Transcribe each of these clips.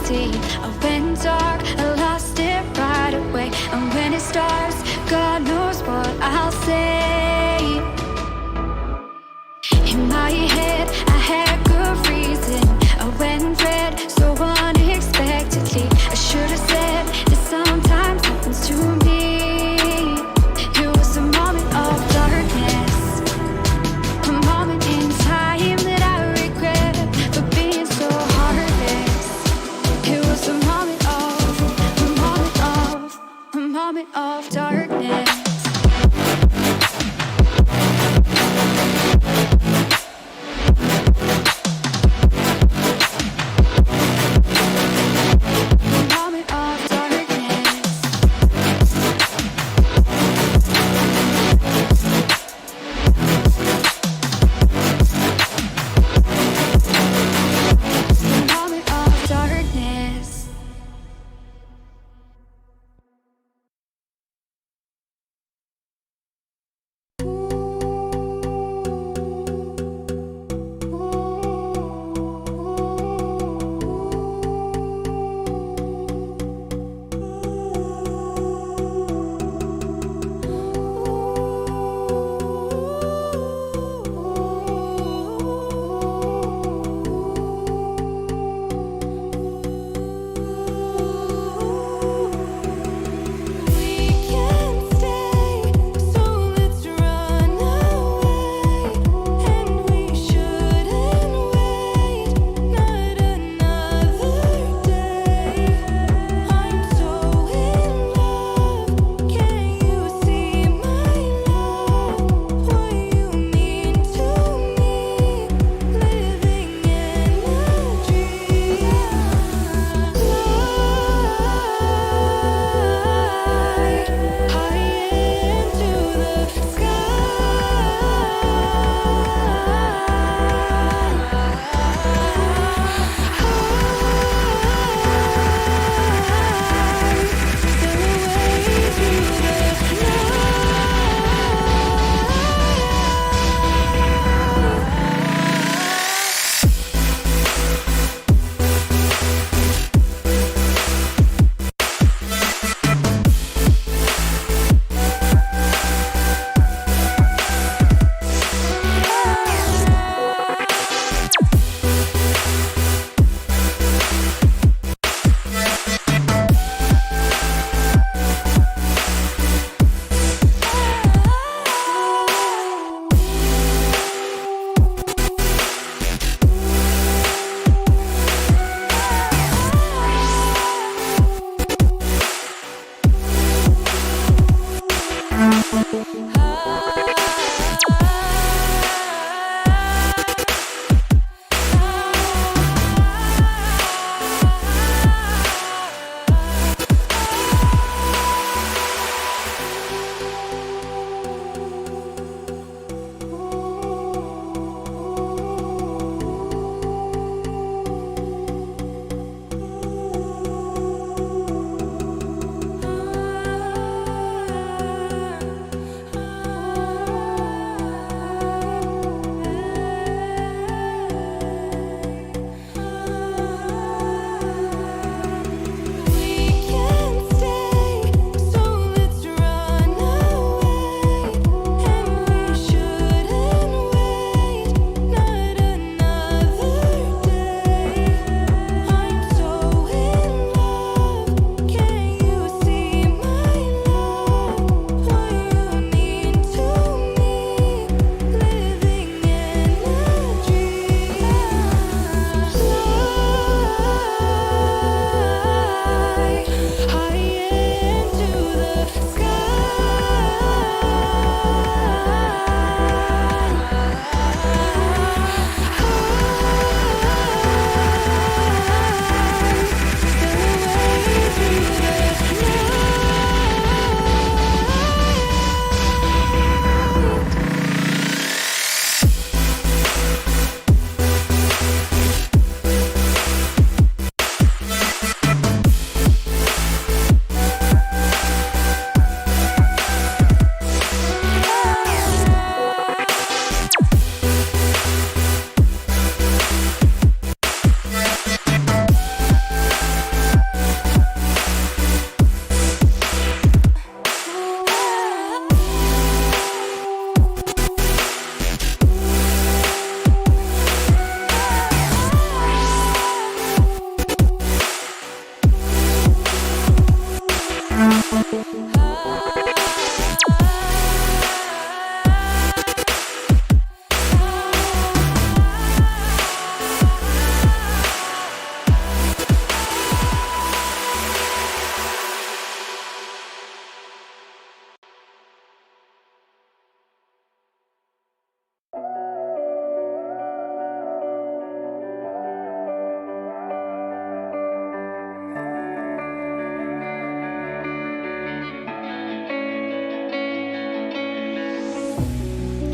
see. I went dark, I lost it right away. And when it starts, God knows what I'll say. In my head, I had good reason. I went red so unexpectedly. I should have said that sometimes happens to me. It was a moment of darkness, a moment in time that I regret for being so heartless. It was a moment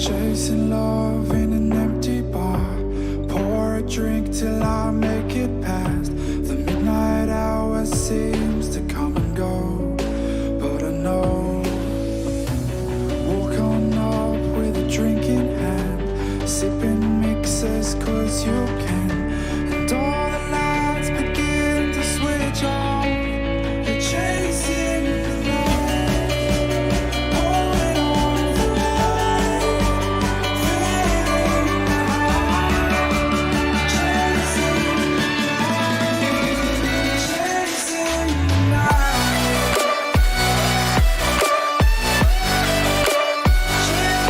Chasing love in an empty bar. Pour a drink till I make it past. The midnight hour seems to come and go, but I know. Walk on up with a drink in hand, sipping mixers cause you can. And all the lights begin to switch off. You're chasing the light, holding on for life, feeling the high, chasing the light, chasing the night,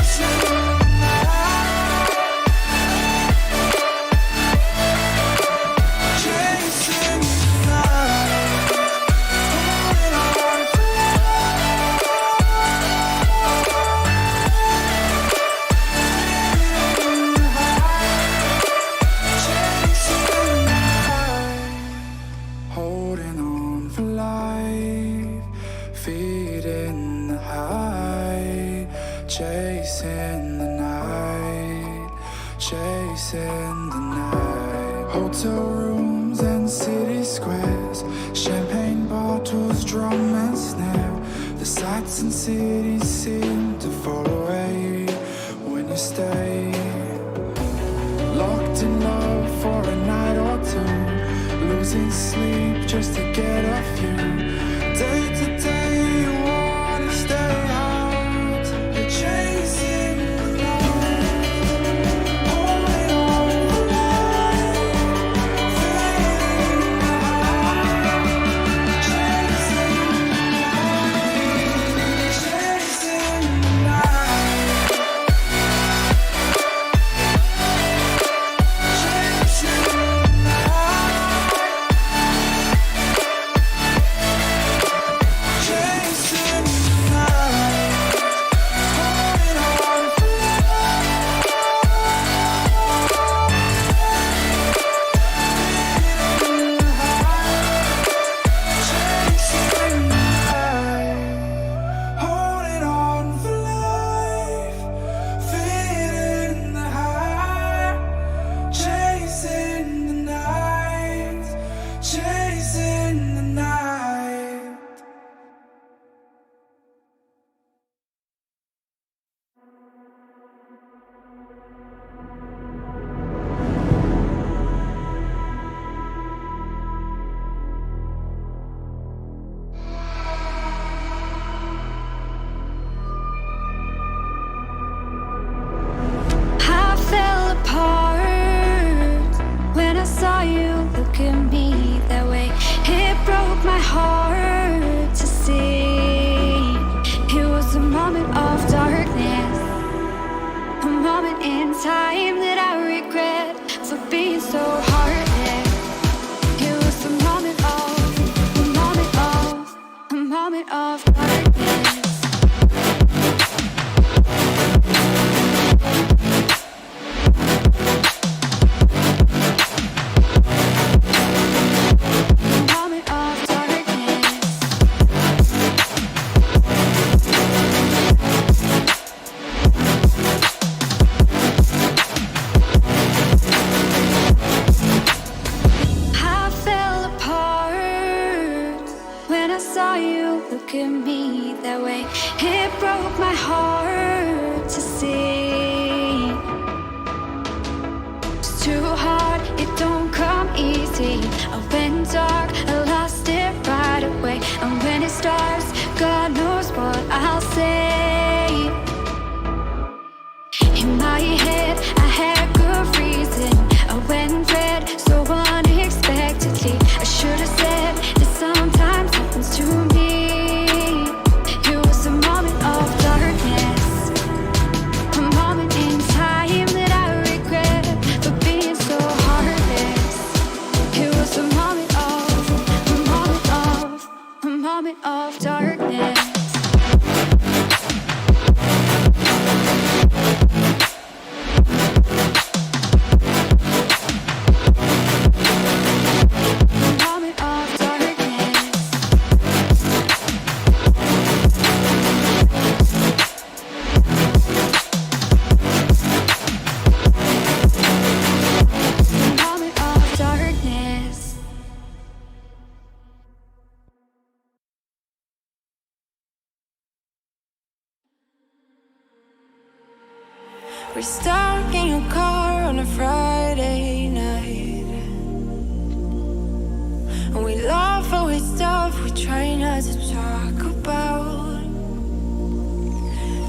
chasing the night, chasing the night, holding on for holding on for life, feeding the high, chasing the night, chasing the night. Hotel rooms and city squares, champagne bottles, drum and snare. The sights and cities seem to fall away when you stay. Locked in love for a night or two, losing sleep just to get off you. Day to day you wanna stay out. You're chasing the light, holding on for life, feeling the high, chasing the light, chasing the night, chasing the night, chasing the night, holding on for life, feeling the high, chasing the night, holding on for life, feeling the high, chasing the night, chasing the night. I fell apart when I saw you look at me that way. It broke my heart to see. It was a moment of darkness, a moment in time that I regret for being so heartless. It was a moment of darkness. Moment of darkness. I fell apart when I saw you look at me that way. It broke my heart to see. It's too hard, it don't come easy. I went dark, I lost it right away. And when it starts, God knows what I'll say. In my head, I had good reason. I went red so unexpectedly. I should have said that sometimes happens to me. It was a moment of darkness. We're stuck in your car on a Friday night, and we laugh away stuff we try not to talk about.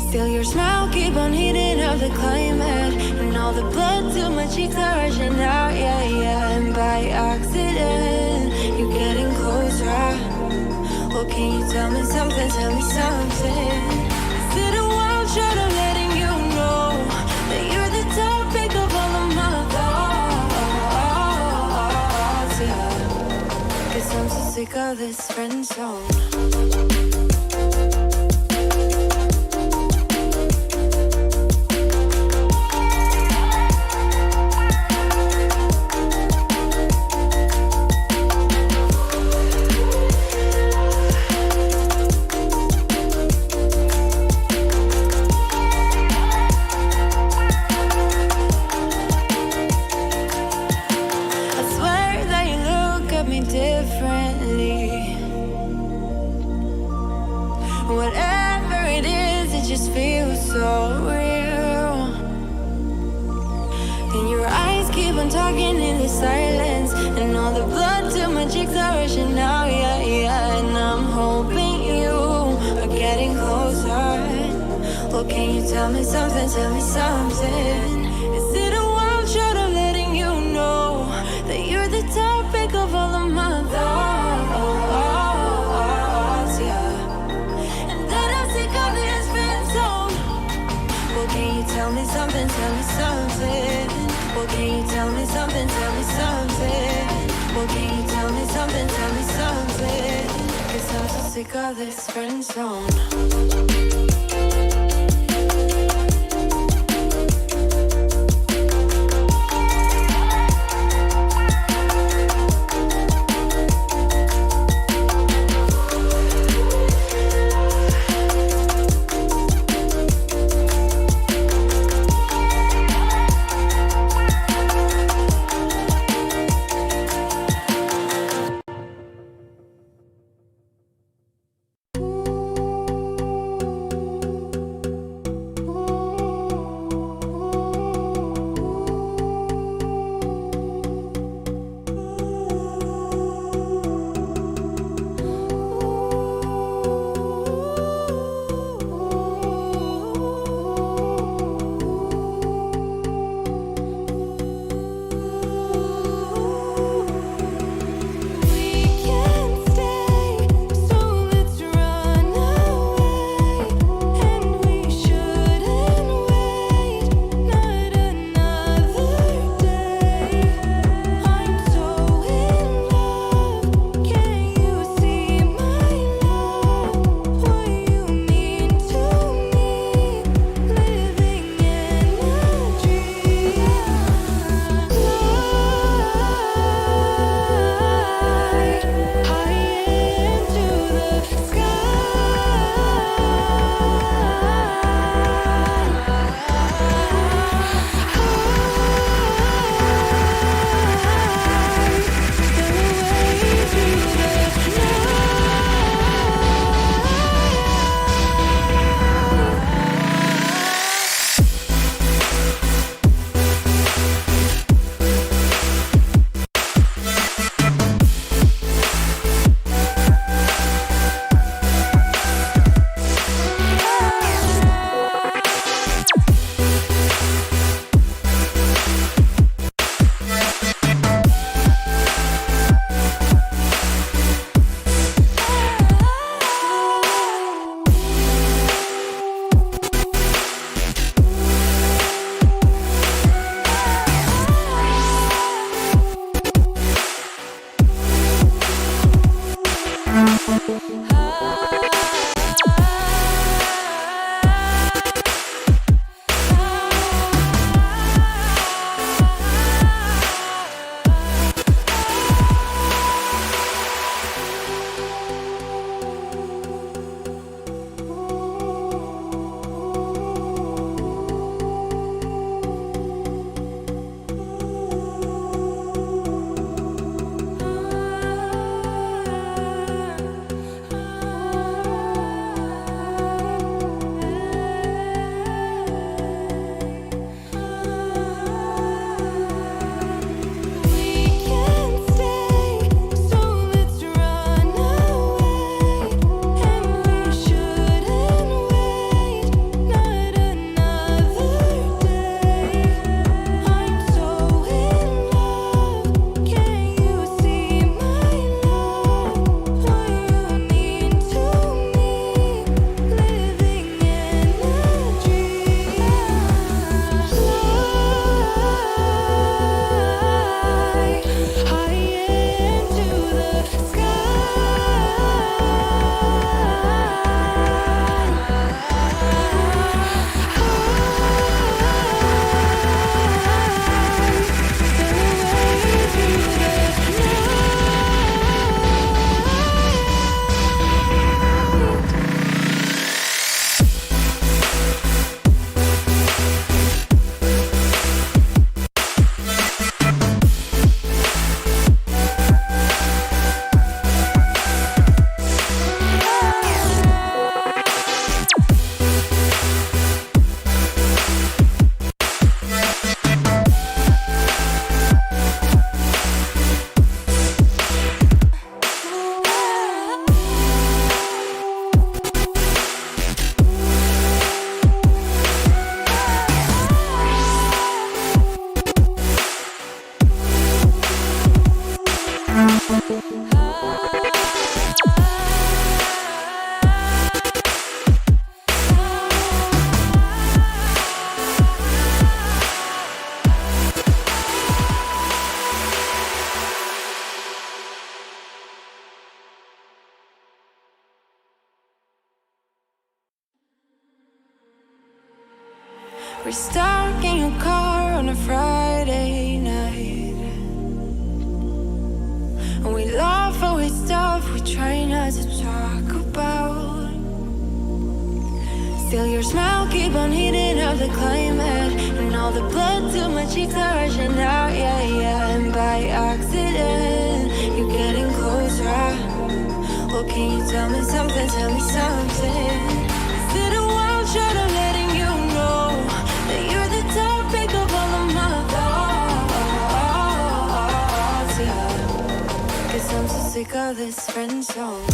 Still your smile keep on heating up the climate, and all the blood to my cheeks are rushing out, yeah, yeah. And by accident, you're getting closer. Well, can you tell me something, tell me something? Is it a wild shot of letting you know that you're the topic of all of my thoughts, yeah? 'Cause I'm so sick of this friend zone. Whatever it is, it just feels so real. And your eyes keep on talking in the silence, and all the blood to my cheeks are rushing now, yeah, yeah. And I'm hoping you are getting closer. Well, can you tell me something, tell me something? Is it a wild shot of letting you know that you're the topic of all of my thoughts, yeah? Tell me something, tell me something. Well, can you tell me something, tell me something? Well, can you tell me something, tell me something? 'Cause I'm so sick of this friend zone. We're stuck in your car on a Friday night, and we laugh over stuff we try not to talk about. Still your smile keep on heating up the climate, and all the blood to my cheeks are rushing out, yeah, yeah. And by accident, you're getting closer. Well, can you tell me something, tell me something? Is it a wild shot of letting you know that you're the topic of all of my thoughts, yeah? 'Cause I'm so sick of this friend zone.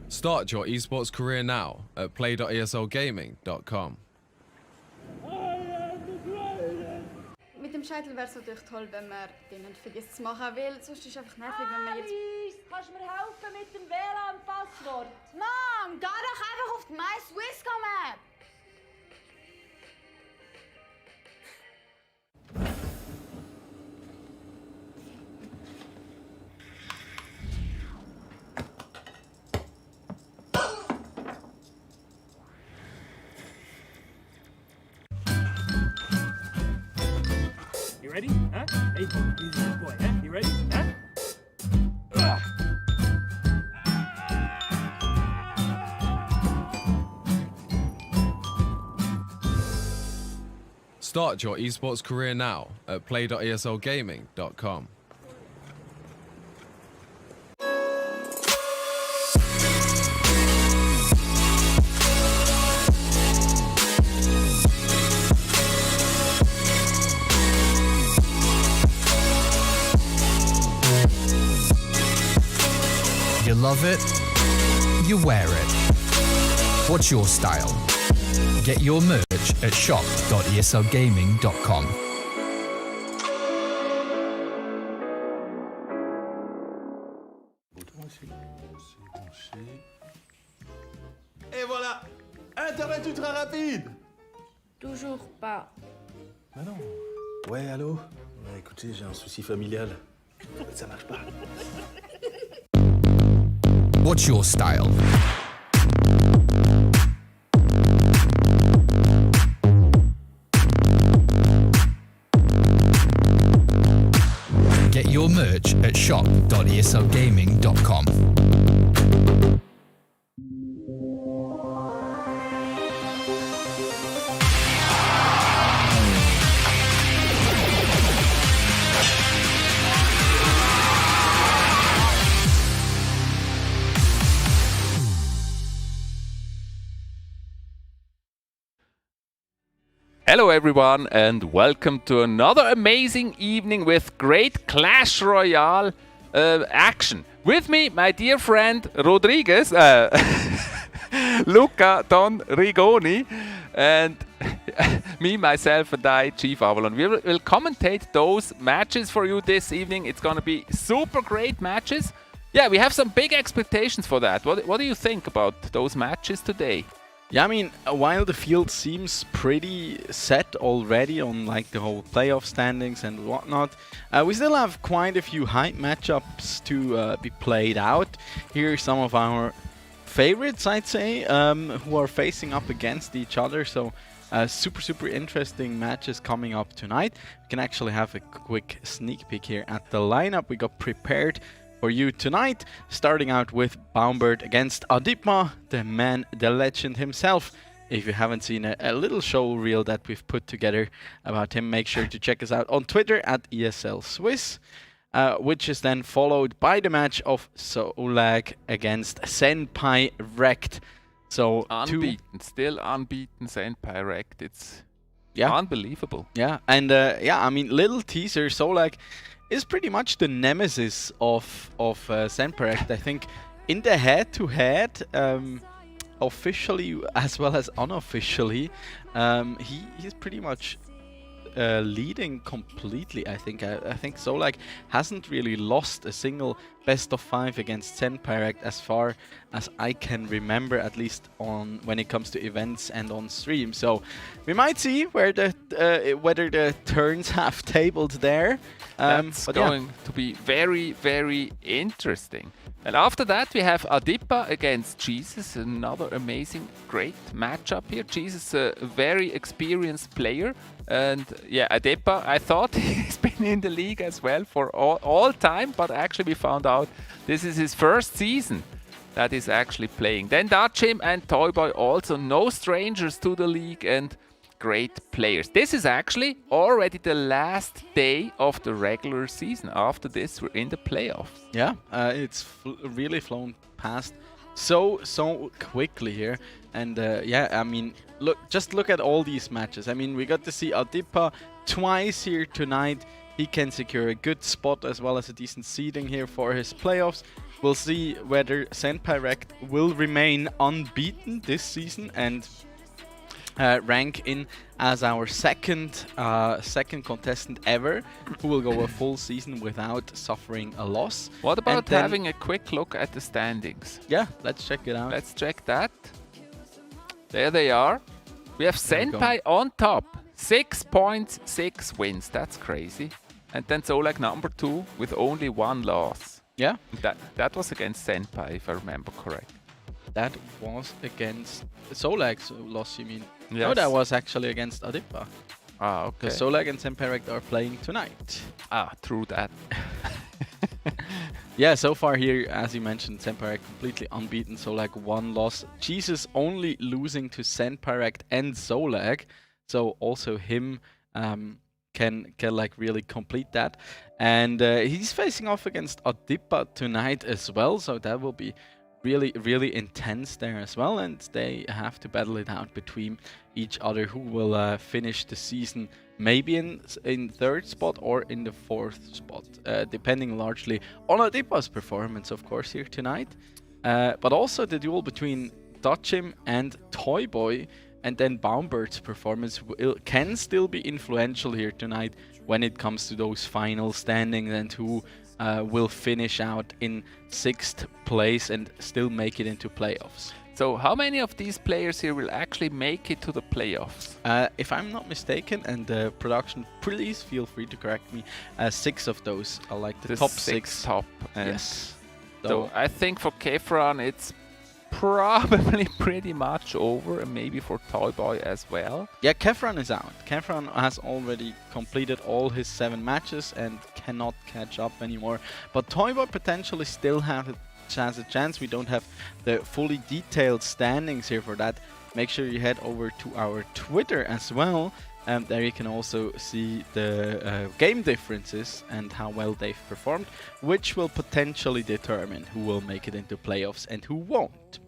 Start your esports career now at play.eslgaming.com. Mit dem Scheitel wäre es natürlich toll, wenn man den nicht vergisst zu machen, weil sonst ist es einfach nervig, wenn man jetzt... Kannst du mir helfen mit dem WLAN-Passwort? Mom, geh doch einfach auf die My Swisscom App! You ready? Huh? Hey, he's a good boy, huh? You ready? Huh? Start your esports career now at play.eslgaming.com. You love it, you wear it. What's your style? Get your merch at shop.eslgaming.com. Et voilà, Internet ultra rapide. Toujours pas. Bah non. Ouais, allô? Ouais, écoutez, j'ai un souci familial. Ça marche pas. What's your style? Get your merch at shop.eslgaming.com. Hello everyone and welcome to another amazing evening with great Clash Royale action. With me, my dear friend Rodriguez, Luca Don Rigoni. and me, myself, and I, Chief Avalon. We will commentate those matches for you this evening. It's going to be super great matches. Yeah, we have some big expectations for that. What do you think about those matches today? Yeah, I mean, while the field seems pretty set already on like the whole playoff standings and whatnot, we still have quite a few hype matchups to be played out. Here are some of our favorites, I'd say, who are facing up against each other. So super interesting matches coming up tonight. We can actually have a quick sneak peek here at the lineup we got prepared for you tonight, starting out with Baumbert against Adipma, the man, the legend himself. If you haven't seen a little show reel that we've put together about him, make sure to check us out on Twitter at ESL Swiss, which is then followed by the match of Solag against Senpai Rekt. So unbeaten, still unbeaten Senpai Rekt. It's unbelievable. Yeah, and I mean, little teaser, Solag is pretty much the nemesis of Senpai Rekt. I think in the head-to-head, officially as well as unofficially, he's pretty much leading completely. I think Solag hasn't really lost a single best of 5 against Senpai Rekt as far as I can remember, at least on when it comes to events and on stream. So we might see where whether the turns have tabled there. That's going to be very interesting. And after that we have Adipa against Jesus, another amazing, great matchup here. Jesus, a very experienced player. And yeah, Adepa, I thought he's been in the league as well for all time, but actually we found out this is his first season that is actually playing. Then Dachim and Toyboy, also no strangers to the league and great players. This is actually already the last day of the regular season. After this, we're in the playoffs. Yeah, it's really flown past so quickly here. And yeah, I mean, just look at all these matches. I mean, we got to see Adipa twice here tonight. He can secure a good spot as well as a decent seeding here for his playoffs. We'll see whether Senpai Rekt will remain unbeaten this season and rank in as our second contestant ever who will go a full season without suffering a loss. What about having a quick look at the standings? Yeah, let's check it out. Let's check that. There they are. We have Senpai on top, 6.6 wins. That's crazy. And then Solag number 2 with only 1 loss. Yeah. That was against Senpai, if I remember correct. That was against Solag's loss, you mean? Yes. No, that was actually against Adipa. Ah, okay. Because Solag and Senpai Rekt are playing tonight. Ah, true that. Yeah, so far here, as you mentioned, Senpai Rekt completely unbeaten, Solag 1 loss. Jesus only losing to Senpai Rekt and Solag, so also him can like really complete that. And he's facing off against Adipa tonight as well, so that will be really intense there as well, and they have to battle it out between each other who will finish the season maybe in 3rd spot or in the 4th spot, depending largely on Adipa's performance, of course, here tonight. But also the duel between Dachim and Toyboy, and then Baumbert's performance can still be influential here tonight when it comes to those final standings and who will finish out in 6th place and still make it into playoffs. So how many of these players here will actually make it to the playoffs? If I'm not mistaken, and the production, please feel free to correct me, 6 of those are like the top 6. Top. Yes. So I think for Kefran it's probably pretty much over, and maybe for Toyboy as well. Yeah, Kefran is out. Kefran has already completed all his 7 matches and cannot catch up anymore. But Toyboy potentially still has a chance. We don't have the fully detailed standings here for that. Make sure you head over to our Twitter as well. There you can also see the game differences and how well they've performed, which will potentially determine who will make it into playoffs and who won't.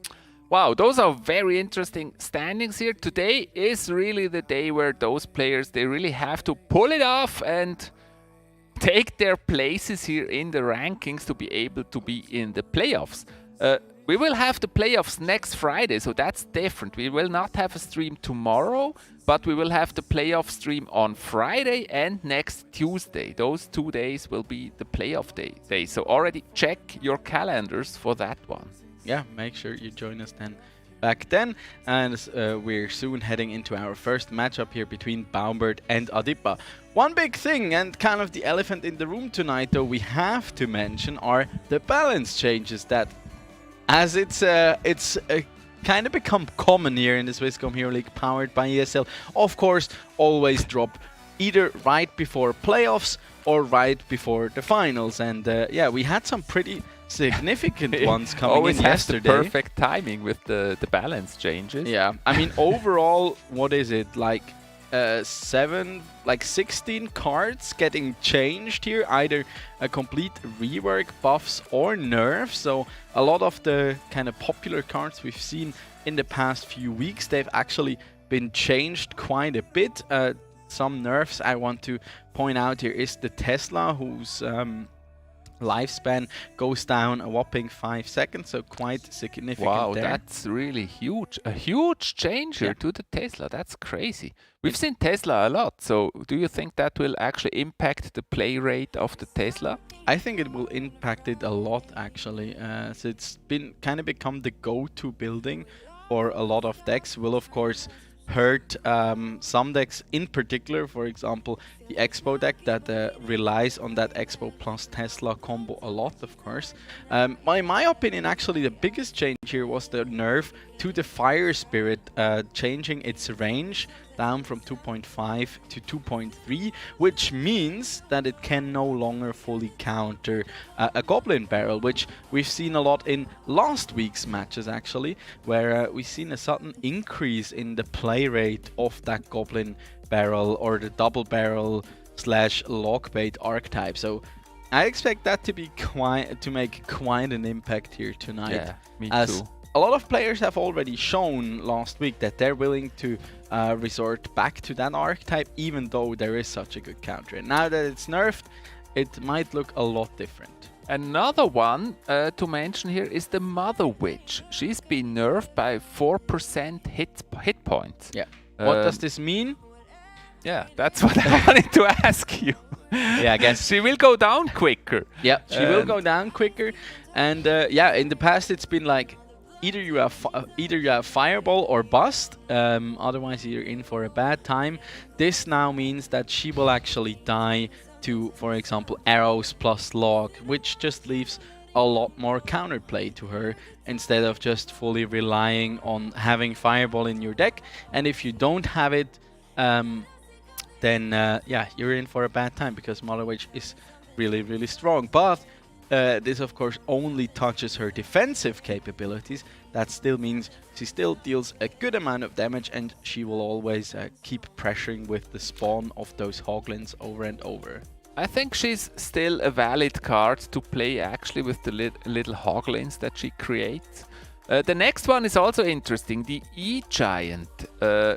Wow, those are very interesting standings here. Today is really the day where those players, they really have to pull it off and take their places here in the rankings to be able to be in the playoffs. We will have the playoffs next Friday, so that's different. We will not have a stream tomorrow, but we will have the playoff stream on Friday and next Tuesday. Those 2 days will be the playoff day. So already check your calendars for that one. Yeah, make sure you join us then back then. And we're soon heading into our first matchup here between Baumbert and Adipa. One big thing and kind of the elephant in the room tonight, though, we have to mention are the balance changes that, as it's kind of become common here in the Swisscom Hero League powered by ESL, of course, always drop either right before playoffs or right before the finals. And yeah, we had some pretty significant ones coming Always in yesterday. The perfect timing with the balance changes. Yeah, I mean, overall, what is it, like 16 cards getting changed here, either a complete rework, buffs or nerfs. So a lot of the kind of popular cards we've seen in the past few weeks, they've actually been changed quite a bit. Some nerfs I want to point out here is the Tesla, whose lifespan goes down a whopping 5 seconds, so quite significant. Wow, there. that's really huge. A huge change here to the Tesla. That's crazy. We've seen Tesla a lot, so do you think that will actually impact the play rate of the Tesla? I think it will impact it a lot, actually. So it's been kind of become the go-to building for a lot of decks. Will, of course, hurt some decks in particular. For example, the Expo deck that relies on that Expo plus Tesla combo a lot, of course. In my opinion, actually, the biggest change here was the nerf to the Fire Spirit, changing its range down from 2.5 to 2.3, which means that it can no longer fully counter a Goblin Barrel, which we've seen a lot in last week's matches, actually, where we've seen a sudden increase in the play rate of that Goblin Barrel or the Double Barrel / Logbait archetype. So I expect that to be to make quite an impact here tonight. Yeah, me as too. A lot of players have already shown last week that they're willing to resort back to that archetype, even though there is such a good counter. And now that it's nerfed, it might look a lot different. Another one to mention here is the Mother Witch. She's been nerfed by 4% hit points. Yeah. What does this mean? Yeah, that's what I wanted to ask you. Yeah, I guess she will go down quicker. Yeah, she will go down quicker. And yeah, in the past it's been like either you have Fireball or Bust. Otherwise you're in for a bad time. This now means that she will actually die to, for example, Arrows plus Log, which just leaves a lot more counterplay to her instead of just fully relying on having Fireball in your deck. And if you don't have it, then yeah, you're in for a bad time, because Mother Witch is really, really strong. But this, of course, only touches her defensive capabilities. That still means she still deals a good amount of damage, and she will always keep pressuring with the spawn of those Hoglins over and over. I think she's still a valid card to play, actually, with the little Hoglins that she creates. The next one is also interesting, the E-Giant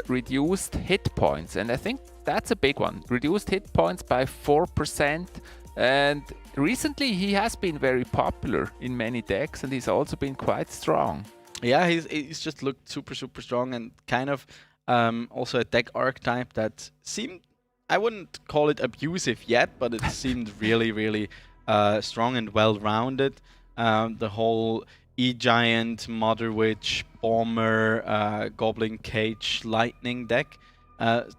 reduced hit points, and I think that's a big one. Reduced hit points by 4%, and recently he has been very popular in many decks, and he's also been quite strong. Yeah, he's just looked super, super strong, and kind of also a deck archetype that seemed, I wouldn't call it abusive yet, but it seemed really, really strong and well-rounded. The whole E-Giant, Mother Witch, Bomber, Goblin Cage, Lightning deck.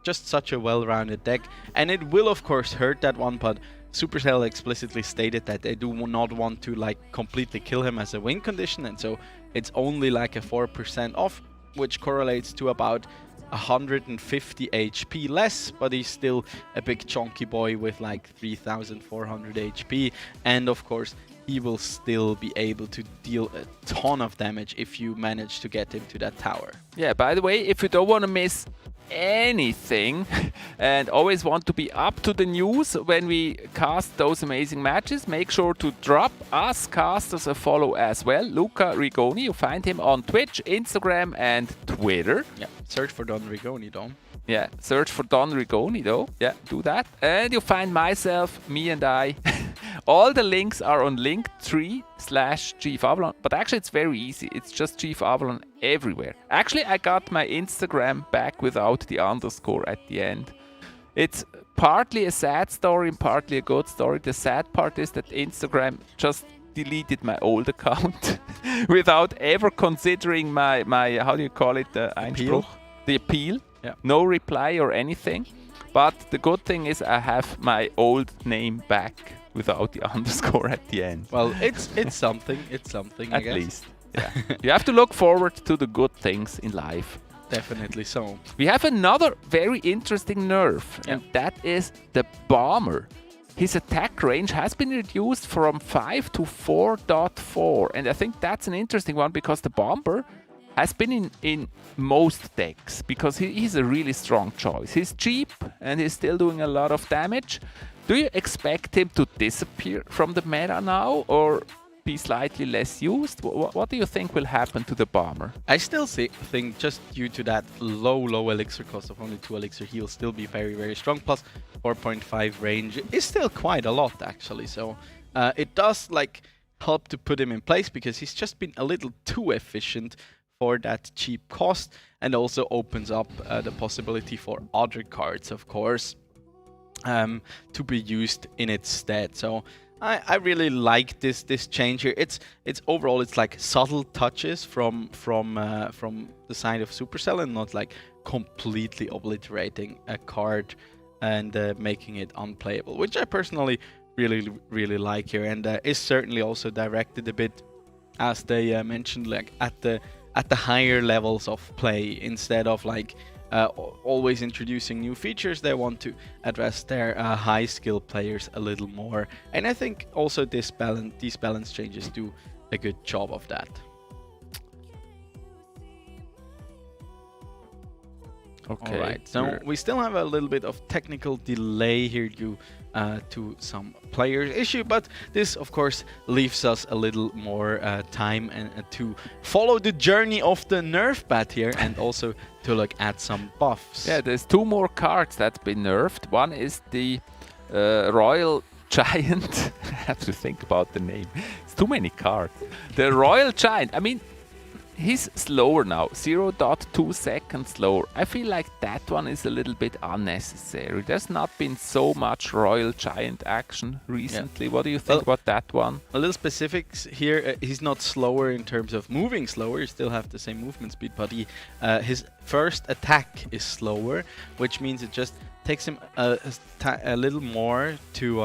Just such a well-rounded deck. And it will, of course, hurt that one, but Supercell explicitly stated that they do not want to like completely kill him as a win condition, and so it's only like a 4% off, which correlates to about 150 HP less, but he's still a big chunky boy with like 3400 HP, and of course he will still be able to deal a ton of damage if you manage to get him to that tower. Yeah, by the way, if you don't want to miss anything and always want to be up to the news when we cast those amazing matches, make sure to drop us casters a follow as well. Luca Rigoni, you find him on Twitch, Instagram and Twitter. Yeah, search for Don Rigoni, Dom. Yeah, search for Don Rigoni though. Yeah, do that. And you'll find myself, me and I, All the links are on Linktree/GFavalon, but actually it's very easy. It's just GFavalon everywhere. Actually, I got my Instagram back without the underscore at the end. It's partly a sad story and partly a good story. The sad part is that Instagram just deleted my old account without ever considering my how do you call it, Einspruch? The appeal. Yeah. No reply or anything. But the good thing is I have my old name back without the underscore at the end. Well, it's something. It's something. At least. Yeah. You have to look forward to the good things in life. Definitely so. We have another very interesting nerf, and that is the Bomber. His attack range has been reduced from 5 to 4.4, and I think that's an interesting one because the Bomber has been in most decks because he's a really strong choice. He's cheap and he's still doing a lot of damage. Do you expect him to disappear from the meta now or be slightly less used? What do you think will happen to the Bomber? I still think just due to that low elixir cost of only 2 elixir, he'll still be very, very strong. Plus 4.5 range is still quite a lot actually. So it does like help to put him in place because he's just been a little too efficient for that cheap cost, and also opens up the possibility for other cards, of course, to be used in its stead. So I really like this change here. It's overall it's like subtle touches from the side of Supercell, and not like completely obliterating a card and making it unplayable, which I personally really like here, and is certainly also directed a bit, as they mentioned, like at the higher levels of play. Instead of like always introducing new features, they want to address their high skill players a little more, and I think also these balance changes do a good job of that. Okay. Alright, so we still have a little bit of technical delay here due to some player issue, but this of course leaves us a little more time and to follow the journey of the nerf bat here, and also to look at some buffs. Yeah, there's 2 more cards that's been nerfed. One is the Royal Giant. I have to think about the name. It's too many cards. The Royal Giant. I mean, he's slower now, 0.2 seconds slower. I feel like that one is a little bit unnecessary. There's not been so much Royal Giant action recently. Yeah. What do you think about that one? A little specifics here. He's not slower in terms of moving slower. You still have the same movement speed, but his first attack is slower, which means it just takes him a little more to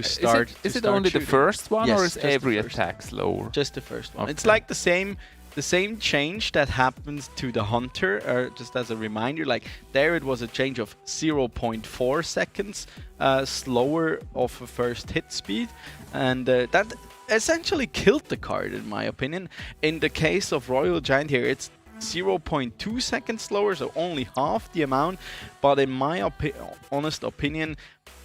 start. Is it only shooting. The first one, yes, or is every attack slower? Just the first one. Okay. It's like the same change that happens to the Hunter, just as a reminder. Like there it was a change of 0.4 seconds slower of a first hit speed, and that essentially killed the card in my opinion. In the case of Royal Giant here, it's 0.2 seconds slower, so only half the amount, but in my honest opinion,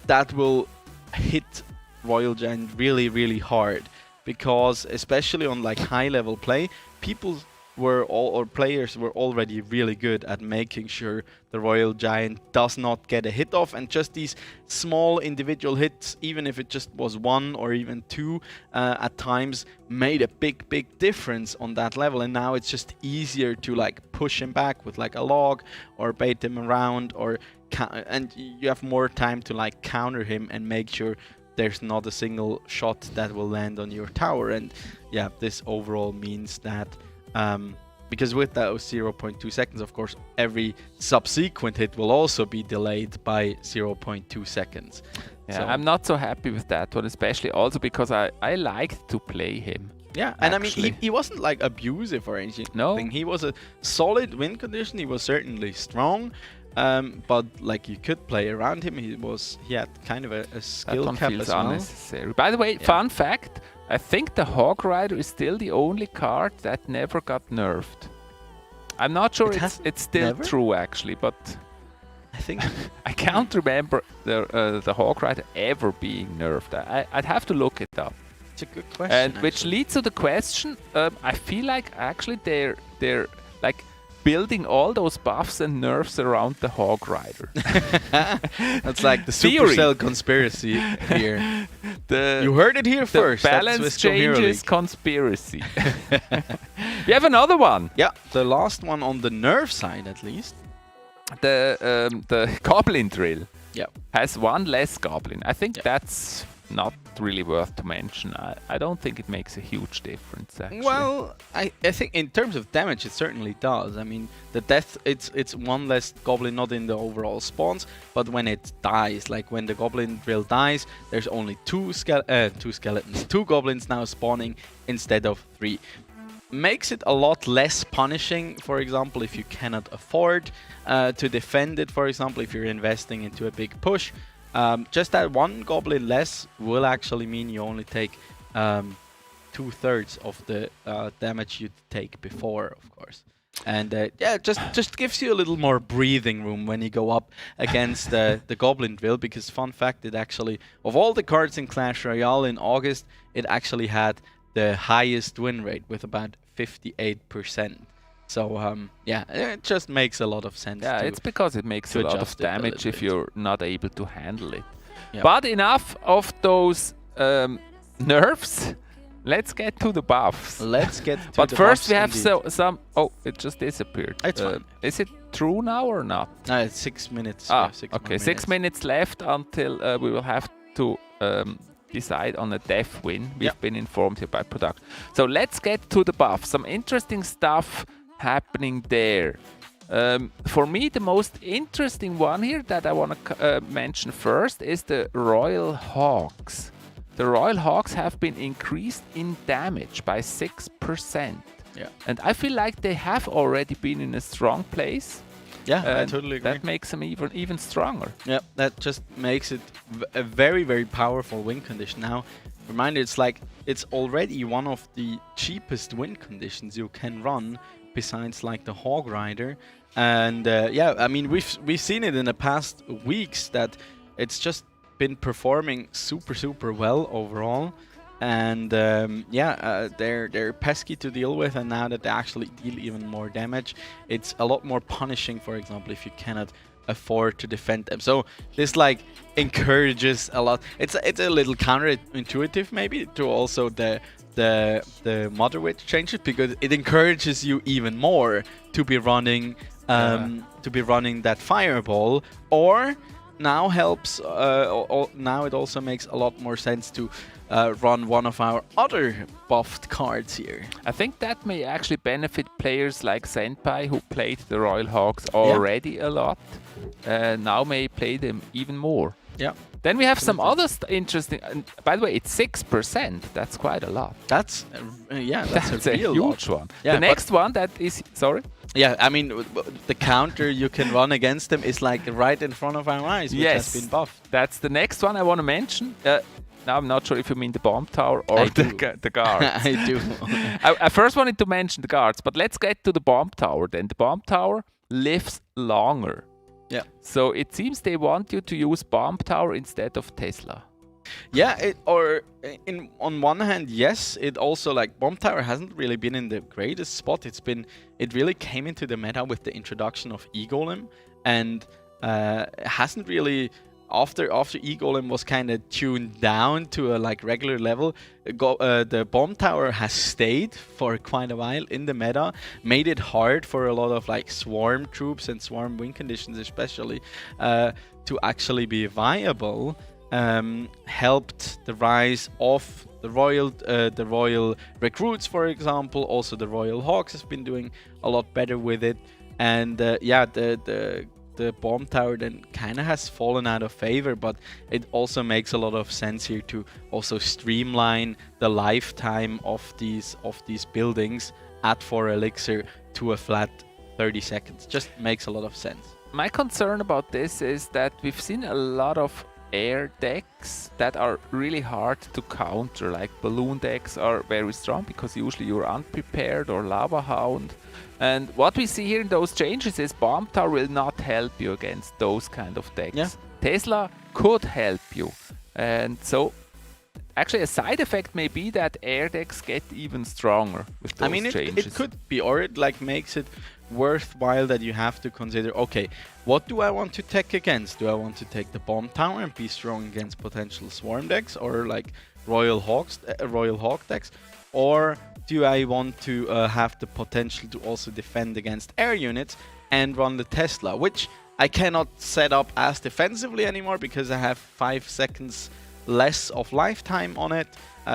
that will hit Royal Giant really hard, because especially on like high level play, players were already really good at making sure the Royal Giant does not get a hit off, and just these small individual hits, even if it just was 1 or even 2 at times, made a big difference on that level. And now it's just easier to like push him back with like a log or bait him around, or and you have more time to like counter him and make sure there's not a single shot that will land on your tower. And yeah, this overall means that because with those 0.2 seconds, of course, every subsequent hit will also be delayed by 0.2 seconds. Yeah, so I'm not so happy with that one, especially also because I liked to play him. Yeah, and actually, I mean, he wasn't like abusive or anything. No. He was a solid win condition. He was certainly strong. But like you could play around him. He had kind of a skill that one cap feels as well. Unnecessary. By the way, fun fact, I think the Hog Rider is still the only card that never got nerfed. I'm not sure it's still true actually, but I think I can't remember the Hog Rider ever being nerfed. I'd have to look it up. It's a good question. And which leads to the question, I feel like actually they're like building all those buffs and nerfs around the Hog Rider. That's like the Supercell conspiracy here. You heard it here the first. That's balance Swisscom Hero changes League. conspiracy. We have another one. Yeah, the last one on the nerf side at least. The goblin drill Yeah. has one less goblin. I think that's not really worth to mention. I don't think it makes a huge difference actually. Well, I think in terms of damage it certainly does. I mean, the death, it's one less goblin, not in the overall spawns, but when it dies, like when the goblin drill dies, there's only two goblins now spawning instead of 3. Makes it a lot less punishing, for example, if you cannot afford to defend it, for example, if you're investing into a big push. Just that one goblin less will actually mean you only take 2/3 of the damage you'd take before, of course. And yeah, just gives you a little more breathing room when you go up against the goblin drill, because fun fact, it actually, of all the cards in Clash Royale in August, it actually had the highest win rate with about 58%. So yeah, it just makes a lot of sense. Yeah, it's because it makes a lot of adjust it a damage little if bit. you're not able to handle it. Yep. But enough of those nerfs. Let's get to the buffs. Let's get to But the first buffs we have indeed. some. Oh, it just disappeared. It's fine. Is it true now or not? No, it's 6 minutes. We Ah, have 6 more okay. 6 minutes left until we will have to decide on a def win. We've been informed here by production. So let's get to the buff. Some interesting stuff happening there. For me, the most interesting one here that I want to mention first is the Royal Hawks. The Royal Hawks have been increased in damage by 6%. Yeah. And I feel like they have already been in a strong place. Yeah, I and totally agree. That makes them even stronger. Yeah, that just makes it a very, very powerful win condition. Now, reminder, it's already one of the cheapest win conditions you can run, besides like the Hog Rider. And yeah, I mean, we've seen it in the past weeks that it's just been performing super well overall. And yeah, they're pesky to deal with, and now that they actually deal even more damage, it's a lot more punishing, for example, if you cannot afford to defend them. So this like encourages a lot. It's a little counterintuitive maybe to also the Mother Witch changes, because it encourages you even more to be running that fireball, or now helps now it also makes a lot more sense to run one of our other buffed cards here. I think that may actually benefit players like Senpai, who played the Royal Hawks already a lot. Now may play them even more. Yeah. Then we have some other interesting. By the way, it's 6%. That's quite a lot. That's yeah, that's a real huge lot. one. Yeah, the next one that is Yeah, I mean, the counter you can run against them is like right in front of our eyes, which has been buffed. That's the next one I want to mention. Now I'm not sure if you mean the bomb tower or the guards. I do. I first wanted to mention the guards, but let's get to the bomb tower then. The bomb tower lives longer. Yeah. So it seems they want you to use bomb tower instead of Tesla. Yeah, on one hand, yes, it also like Bomb Tower hasn't really been in the greatest spot. It really came into the meta with the introduction of E-Golem, and hasn't really after E-Golem was kind of tuned down to a like regular level. The Bomb Tower has stayed for quite a while in the meta, made it hard for a lot of like swarm troops and swarm win conditions especially to actually be viable. Helped the rise of the royal recruits, for example. Also the Royal Hawks has been doing a lot better with it, and yeah, the bomb tower then kind of has fallen out of favor, but it also makes a lot of sense here to also streamline the lifetime of these buildings at 4 elixir to a flat 30 seconds. Just makes a lot of sense. My concern about this is that we've seen a lot of air decks that are really hard to counter. Like balloon decks are very strong because usually you're unprepared, or lava hound. And what we see here in those changes is bomb tower will not help you against those kind of decks. Yeah. Tesla could help you, and so actually a side effect may be that air decks get even stronger with those changes. It could be, or it like makes it worthwhile that you have to consider, okay, what do I want to tech against? Do I want to take the bomb tower and be strong against potential swarm decks or like Royal Hawk decks? Or do I want to have the potential to also defend against air units and run the Tesla, which I cannot set up as defensively anymore because I have 5 seconds less of lifetime on it,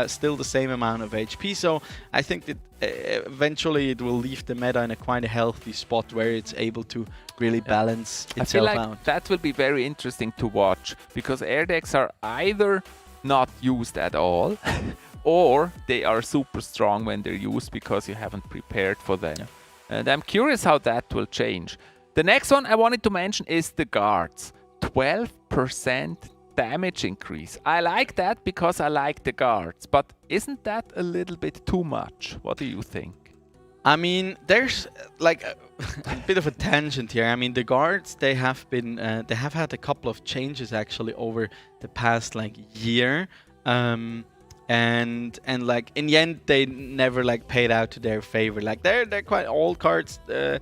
still the same amount of HP. So I think that eventually it will leave the meta in a quite a healthy spot where it's able to really balance itself out. I feel like that will be very interesting to watch, because air decks are either not used at all or they are super strong when they're used because you haven't prepared for them. Yeah. And I'm curious how that will change. The next one I wanted to mention is the guards. 12% damage increase. I like that because I like the guards, but isn't that a little bit too much? What do you think? I mean, there's like a bit of a tangent here. I mean, the guards, they have had a couple of changes actually over the past like year. And like in the end they never like paid out to their favor. Like they're quite old cards. They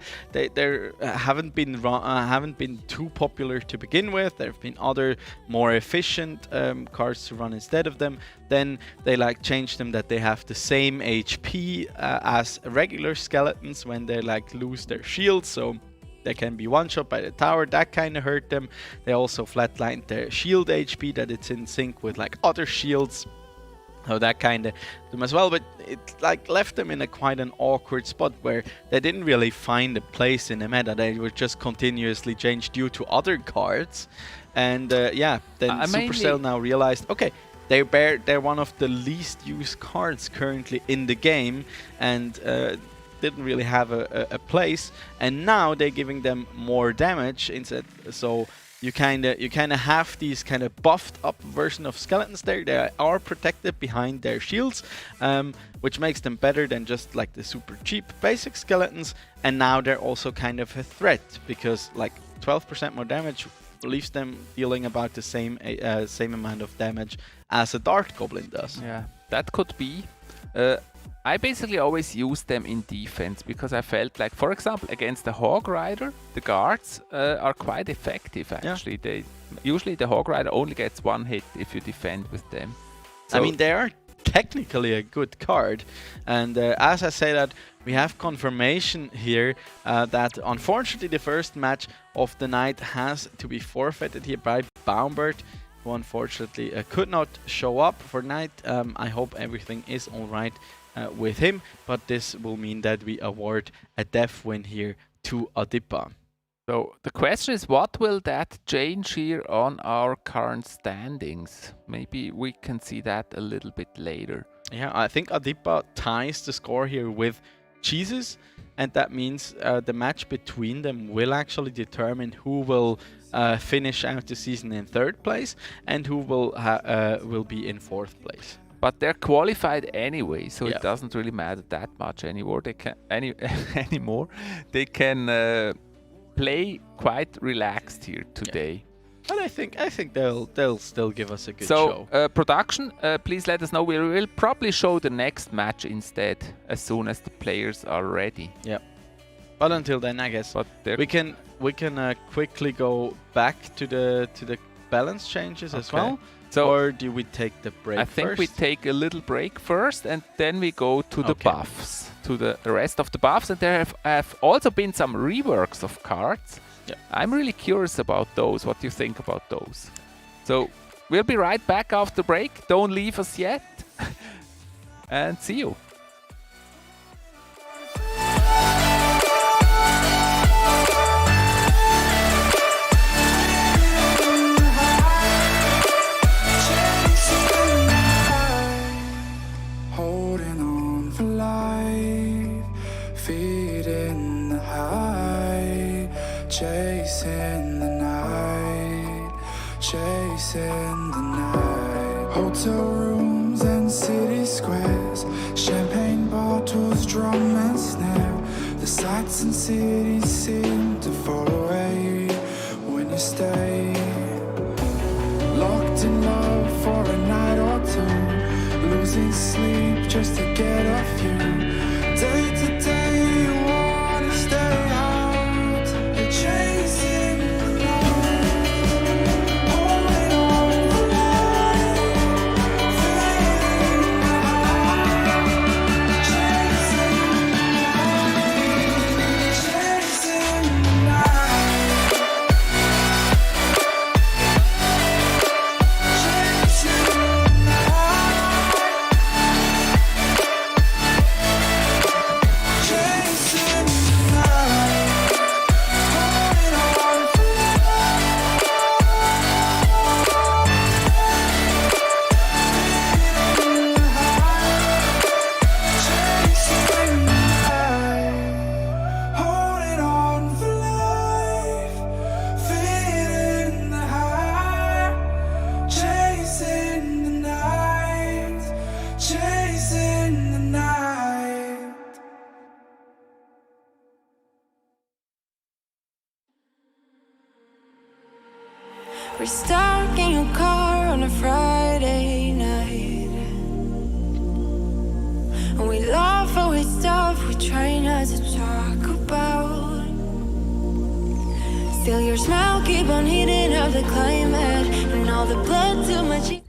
haven't been too popular to begin with. There have been other more efficient cards to run instead of them. Then they like changed them that they have the same HP as regular skeletons when they like lose their shields. So they can be one-shot by the tower. That kind of hurt them. They also flatlined their shield HP, that it's in sync with like other shields. So that kind of them as well, but it like left them in a quite an awkward spot where they didn't really find a place in the meta. They were just continuously changed due to other cards, and yeah, then Supercell now realized, okay, they're one of the least used cards currently in the game, and didn't really have a place, and now they're giving them more damage instead. So you kind of have these kind of buffed up version of skeletons there. They are protected behind their shields, which makes them better than just like the super cheap basic skeletons. And now they're also kind of a threat because like 12% more damage leaves them dealing about the same amount of damage as a Dart Goblin does. Yeah, that could be. I basically always use them in defense because I felt like, for example, against the Hog Rider, the guards are quite effective actually. Yeah. Usually the Hog Rider only gets one hit if you defend with them. So I mean, they are technically a good card, and as I say that, we have confirmation here that unfortunately the first match of the night has to be forfeited here by Baumbert, who unfortunately could not show up for night. I hope everything is alright with him, but this will mean that we award a death win here to Adipa. So the question is, what will that change here on our current standings? Maybe we can see that a little bit later. Yeah, I think Adipa ties the score here with Jesus, and that means the match between them will actually determine who will finish out the season in 3rd place and who will be in 4th place. But they're qualified anyway, so it doesn't really matter that much anymore. They can anymore. They can play quite relaxed here today. But I think they'll still give us a good show. So production, please let us know. We will probably show the next match instead as soon as the players are ready. Yeah. But until then, I guess we can quickly go back to the balance changes as well. So, or do we take the break first? I think we take a little break first, and then we go to the buffs, to the rest of the buffs. And there have also been some reworks of cards. Yeah. I'm really curious about those. What do you think about those? So we'll be right back after break. Don't leave us yet. And see you. Chasing the night, chasing the night. Hotel rooms and city squares, champagne bottles, drum and snare. The sights and cities seem to fall away when you stay. Locked in love for a night or two, losing sleep just to get off you. Day to day you wanna stay high. stuck in your car on a Friday night. And we laugh over stuff we try not to talk about. Still your smile keep on heating up the climate, and all the blood to my cheek.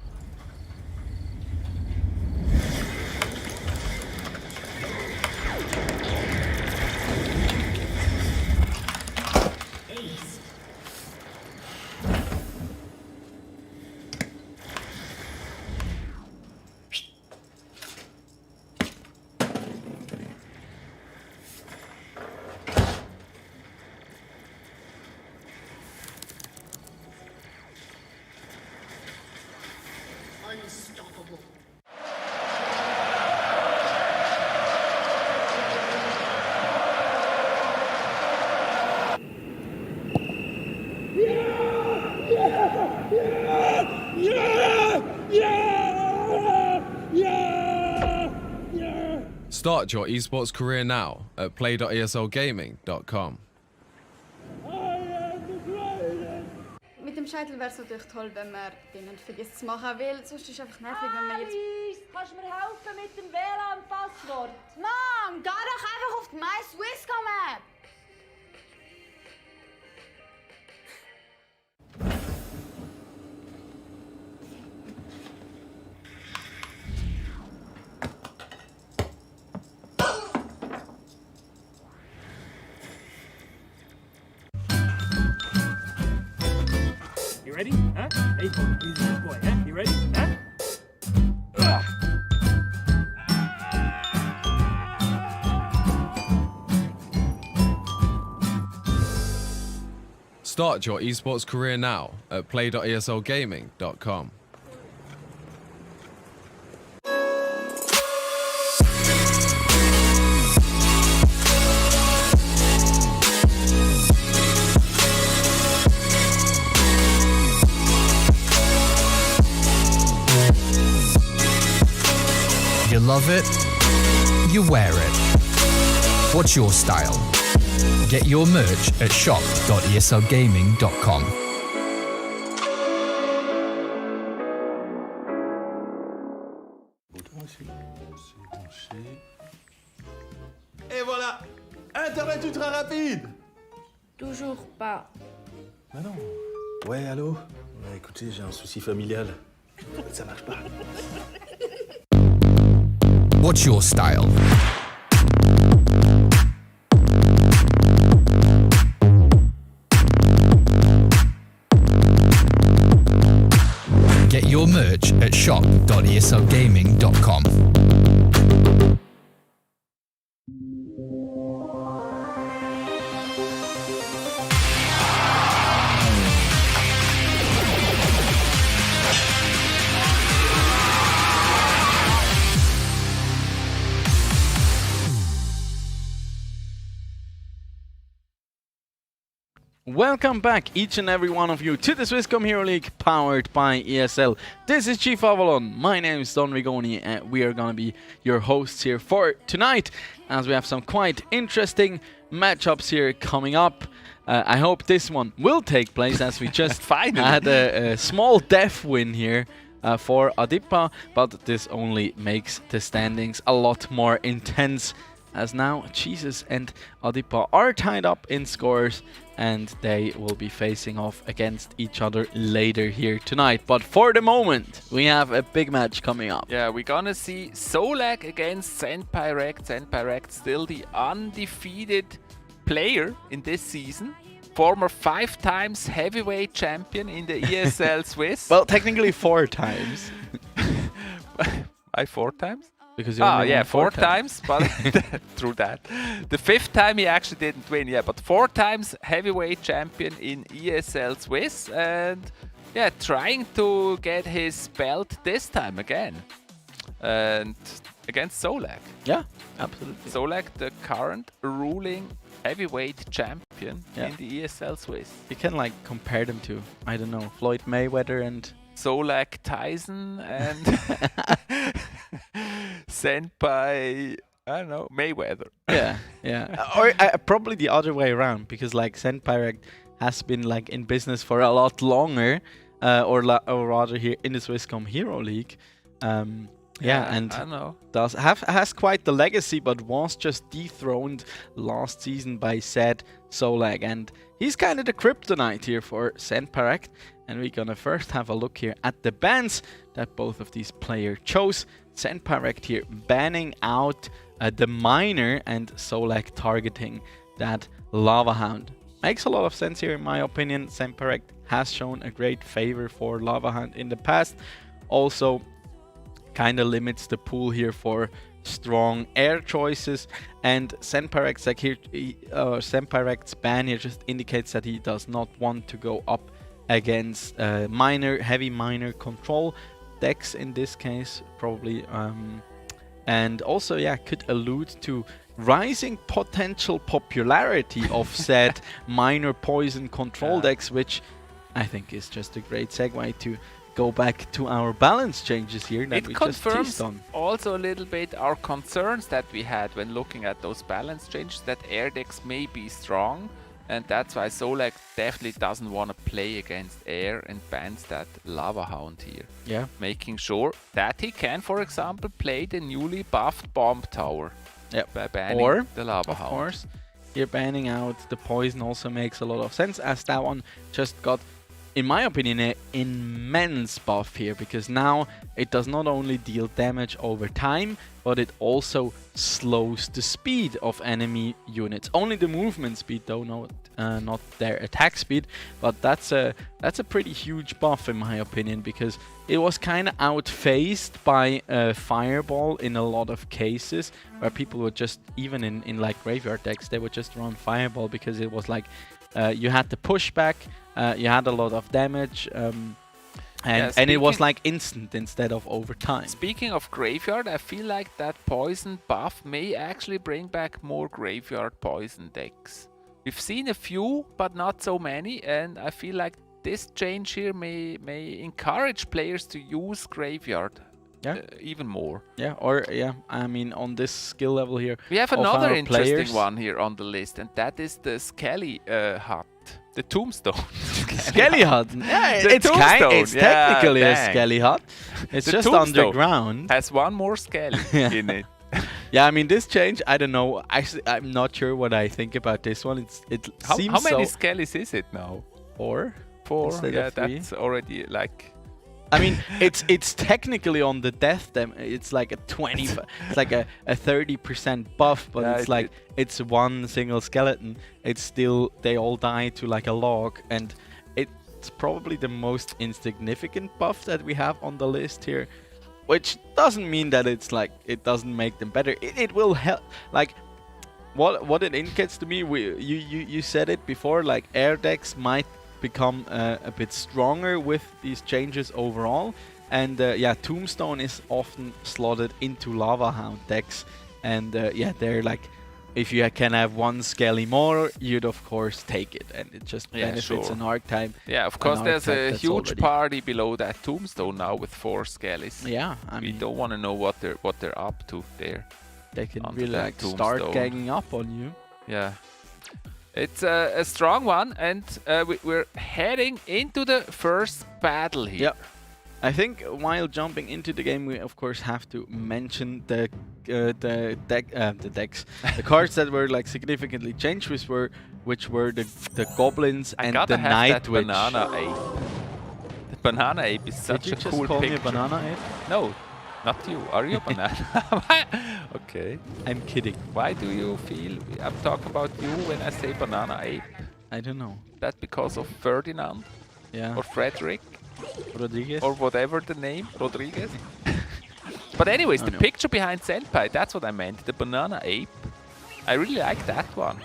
Start your esports career now at play.eslgaming.com. Mit dem Scheitel wäre es natürlich toll, wenn man den nicht vergisst zu machen, weil sonst ist es einfach nervig, wenn man jetzt... Alice, kannst du mir helfen mit dem WLAN-Passwort? Mom, geh doch einfach auf die My Swisscom App! You ready? Huh? Hey, he's a good boy, huh? You ready? Huh? Start your esports career now at play.eslgaming.com. You love it, you wear it. What's your style? Get your merch at shop.eslgaming.com. Et voilà, Internet ultra rapide. Toujours pas. Bah non. Ouais, allô? Ouais, écoutez, j'ai un souci familial. Ça marche pas. What's your style? Get your merch at shop.eslgaming.com. Welcome back, each and every one of you, to the Swisscom Hero League powered by ESL. This is Chief Avalon. My name is Don Rigoni, and we are going to be your hosts here for tonight, as we have some quite interesting matchups here coming up. I hope this one will take place, as we just had a small def win here for Adipa, but this only makes the standings a lot more intense, as now Jesus and Adipa are tied up in scores, and they will be facing off against each other later here tonight. But for the moment, we have a big match coming up. Yeah, we're gonna see Solak against Senpyrect. Senpyrect still the undefeated player in this season. Former 5 times heavyweight champion in the ESL Swiss. Well, technically 4 times. Why 4 times? Because you only won 4 times, but through that. The 5th time he actually didn't win, yeah, but 4 times heavyweight champion in ESL Swiss, and yeah, trying to get his belt this time again. And against Solak. Yeah, absolutely. Solak, the current ruling heavyweight champion in the ESL Swiss. You can like compare them to, I don't know, Floyd Mayweather and Solak Tyson and Senpai, I don't know, Mayweather. Yeah, yeah. Or probably the other way around, because like Senpyrect has been like in business for a lot longer, or rather here in the Swisscom Hero League. Yeah, and I know. has quite the legacy, but was just dethroned last season by said Solag, and he's kind of the kryptonite here for Senparect. And we're gonna first have a look here at the bans that both of these players chose. Senparect here banning out the Miner, and Solag targeting that Lava Hound. Makes a lot of sense here in my opinion. Senparect has shown a great favor for Lava Hound in the past. Also kind of limits the pool here for strong air choices, and Senparect's like here, Senparect's ban here just indicates that he does not want to go up against heavy miner control decks in this case, probably, and also could allude to rising potential popularity of said minor poison control decks, which I think is just a great segue to go back to our balance changes here that we just teased on. Also a little bit our concerns that we had when looking at those balance changes, that air decks may be strong, and that's why Solag definitely doesn't want to play against air and bans that Lava Hound here. Yeah. Making sure that he can, for example, play the newly buffed Bomb Tower. Yep. By banning the Lava Hound. Of course, here banning out the poison also makes a lot of sense, as that one just got, in my opinion, an immense buff here, because now it does not only deal damage over time, but it also slows the speed of enemy units. Only the movement speed though, not their attack speed, but that's a pretty huge buff in my opinion, because it was kind of outphased by Fireball in a lot of cases, where people would just, even in like graveyard decks, they would just run Fireball because it was like you had the pushback, you had a lot of damage, and it was like instant instead of over time. Speaking of graveyard, I feel like that poison buff may actually bring back more graveyard poison decks. We've seen a few, but not so many, and I feel like this change here may encourage players to use graveyard even more. I mean, on this skill level here, we have another interesting one here on the list, and that is the Skelly Hut. The Tombstone. Skelly Hut. Yeah, it's technically a Skelly Hut. It's just underground. Has one more Skelly in it. Yeah, I mean, this change, I don't know. Actually, I'm not sure what I think about this one. How many Skellies is it now? 4. 4. Yeah, that's already like. I mean, it's technically on the death damage. It's like a 20. It's like a 30% buff, but it's like it's one single skeleton. It's still, they all die to like a log, and it's probably the most insignificant buff that we have on the list here. Which doesn't mean that it's like it doesn't make them better. It will help. Like what it indicates to me, you said it before. Like air decks might become a bit stronger with these changes overall. And Tombstone is often slotted into Lava Hound decks. And they're like, if you can have one Skelly more, you'd of course take it, and it just benefits an archetype. Yeah, of course, there's a huge party below that Tombstone now with 4 Skellies. Yeah, we don't want to know what they're up to there. They can really like start ganging up on you. Yeah, it's a strong one, and we're heading into the first battle here. Yep. I think while jumping into the game, we of course have to mention the decks, the cards that were like significantly changed, which were the goblins and the Night Witch. Banana Ape. The Banana Ape is such a cool picture. Did you just call me a banana ape? No, not you. Are you a banana? Okay. I'm kidding. Why do you feel I'm talking about you when I say Banana Ape? I don't know. That because of Ferdinand? Yeah. Or Frederick? Rodriguez? Or whatever the name, Rodriguez. But anyways, the picture behind Senpai, that's what I meant, the Banana Ape. I really like that one.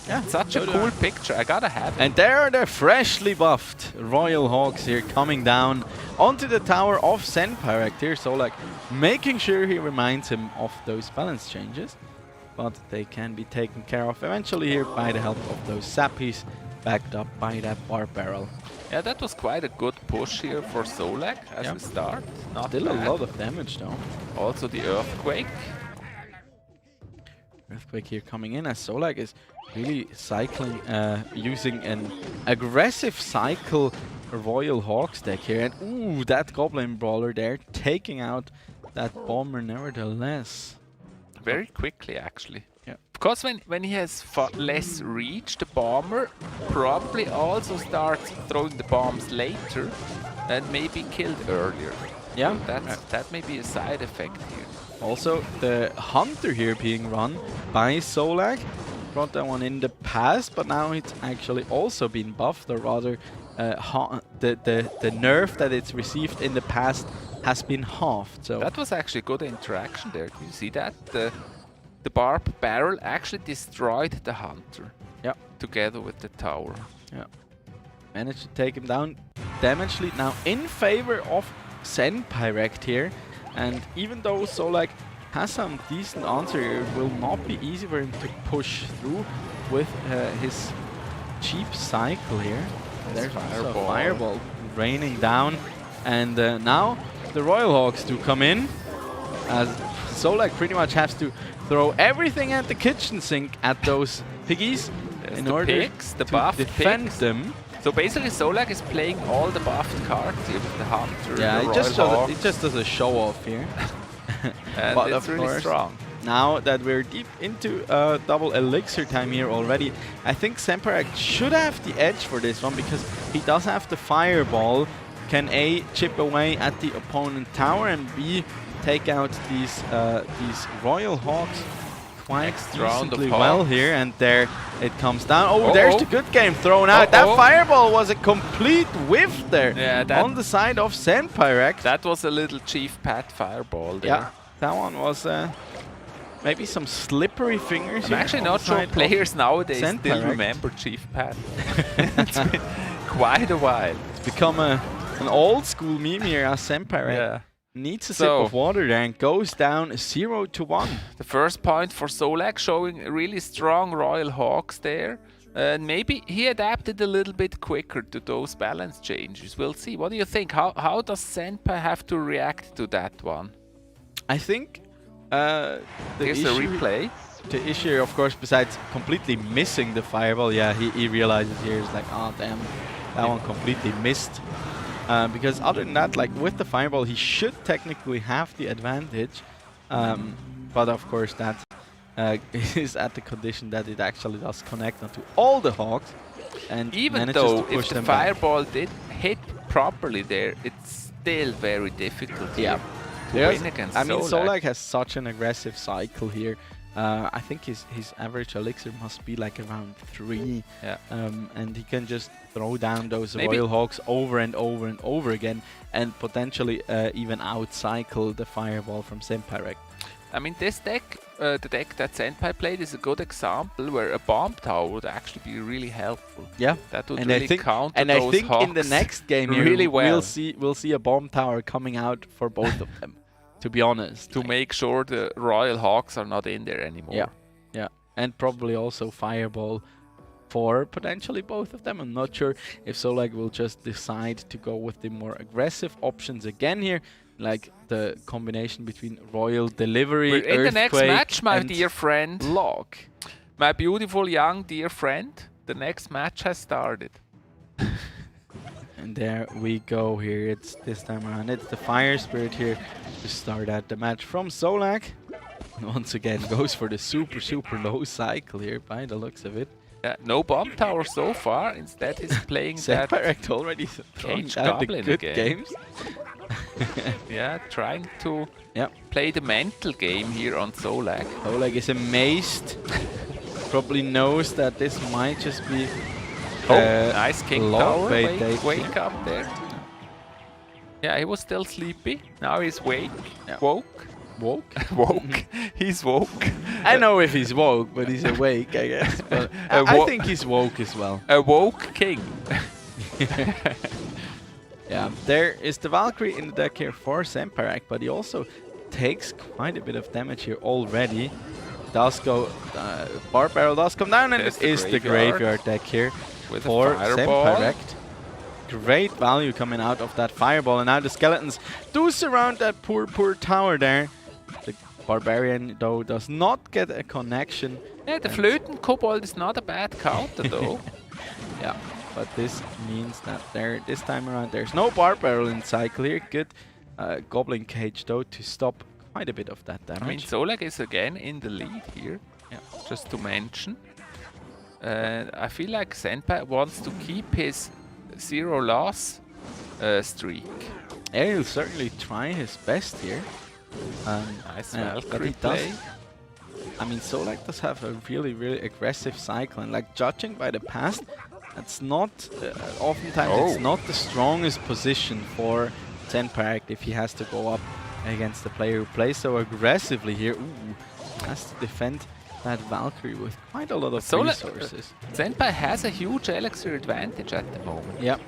Yeah, such a cool picture, I gotta have it. And there are the freshly buffed Royal Hawks here coming down onto the tower of Senparect here, so like making sure he reminds him of those balance changes. But they can be taken care of eventually here by the help of those Sappies, backed up by that Bar Barrel. Yeah, that was quite a good push here for Solag as we start. Still a lot of damage though. Also the Earthquake. Earthquake here coming in as Solag is really cycling, using an aggressive cycle Royal Hawks deck here. And ooh, that Goblin Brawler there taking out that Bomber nevertheless. Very quickly, actually. Yeah. Because when he has less reach, the Bomber probably also starts throwing the bombs later and maybe killed earlier. Yeah. That may be a side effect here. Also, the Hunter here being run by Solag. Brought that one in the past, but now it's actually also been buffed, or rather, the nerf that it's received in the past has been halved. So that was actually good interaction there. Do you see that? The barb barrel actually destroyed the Hunter. Yeah. Together with the tower. Yeah. Managed to take him down. Damage lead now in favor of Zenpyrect here. And even though Solag has some decent answer here, it will not be easy for him to push through with his cheap cycle here. There's also a fireball raining down. And now the Royal Hawks do come in, as Solag pretty much has to throw everything at the kitchen sink at those piggies in order to defend them. So basically Solag is playing all the buffed cards here with the Hunter. Yeah, the it just does a show off here. And but it's of really course, strong. Now that we're deep into double elixir time here already, I think Zenpyrect should have the edge for this one, because he does have the fireball, can A, chip away at the opponent tower, and B, take out these Royal Hawks quite decently well here. And there it comes down. Oh, there's the good game thrown out. That fireball was a complete whiff there on the side of Zenpyrect. That was a little Chief Pat fireball there. Yeah, that one was maybe some slippery fingers. I'm actually not sure players nowadays still remember Chief Pat. It's been quite a while. It's become an old school meme here as Zenpyrect needs a sip of water there and goes down 0-1. The first point for Solag, showing really strong Royal Hawks there. And maybe he adapted a little bit quicker to those balance changes. We'll see. What do you think? How does Zenpai have to react to that one? I think here's a replay. The issue, of course, besides completely missing the fireball, he realizes here is like, oh damn, that one completely missed. Because other than that, like with the fireball, he should technically have the advantage. But of course, that is at the condition that it actually does connect onto all the Hawks. And even though if the fireball did hit properly there, it's still very difficult to win against Solag. I mean, Solag has such an aggressive cycle here. I think his average elixir must be like around 3. Yeah. And he can just throw down those Royal Hawks over and over and over again, and potentially even outcycle the fireball from Zenpyrect. I mean, this deck, the deck that Zenpai played, is a good example where a bomb tower would actually be really helpful. Yeah, that would and really I think, counter and those I think Hawks in the next game here, really well. we'll see a bomb tower coming out for both of them. To be honest, to make sure the Royal Hawks are not in there anymore. Yeah, and probably also fireball for potentially both of them. I'm not sure if Solag will just decide to go with the more aggressive options again here, like the combination between Royal Delivery, We're in the next match, my and dear friend. Lock. My beautiful young dear friend. The next match has started. And there we go here. It's this time around. It's the Fire Spirit here to start out the match from Solag. Once again goes for the super low cycle here by the looks of it. Yeah, no bomb tower so far. Instead he's playing that Zenpyrect already throwing out the good games. Yeah, trying to play the mental game here on Solag. Solag is amazed. Probably knows that this might just be nice king tower. Wake up there. Yeah, he was still sleepy. Now he's woke. Woke. He's woke. I know if he's woke, but he's awake, I guess. But I think he's woke as well. A woke king. Yeah, there is the Valkyrie in the deck here for Zenpyrect, but he also takes quite a bit of damage here already. Does go, Barb Barrel does come down, and it is the graveyard deck here with for Zenpyrect. Great value coming out of that fireball, and now the skeletons do surround that poor tower there. The Barbarian, though, does not get a connection. Yeah, the Flöten Kobold is not a bad counter, though. Yeah, but this means that this time around there's no Bar Barrel in cycle here. Good Goblin Cage, though, to stop quite a bit of that damage. I mean, Solag is again in the lead here, just to mention. I feel like Senpai wants to keep his 0 loss streak. Yeah, he'll certainly try his best here. Nice but he does. I mean, Solag does have a really, really aggressive cycle, and like judging by the past, that's not oftentimes it's not the strongest position for Senpai if he has to go up against the player who plays so aggressively here. Ooh, has to defend that Valkyrie with quite a lot of resources. Senpai has a huge elixir advantage at the moment. Yeah.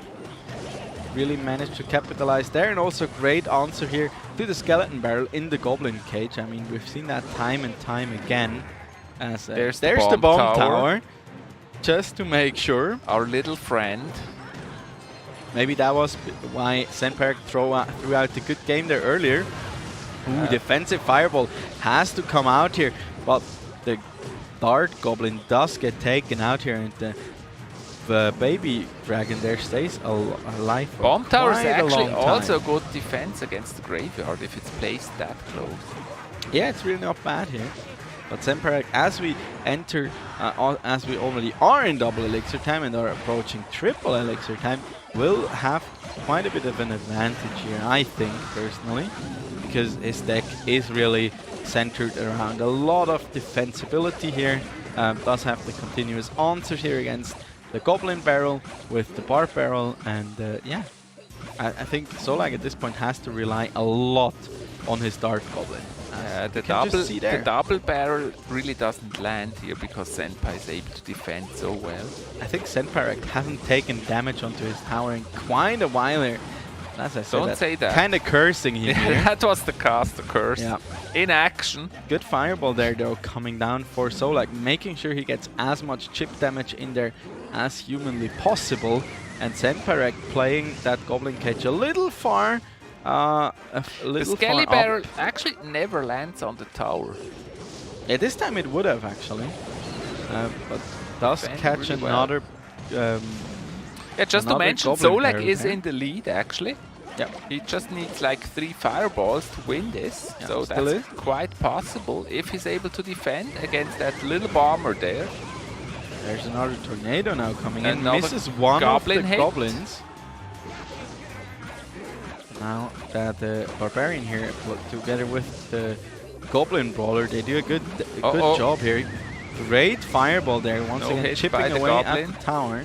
Really managed to capitalize there, and also great answer here to the skeleton barrel in the Goblin Cage. I mean, we've seen that time and time again. As there's the bomb tower, just to make sure. Our little friend. Maybe that was why Senpai threw out the good game there earlier. Ooh, defensive fireball has to come out here, but the Dart Goblin does get taken out here, and the baby dragon there stays alive. Bomb tower is actually also a good defense against the graveyard if it's placed that close. Yeah, it's really not bad here. But Senpai, as we enter, as we already are in double elixir time and are approaching triple elixir time, will have quite a bit of an advantage here, I think, personally, because his deck is really centered around a lot of defensibility here. Does have the continuous answers here against the Goblin Barrel with the Bar Barrel, and yeah, I think Solag at this point has to rely a lot on his Dart Goblin. The double barrel really doesn't land here because Senpai is able to defend so well. I think Senpai hasn't taken damage onto his tower in quite a while here. As I said, don't say that. Kind of cursing him here. That was the caster curse. Yeah. In action. Good fireball there, though, coming down for Solag, making sure he gets as much chip damage in there as humanly possible. And Senpai playing that Goblin Cage a little far. The Skelly Barrel actually never lands on the tower. Yeah, this time it would have actually, but does catch really another. Yeah, just to mention, Solag is in the lead actually. Yeah, he just needs like 3 fireballs to win this, yeah, so that's quite possible if he's able to defend against that little bomber there. There's another tornado now coming in. Another misses one of the hit. goblins. Now that the Barbarian here, together with the Goblin Brawler, they do a good job here. Great fireball there, once again chipping away at the tower.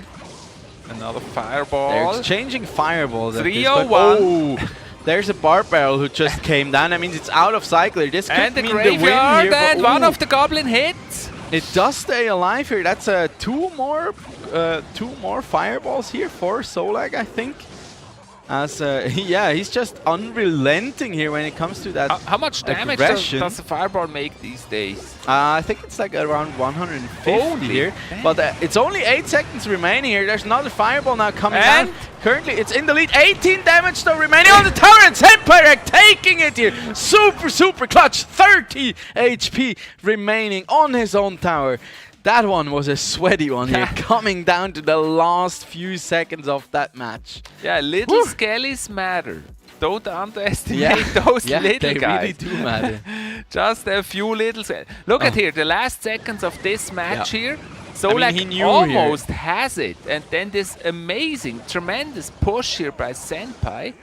Another fireball. They're exchanging fireballs. 301. There's a Bar Barrel who just came down. That means it's out of cycler. This could mean the win here. And one of the Goblin hits. It does stay alive here. That's two more fireballs here for Solag, I think. As yeah, he's just unrelenting here when it comes to that. How much damage does the fireball make these days? I think it's like around 150 here. But it's only 8 seconds remaining here. There's another fireball now coming down. Currently, it's in the lead. 18 damage though remaining on the tower, and Senpai taking it here. Super clutch. 30 HP remaining on his own tower. That one was a sweaty one here, coming down to the last few seconds of that match. Yeah, little skellies matter. Don't underestimate those little they guys. Really do matter. Just a few little skellies. Look at here, the last seconds of this match here. Solag almost has it. And then this amazing, tremendous push here by Senpai.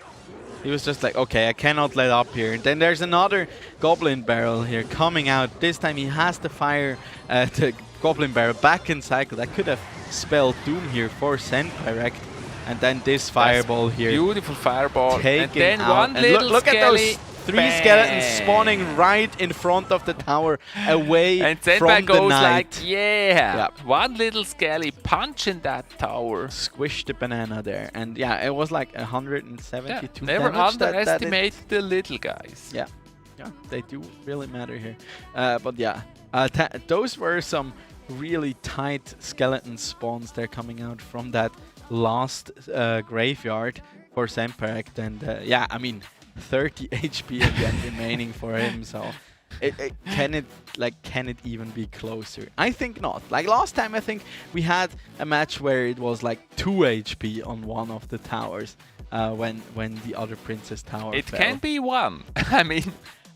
He was just like, okay, I cannot let up here. And then there's another Goblin Barrel here coming out. This time he has to fire the Goblin Barrel back in cycle. That could have spelled doom here for Senpai. And then this fireball here. Beautiful fireball. And then one little look at those 3 skeletons spawning right in front of the tower, away and from the knight. And Senpai goes like, yeah. One little skelly punching that tower. Squish the banana there. And yeah, it was like 172 never damage. underestimate the little guys. Yeah, they do really matter here. But yeah, those were some really tight skeleton spawns there coming out from that last graveyard for Senpai. And yeah, I mean, 30 HP again remaining for him, so Can it even be closer? I think not. Like last time, I think we had a match where it was like 2 HP on one of the towers when the other princess tower It fell. can be 1.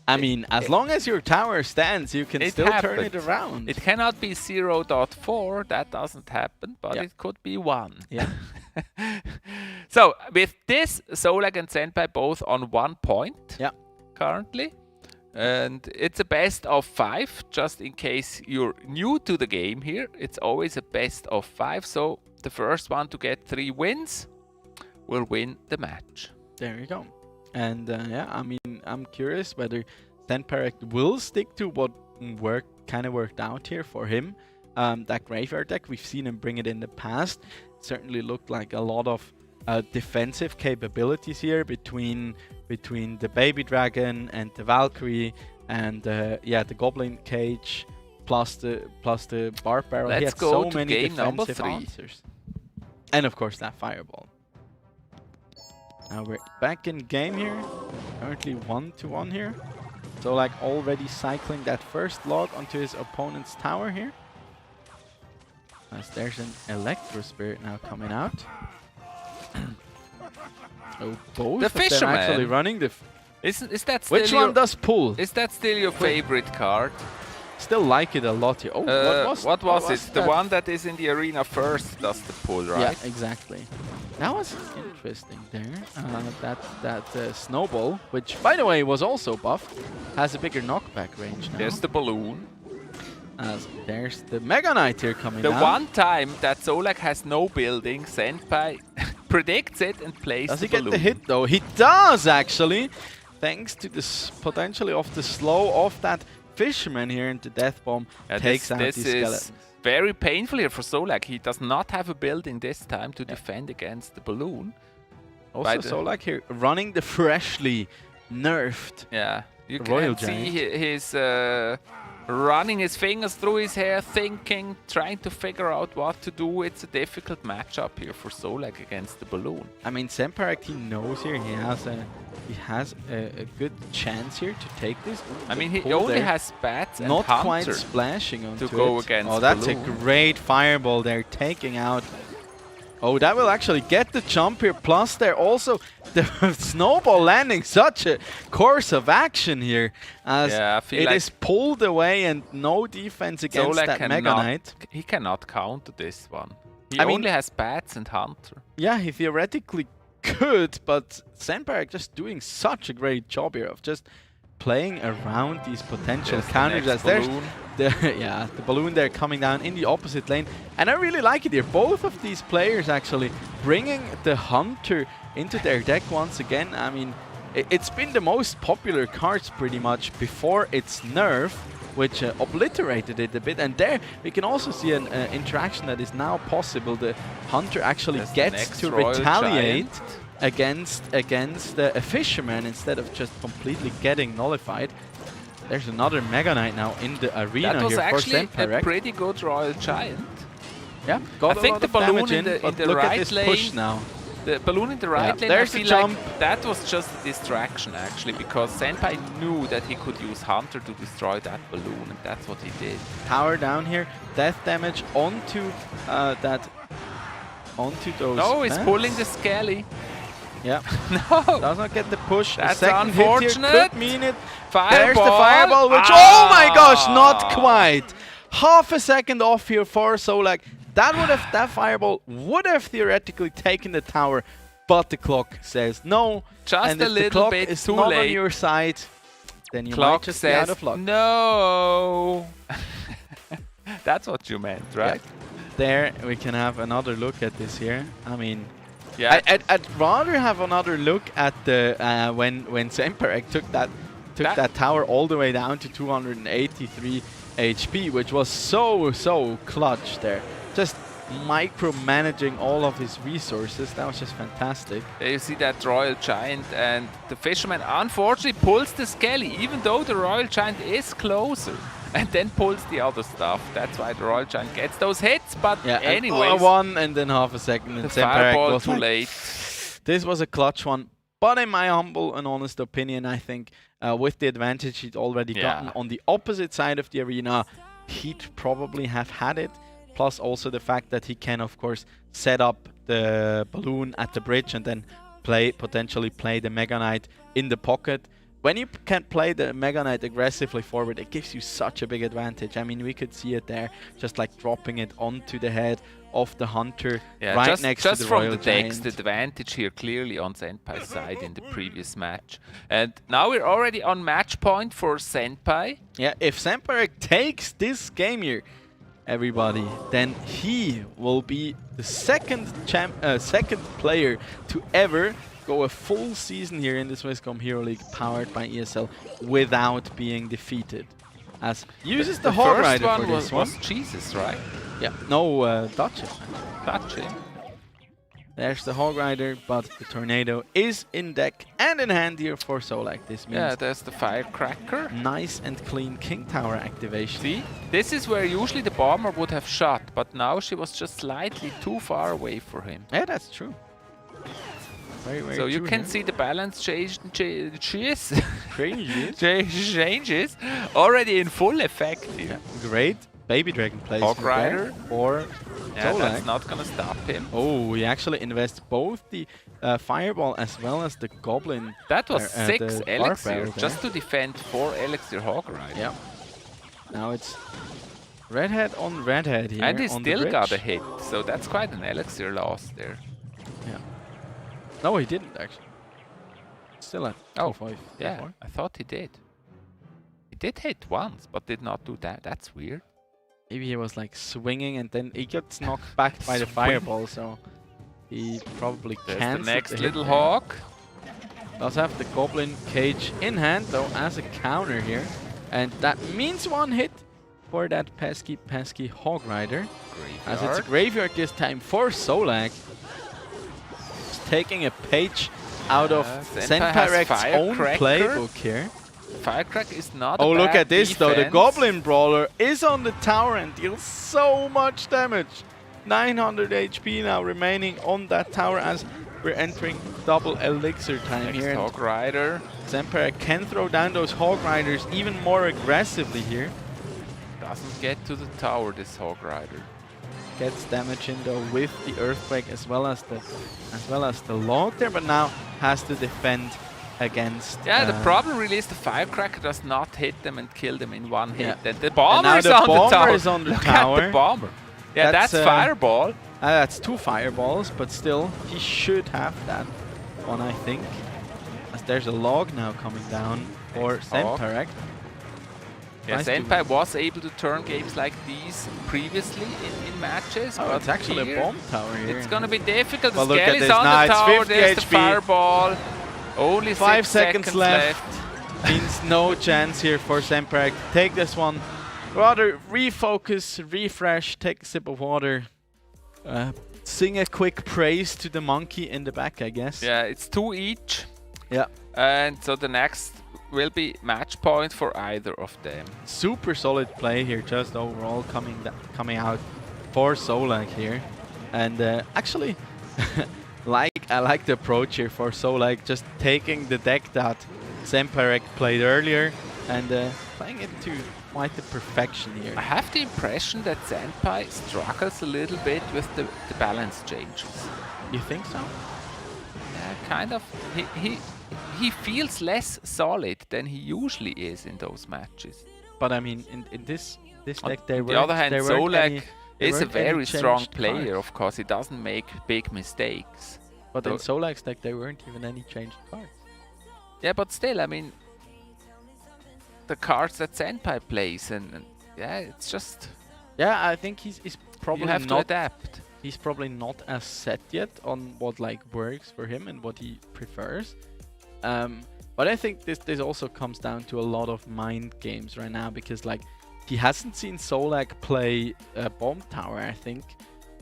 I mean, as long as your tower stands, you can still turn it around. It cannot be 0.4. That doesn't happen, but it could be 1. Yeah. So with this, Solag and Senpai both on 1 point. Yeah. Currently. And it's a best of 5, just in case you're new to the game here. It's always a best of 5, so the first one to get 3 wins will win the match. There you go. And yeah, I mean, I'm curious whether Senpai will stick to what kind of worked out here for him. That graveyard deck, we've seen him bring it in the past. Certainly looked like a lot of defensive capabilities here between the baby dragon and the Valkyrie and yeah, the goblin cage plus the barb barrel. Let's he had go so to many game number defensive 3. answers. And of course that fireball. Now we're back in game here. Currently 1-1 here. So like already cycling that first log onto his opponent's tower here. As there's an Electro Spirit now coming out. So both The of them Fisherman. actually running the... Is that still Which one does pull? Is that still your favorite card? Still like it a lot here. Oh, what was it? The one that is in the arena first does the pull, right? Yeah, exactly. That was interesting there. That snowball, which by the way was also buffed, has a bigger knockback range now. There's the balloon. There's the Mega Knight here coming The down. one time that Solag has no building, Senpai predicts it and plays Does the he get balloon. the hit though? He does actually, thanks to this potentially of the slow of that Fisherman here, and the Death Bomb takes out these skeletons. Very painful here for Solag. He does not have a building this time to defend against the balloon. Also Solag here running the freshly nerfed you Royal can see Giant. his running his fingers through his hair, thinking, trying to figure out what to do. It's a difficult matchup here for Solag against the balloon. I mean, Senpai, he knows here he has a good chance here to take this. I mean, he only has bats and not Hunter quite splashing onto to go it. against Oh, that's balloon. a great fireball there, taking out. Oh, that will actually get the jump here. Plus, there also the snowball landing such a course of action here, as I feel it like is pulled away and no defense against Solag that Mega Knight. He cannot counter this one. He I mean, only has bats and Hunter. Yeah, he theoretically could, but Senpai just doing such a great job here of just playing around these potential There's counters. the As next there's balloon. the balloon there coming down in the opposite lane, and I really like it here. Both of these players actually bringing the Hunter into their deck once again. I mean, it's been the most popular cards pretty much before its nerf, which obliterated it a bit. And there we can also see an interaction that is now possible. The Hunter actually There's the gets next to Royal retaliate Giant. against a Fisherman instead of just completely getting nullified. There's another Mega Knight now in the arena That was here for actually Senpai. a pretty good Royal Giant. Yeah, I got a think lot the of balloon damage in the but in the look right at this lane. push now. The balloon in the right lane, there's I the feel jump. like that was just a distraction actually, because Senpai knew that he could use Hunter to destroy that balloon, and that's what he did. Tower down here, death damage onto those. No, he's bats. pulling the Skelly. Yeah. No! Does not get the push. That's the second hit here unfortunate. could mean it. Fireball. There's the fireball, which, oh my gosh, not quite. Half a second off here for Solag. That fireball would have theoretically taken the tower, but the clock says no. Just and a if the little clock bit is too not late. on your side, then you might Clock just be out says of luck. no. That's what you meant, right? Yeah. There we can have another look at this here. I mean, Yeah. I'd rather have another look at the when Senpai took that tower all the way down to 283 HP, which was so clutch there. Just micromanaging all of his resources. That was just fantastic. There you see that Royal Giant, and the Fisherman unfortunately pulls the Skelly, even though the Royal Giant is closer, and then pulls the other stuff. That's why the Royal Giant gets those hits, but Yeah, anyways, one and then half a second. the And Senpai fireball was too like, late. This was a clutch one. But in my humble and honest opinion, I think with the advantage he'd already gotten on the opposite side of the arena, he'd probably have had it. Plus also the fact that he can, of course, set up the balloon at the bridge and then potentially play the Mega Knight in the pocket. When you can play the Mega Knight aggressively forward, it gives you such a big advantage. I mean, we could see it there, just like dropping it onto the head of the Hunter right next to the Royal Giant. Just from the text, the advantage here clearly on Senpai's side in the previous match. And now we're already on match point for Senpai. Yeah, if Senpai takes this game here, everybody, then he will be the second player to ever go a full season here in the Swisscom Hero League powered by ESL without being defeated. As uses the Hog Rider for this one. Was Jesus, right? Yeah, no, Dutch. Dutch. There's the Hog Rider, but the Tornado is in deck and in hand here for Solak. This means there's the Firecracker. Nice and clean King Tower activation. See, this is where usually the Bomber would have shot, but now she was just slightly too far away for him. Yeah, that's true. Very, very so you true can here. see the balance changes already in full effect here. Yeah, great Baby Dragon plays Hog Rider or Solak. That's not gonna stop him. Oh, he actually invests both the Fireball as well as the Goblin. That was 6 Elixir just there. to defend 4 Elixir Hog Rider. Yeah. Now it's Redhead on Redhead here. And he on still the got a hit, so that's quite an Elixir loss there. Yeah. No, he didn't actually. Still at 5. Yeah, I thought he did. He did hit once, but did not do that. That's weird. Maybe he was like swinging and then he gets knocked back by the Fireball, so he probably can't. The next little hawk. Does have the Goblin Cage in hand though as a counter here. And that means one hit for that pesky Hog Rider. As it's a graveyard this time for Solak. Just taking a page out of Senpai's own playbook here. Firecrack is not Oh, a look bad at this though. The Goblin Brawler is on the tower and deals so much damage. 900 HP now remaining on that tower as we're entering double elixir time here. Hog Rider. Senpai can throw down those Hog Riders even more aggressively here. Doesn't get to the tower, this Hog Rider. Gets damage in though with the Earthquake as well as the log there, but now has to defend against. Yeah, the problem really is the Firecracker does not hit them and kill them in one hit. Yeah. And the Bomber is on the tower. Look at the Bomber. Yeah, that's Fireball. That's 2 Fireballs, but still, he should have that one, I think. As there's a log now coming down for Senpai. Yeah, Senpai was able to turn games like these previously in matches. Oh, but it's actually a bomb tower here. It's gonna be difficult. Well, The Scale is on the tower. There's the Fireball. Only 5 6 seconds left. Means no chance here for Senpai. Take this one. Rather refocus, refresh, take a sip of water. Sing a quick praise to the monkey in the back, I guess. Yeah, it's 2 each. Yeah. And so the next will be match point for either of them. Super solid play here, just overall coming out for Solak here. And actually, I like the approach here for Solak, just taking the deck that Senpai played earlier and playing it to quite the perfection here. I have the impression that Senpai struggles a little bit with the balance changes. You think so? Yeah, kind of. He feels less solid than he usually is in those matches. But I mean, in this deck, on the other hand, Solak is a very strong player, of course. He doesn't make big mistakes. But in Solak's deck, there weren't even any changed cards. Yeah, but still, I mean, the cards that Senpai plays, and yeah, it's just. Yeah, I think he's probably you have to adapt. He's probably not as set yet on what works for him and what he prefers. But I think this also comes down to a lot of mind games right now, because he hasn't seen Solak play a bomb tower, I think.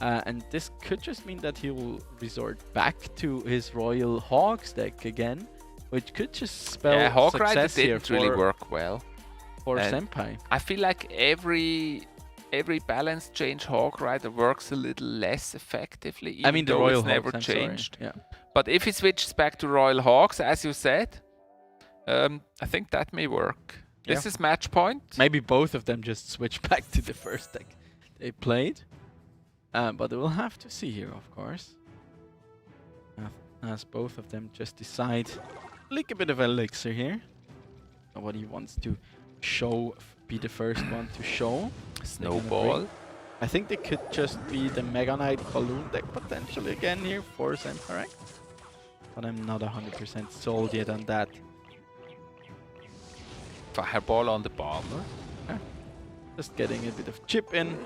And this could just mean that he will resort back to his Royal Hogs deck again, which could just spell Hog Rider success here didn't really work well for Senpai. I feel like every balance change Hog Rider works a little less effectively. Even I mean, the Royal Hogs never Hogs, changed. Yeah. But if he switches back to Royal Hogs, as you said, I think that may work. This is match point. Maybe both of them just switch back to the first deck they played. But we'll have to see here, of course. As both of them just decide like a bit of elixir here. What he wants to show, be the first one to show. Snowball. I think they could just be the Mega Knight Balloon deck potentially again here for Zemparek. But I'm not 100% sold yet on that. Fireball on the bomber. Yeah. Just getting a bit of chip in,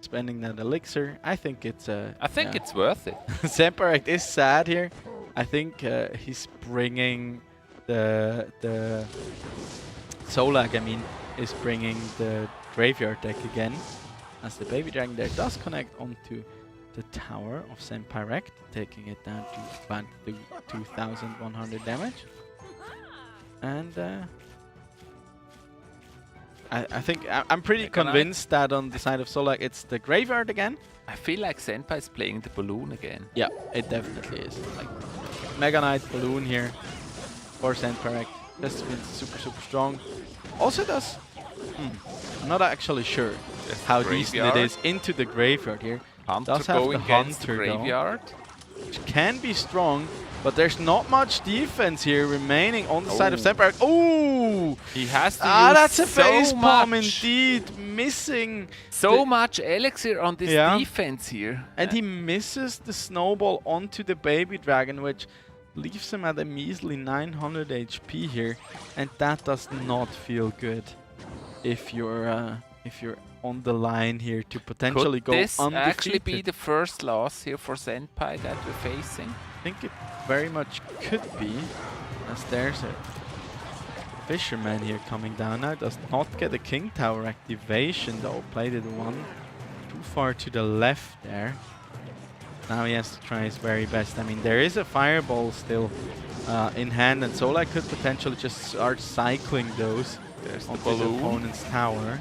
spending that elixir. I think it's I think it's worth it. Zemparek is sad here. I think he's bringing the Solak, I mean, is bringing the graveyard deck again, as the Baby Dragon there does connect onto the tower of Zemparek, taking it down to about 2,100 damage. And I think I'm pretty convinced that on the side of Solak it's the graveyard again. I feel like Senpai is playing the balloon again. Yeah, it definitely is. Like Mega Knight balloon here for Zemparek. Just been super strong. Also does. I'm not actually sure how decent it is into the graveyard here. Hunter does have going the against the Hunter graveyard. Which can be strong, but there's not much defense here remaining on the side of Zemparek. Oh! He has to that's use a face so palm much. indeed. Missing So much elixir on this defense here. And he misses the snowball onto the Baby Dragon, which leaves him at a measly 900 HP here. And that does not feel good if you're on the line here to potentially go undefeated. Could this actually be the first loss here for Senpai that we're facing? I think it very much could be, as there's a Fisherman here coming down now. Does not get a King Tower activation though. Played it one too far to the left there. Now he has to try his very best. I mean, there is a Fireball still in hand, and Solak could potentially just start cycling those onto his opponent's tower.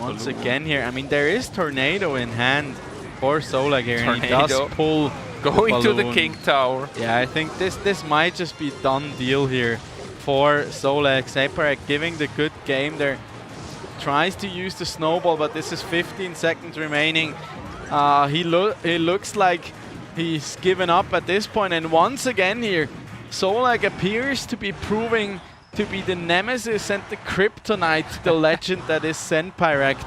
Once again here, I mean, there is Tornado in hand for Solak here, and he does pull going to the King Tower. Yeah, I think this might just be done deal here for Solak. Zemparek giving the good game there. Tries to use the snowball, but this is 15 seconds remaining. He looks like he's given up at this point, and once again here, Solak appears to be proving to be the nemesis and the kryptonite, the legend that is Zemparek,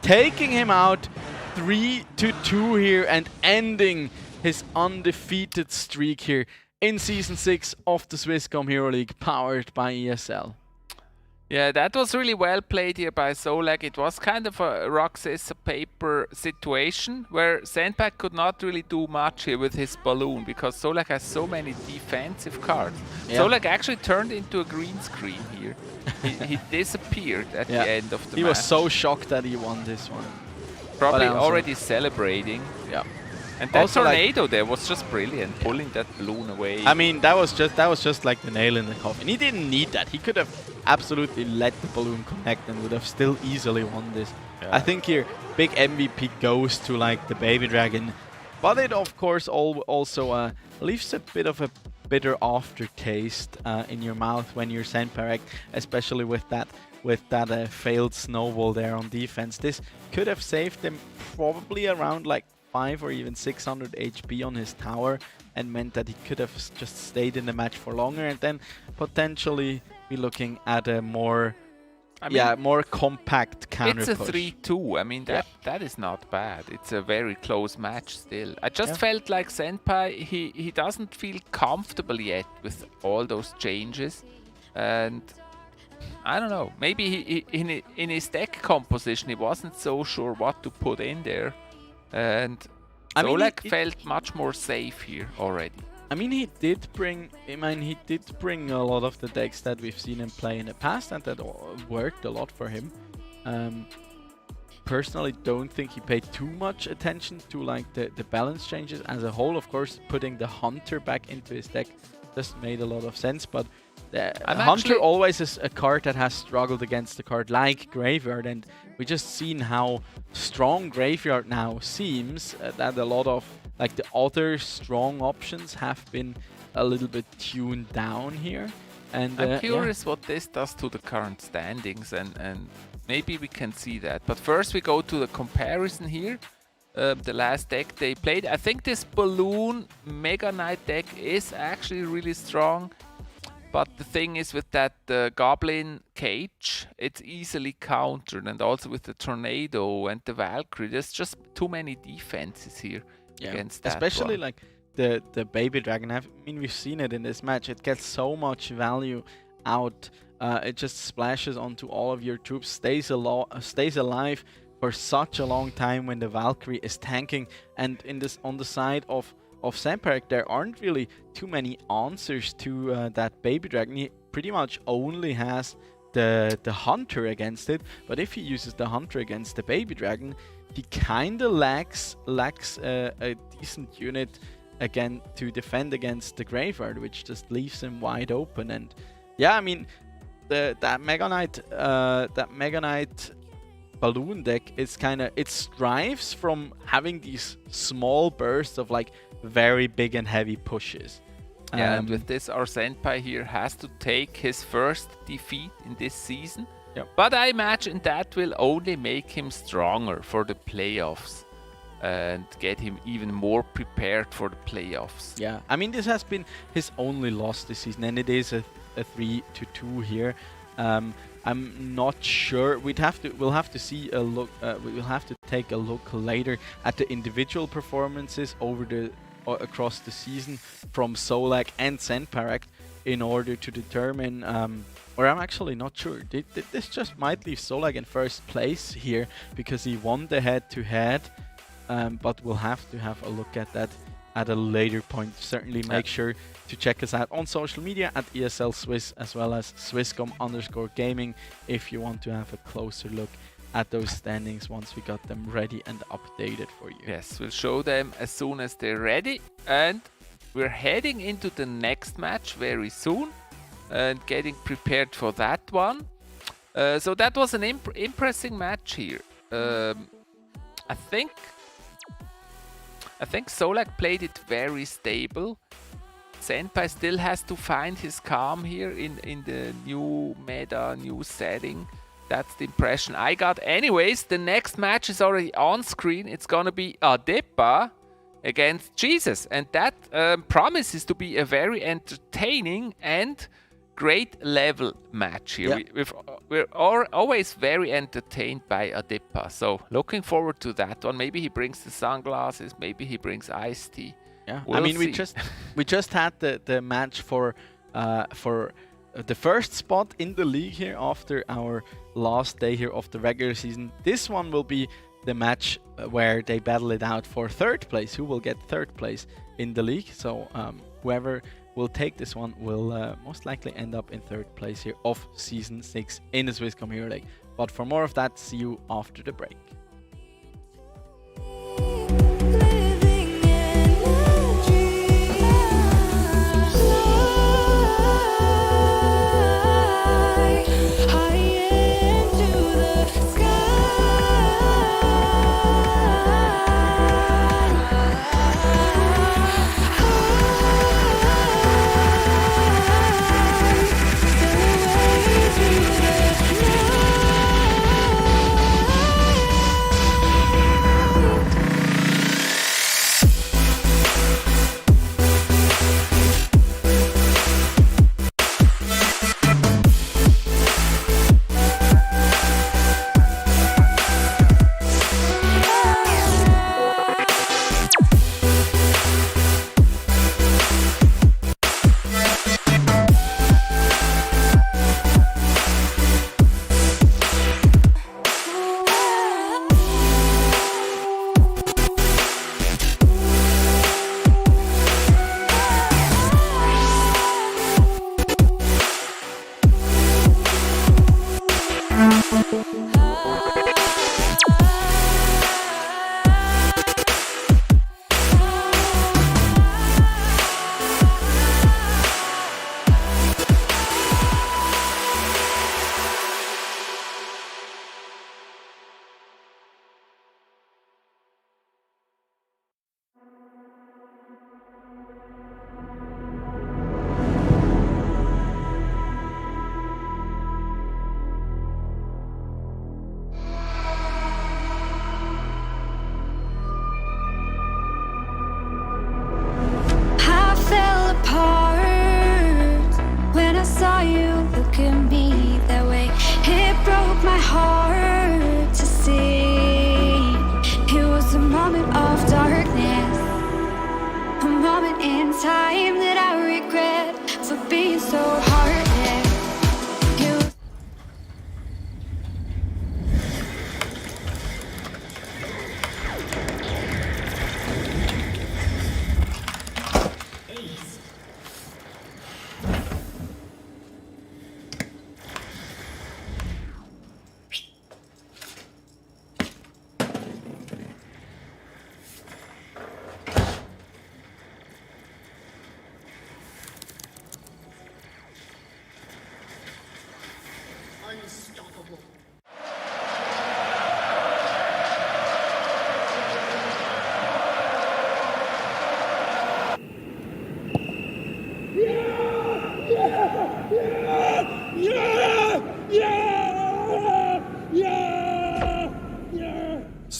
taking him out 3-2 here and ending his undefeated streak here in Season 6 of the Swisscom Hero League, powered by ESL. Yeah, that was really well played here by Solak. It was kind of a rock, scissors, paper situation where Senpai could not really do much here with his balloon because Solak has so many defensive cards. Yeah. Solak actually turned into a green screen here. he disappeared at the end of the match. He was so shocked that he won this one. Probably already celebrating. Yeah. And that tornado there was just brilliant, pulling that balloon away. I mean, that was just like the nail in the coffin. He didn't need that. He could have absolutely let the balloon connect and would have still easily won this. Yeah. I think here, big MVP goes to like the Baby Dragon, but it of course also leaves a bit of a bitter aftertaste in your mouth when you're Zemparek, especially with that failed snowball there on defense. This could have saved them probably around like 5 or even 600 HP on his tower, and meant that he could have just stayed in the match for longer and then potentially be looking at a more more compact counter push. It's a 3-2. I mean, that is not bad. It's a very close match still. I just felt like Senpai, he doesn't feel comfortable yet with all those changes, and I don't know, maybe in his deck composition he wasn't so sure what to put in there. And Solak felt much more safe here already. I mean, he did bring a lot of the decks that we've seen him play in the past, and that worked a lot for him. Personally, don't think he paid too much attention to like the balance changes as a whole. Of course, putting the Hunter back into his deck just made a lot of sense, but Hunter always is a card that has struggled against a card like Graveyard, and we just seen how strong Graveyard now seems, that a lot of like the other strong options have been a little bit tuned down here. And I'm yeah. curious what this does to the current standings, and maybe we can see that. But first we go to the comparison here. The last deck they played. I think this Balloon Mega Knight deck is actually really strong. But the thing is with that Goblin Cage, it's easily countered. And also with the Tornado and the Valkyrie, there's just too many defenses here against that especially one. like the Baby Dragon. I mean, we've seen it in this match. It gets so much value out. It just splashes onto all of your troops, stays alive for such a long time when the Valkyrie is tanking. And on the side of Semperek, there aren't really too many answers to that Baby Dragon. He pretty much only has the Hunter against it. But if he uses the Hunter against the Baby Dragon, he kind of lacks a decent unit again to defend against the Graveyard, which just leaves him wide open. And yeah, I mean, that Mega Knight Balloon deck is it strives from having these small bursts of like very big and heavy pushes. Yeah, and with this, our Senpai here has to take his first defeat in this season. Yep. But I imagine that will only make him stronger for the playoffs and get him even more prepared for the playoffs. Yeah, I mean, this has been his only loss this season, and it is a 3-2 here. I'm not sure. We'll have to see a look. We'll have to take a look later at the individual performances across the season from Solak and Senparek in order to determine. Or I'm actually not sure. This just might leave Solak in first place here because he won the head-to-head. But we'll have to have a look at that at a later point. Certainly make sure to check us out on social media at ESL Swiss as well as Swisscom_gaming if you want to have a closer look at those standings once we got them ready and updated for you. Yes, we'll show them as soon as they're ready. And we're heading into the next match very soon and getting prepared for that one. So that was an impressive match here. I think Solak played it very stable. Senpai still has to find his calm here in the new meta, new setting. That's the impression I got. Anyways, the next match is already on screen. It's gonna be Adepa against Jesus. And that promises to be a very entertaining and great level match here. Yeah. We're always very entertained by Adepa, so looking forward to that one. Maybe he brings the sunglasses, maybe he brings iced tea. Yeah, we'll I mean, see. we just had the match for the first spot in the league here after our last day here of the regular season. This one will be the match where they battle it out for third place. Who will get third place in the league? So whoever will take this one will most likely end up in third place here of Season 6 in the Swisscom Hero League. But for more of that, see you after the break. broke my heart to see. It was a moment of darkness, a moment in time that I regret for being so heartless. You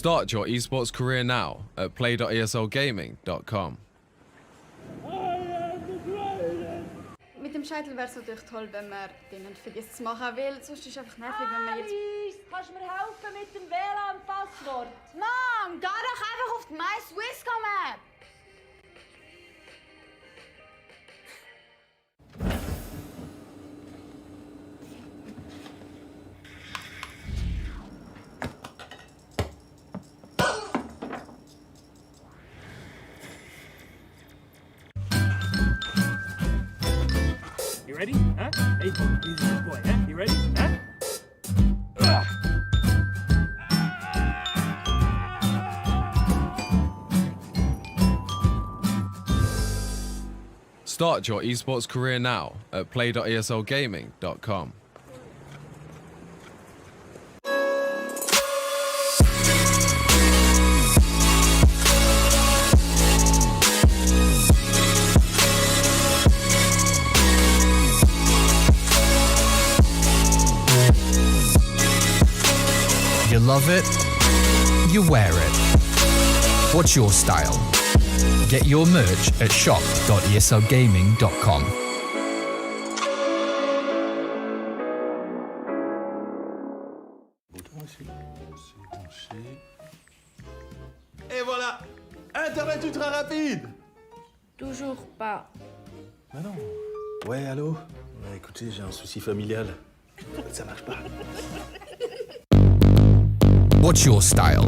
Start your esports career now at play.eslgaming.com. Mit dem Scheitel wäre es natürlich toll, wenn man den nicht vergisst zu machen, weil sonst ist es einfach nervig, wenn man jetzt... Alice, kannst du mir helfen mit dem WLAN-Passwort? Mom, geh doch einfach auf die My Swisscom App. You ready? Huh? Hey, he's a good boy, huh? You ready? Huh? Start your esports career now at play.eslgaming.com. You love it, you wear it. What's your style? Get your merch at shop.eslgaming.com. Et voilà, Internet ultra rapide. Toujours pas. Ah non. Ouais, allô? Ouais, écoutez, j'ai un souci familial. Ça marche pas. What's your style?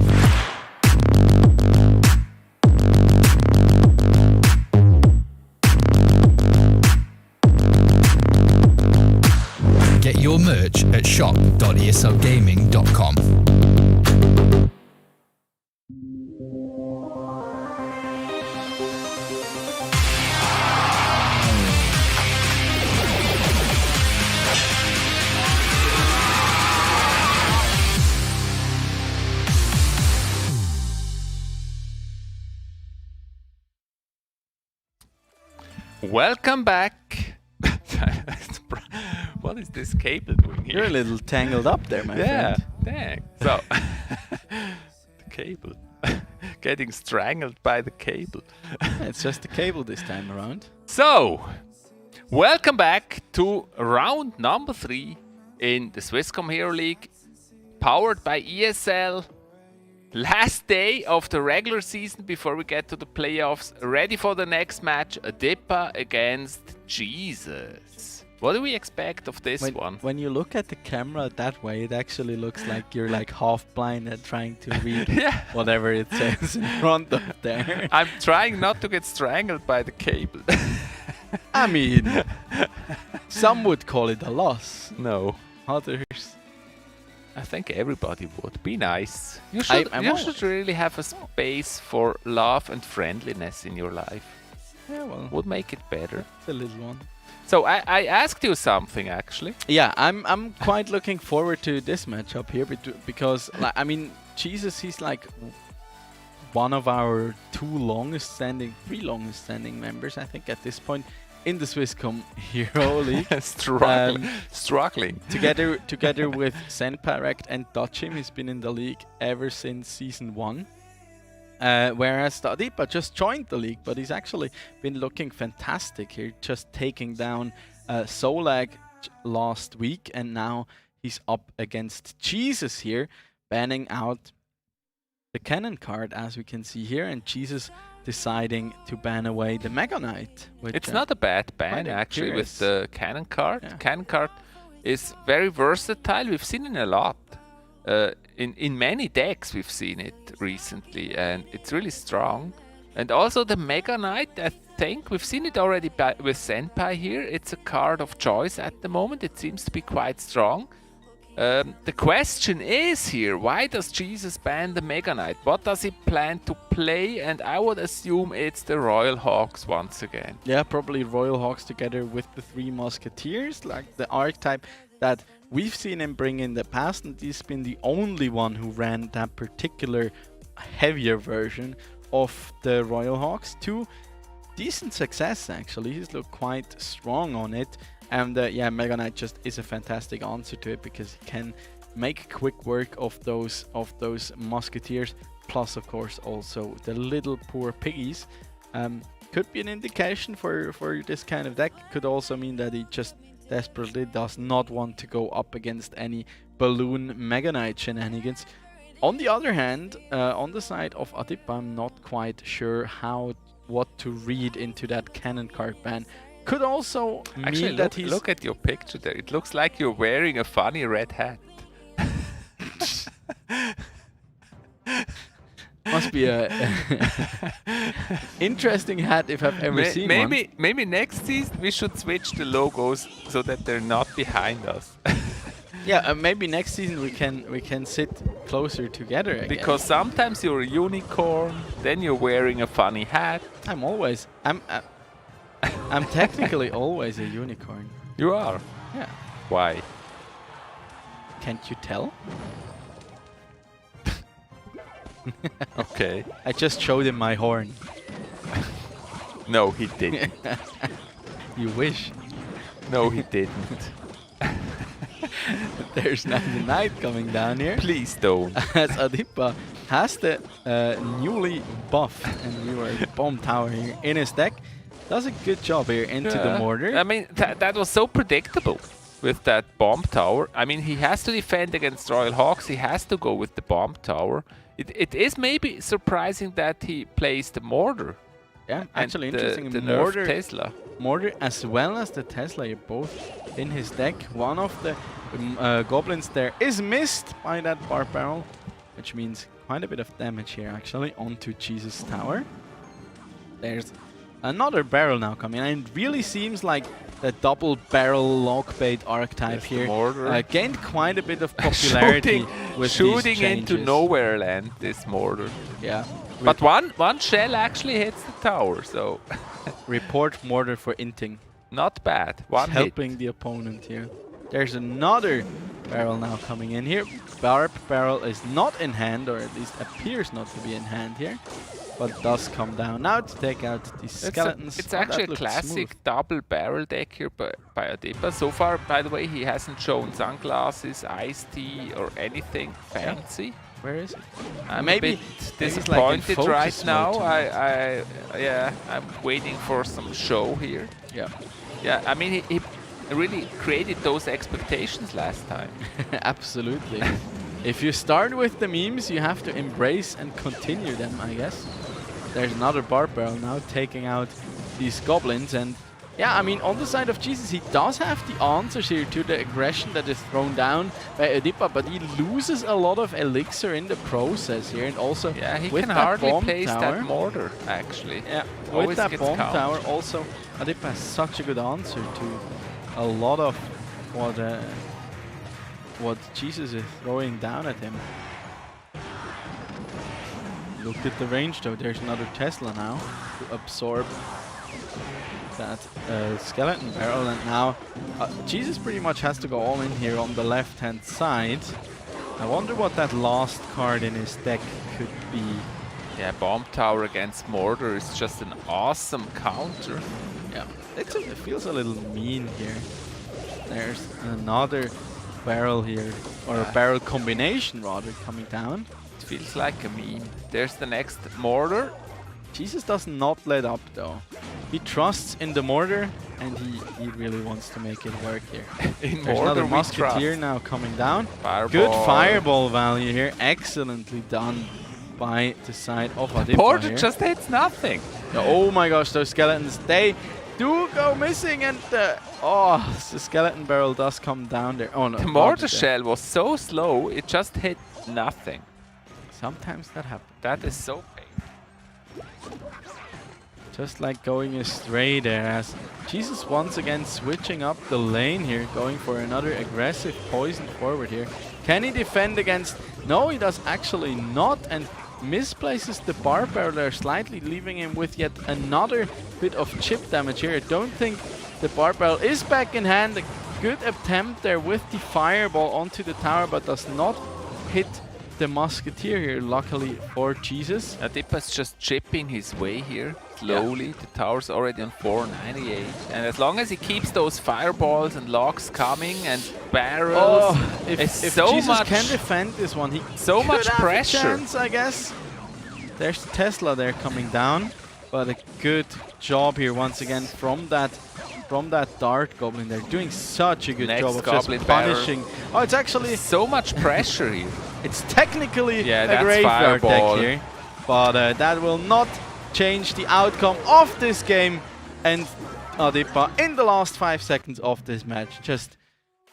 Get your merch at shop.eslgaming.com. Welcome back. What is this cable doing here? You're a little tangled up there, my Yeah, friend. thanks. So, the cable. Getting strangled by the cable. It's just the cable this time around. So, welcome back to round number 3 in the Swisscom Hero League, powered by ESL. Last day of the regular season before we get to the playoffs. Ready for the next match, Adipa against Jesus. What do we expect of this one? When you look at the camera that way, it actually looks like you're like half blind and trying to read whatever it says in front of there. I'm trying not to get strangled by the cable. I mean, some would call it a loss. No. Others. I think everybody would. Be nice. You should really have a space for love and friendliness in your life. Yeah, well. Would make it better. It's a little one. So I asked you something actually. Yeah, I'm quite looking forward to this matchup here because like, I mean, Jesus, he's like one of our 3 longest standing members, I think, at this point in the Swisscom Hero League. Struggling. Together with Senparect and Dutchim, he's been in the league ever since Season 1. Whereas Adipa just joined the league, but he's actually been looking fantastic here, just taking down Solag last week, and now he's up against Jesus here, banning out the cannon card, as we can see here, and Jesus deciding to ban away the Mega Knight. It's not a bad ban, actually, with the cannon card. Yeah. Cannon card is very versatile. We've seen it a lot. In many decks we've seen it recently, and it's really strong. And also the Mega Knight, I think we've seen it already with Senpai here. It's a card of choice at the moment. It seems to be quite strong. The question is here, why does Jesus ban the Mega Knight? What does he plan to play? And I would assume it's the Royal Hawks once again. Yeah, probably Royal Hawks together with the Three Musketeers, like the archetype that we've seen him bring in the past, and he's been the only one who ran that particular heavier version of the Royal Hawks to decent success, actually. He's looked quite strong on it. And yeah, Mega Knight just is a fantastic answer to it, because he can make quick work of those musketeers, plus of course also the little poor piggies. Could be an indication for this kind of deck. Could also mean that he just desperately does not want to go up against any balloon Mega Knight shenanigans. On the other hand, on the side of Adipa, I'm not quite sure what to read into that cannon card ban. Could also actually mean that he's... Look at your picture there. It looks like you're wearing a funny red hat. Must be a interesting hat if I've ever seen one. Maybe next season we should switch the logos so that they're not behind us. Yeah, maybe next season we can sit closer together again. Because sometimes you're a unicorn, then you're wearing a funny hat. I'm technically always a unicorn. You are? Yeah. Why? Can't you tell? Okay. I just showed him my horn. No, he didn't. You wish. No, he didn't. There's now the knight coming down here. Please don't. As Adipa has the newly buffed and newer bomb tower here in his deck. Does a good job here into the mortar. I mean, that was so predictable with that bomb tower. I mean, he has to defend against Royal Hawks. He has to go with the bomb tower. It is maybe surprising that he plays the mortar. Yeah, actually interesting. The mortar, Tesla. Mortar as well as the Tesla are both in his deck. One of the goblins there is missed by that bar barrel, which means quite a bit of damage here actually onto Jesus' tower. There's another barrel now coming, and it really seems like the double barrel lockbait archetype here gained quite a bit of popularity with shooting these into changes. nowhere land, this mortar. Yeah. But one shell actually hits the tower, so report mortar for inting. Not bad. One helping the opponent here. There's another barrel now coming in here. Barb barrel is not in hand, or at least appears not to be in hand here, but does come down now to take out these skeletons. It's actually a classic double barrel deck here by Adipa. So far, by the way, he hasn't shown sunglasses, iced tea, or anything fancy. Yeah. Where is it? I'm maybe a bit disappointed like right now. I'm waiting for some show here. Yeah. Yeah, I mean, he really created those expectations last time. Absolutely. If you start with the memes, you have to embrace and continue them, I guess. There's another bar barrel now taking out these goblins, and yeah, I mean, on the side of Jesus, he does have the answers here to the aggression that is thrown down by Adipa, but he loses a lot of elixir in the process here, and also yeah, he with can that hardly bomb place tower, that mortar, actually. Yeah, with that bomb tower, also Adipa has such a good answer to a lot of what Jesus is throwing down at him. Look at the range though, there's another Tesla now to absorb that skeleton barrel, and now Jesus pretty much has to go all in here on the left hand side. I wonder what that last card in his deck could be. Yeah, bomb tower against mortar is just an awesome counter. Yeah, it feels a little mean here. There's another barrel here, or a barrel combination rather, coming down. It feels like a meme. There's the next mortar. Jesus does not let up though. He trusts in the mortar, and he really wants to make it work here. In There's mortar another we musketeer trust. now coming down. Fireball. Good fireball value here. Excellently done by the side of Adipa Porter here. just hits nothing. Oh my gosh, those skeletons, they do go missing, and the skeleton barrel does come down there. Oh no. The mortar shell was so slow, it just hit nothing. Sometimes that happens. That is so painful. Just like going astray there, as Jesus once again switching up the lane here, going for another aggressive poison forward here. Can he defend against? No, he does actually not, and misplaces the bar barrel there slightly, leaving him with yet another bit of chip damage here. I don't think the bar barrel is back in hand. A good attempt there with the fireball onto the tower, but does not hit the musketeer here, luckily for Jesus. Adipa's just chipping his way here, slowly. Yeah. The tower's already on 498. And as long as he keeps those fireballs and logs coming and barrels, if so Jesus much can defend this one, he so much could pressure. Have a chance, I guess. There's Tesla there coming down, but a good job here once again from that dart goblin. They're doing such a good job of just punishing. Oh, it's actually so much pressure here. It's technically a graveyard deck here, but that will not change the outcome of this game. And Adipa in the last 5 seconds of this match, just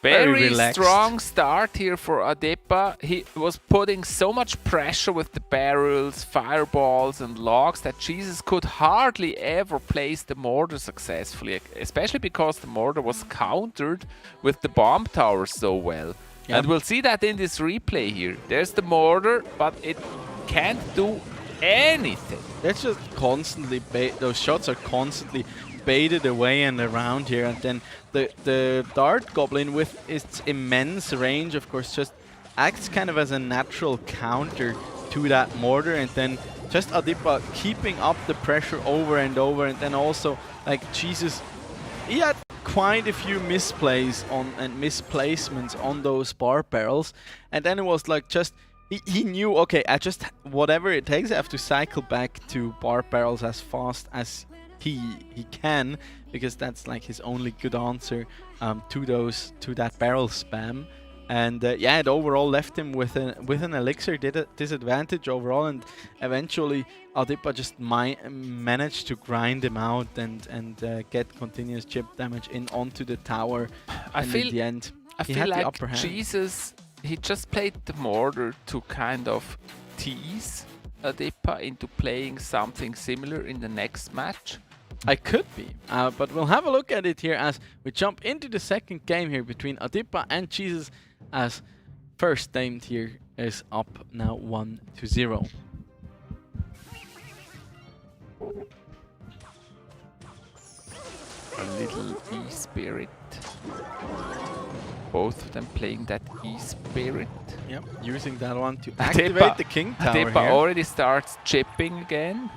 very relaxed. Strong start here for Adipa. He was putting so much pressure with the barrels, fireballs and logs that Jesus could hardly ever place the mortar successfully, especially because the mortar was countered with the bomb tower so well. Yep. And we'll see that in this replay here. There's the mortar, but it can't do anything. That's just constantly those shots are constantly baited away and around here, and then the dart goblin with its immense range, of course, just acts kind of as a natural counter to that mortar, and then just Adipa keeping up the pressure over and over, and then also like Jesus, he had quite a few misplays and misplacements on those bar barrels, and then it was like just he knew, okay, I just whatever it takes, I have to cycle back to bar barrels as fast as he can, because that's like his only good answer to that barrel spam. And yeah, it overall left him with an elixir disadvantage overall, and eventually Adipa just managed to grind him out and get continuous chip damage in onto the tower. In the end, he had the upper hand. Jesus, he just played the mortar to kind of tease Adipa into playing something similar in the next match. I could be, but we'll have a look at it here as we jump into the second game here between Adipa and Jesus, as first named here is up now 1-0. A little E-Spirit. Both of them playing that E-Spirit. Yep, using that one to activate the King Tower here. Adipa already starts chipping again.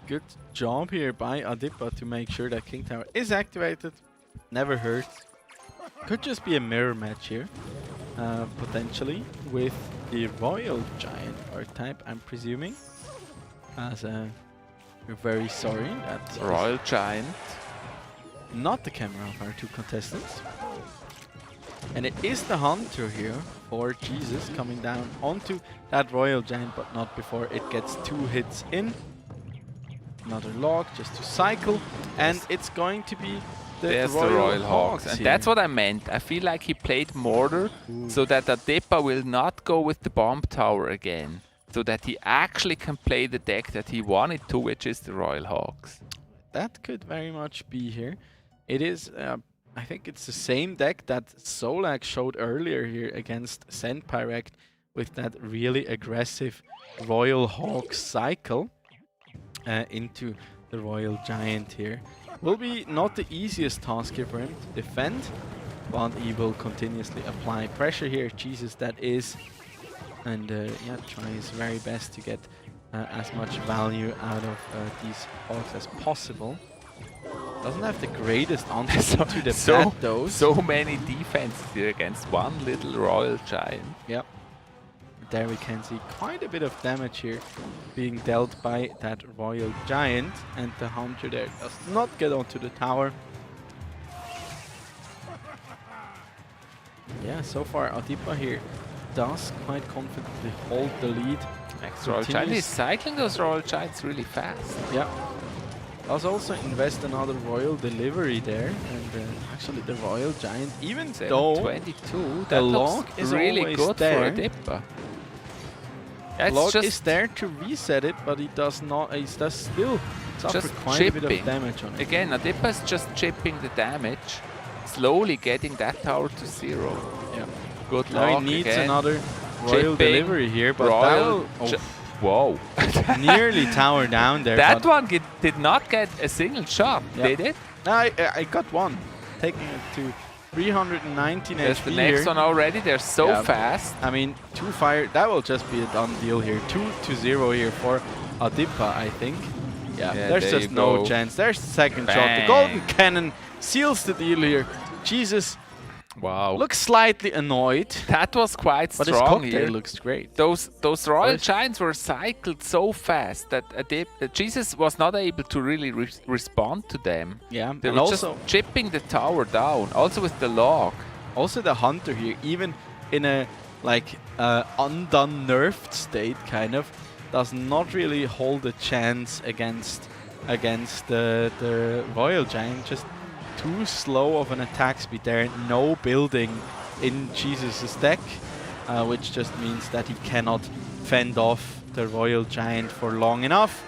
Good job here by Adipa to make sure that King Tower is activated. Never hurts. Could just be a mirror match here, potentially, with the Royal Giant archetype, I'm presuming. As we're very sorry that Royal Giant, not the camera of our two contestants. And it is the Hunter here for Jesus coming down onto that Royal Giant, but not before it gets 2 hits in. Another log just to cycle, and it's going to be the Royal Hogs. And that's what I meant. I feel like he played mortar so that Adipa will not go with the bomb tower again, so that he actually can play the deck that he wanted to, which is the Royal Hogs. That could very much be here. It is, I think it's the same deck that Solak showed earlier here against Senpyrect, with that really aggressive Royal Hog cycle into the Royal Giant here. Will be not the easiest task here for him to defend, but he will continuously apply pressure here. Jesus, that is, and yeah, try his very best to get as much value out of these hogs as possible. Doesn't have the greatest answer to the bat though. So many defenses here against one little Royal Giant. Yep. there we can see quite a bit of damage here being dealt by that Royal Giant, and the Hunter there does not get onto the tower. Yeah, so far Adipa here does quite confidently hold the lead. Next Royal Giant is cycling those Royal Giants really fast. Yeah. Does also invest another Royal Delivery there, and actually the Royal Giant, even though 22, the log is really always good there. for Adipa. The log is there to reset it, but he does not. He does still suffer Just quite a bit chipping. of damage on it. Again, Adipa's just chipping the damage, slowly getting that tower to 0. Yeah. Good Now luck he needs again. another Royal Chipping, Delivery here, but Royal that will Whoa. nearly tower down there. That but one did not get a single shot, Yeah. did it? I got one, taking it to 319 There's HP the next here. one already. They're so Yeah. fast. I mean, 2 fire, that will just be a done deal here. 2-0 here for Adipa, I think. Yeah, Yeah, there's there just you no go. chance. There's the second shot. The Bang. Golden Cannon seals the deal here. Jesus Wow. looks slightly annoyed, That was quite but his strong cocktail here. looks great. Those Royal Nice. Giants were cycled so fast that Jesus was not able to really respond to them. Yeah, They and were also just chipping the tower down, also with the log. Also the Hunter here, even in a like undone nerfed state, kind of, does not really hold a chance against the Royal Giant. Just too slow of an attack speed there. No building in Jesus' deck, which just means that he cannot fend off the Royal Giant for long enough.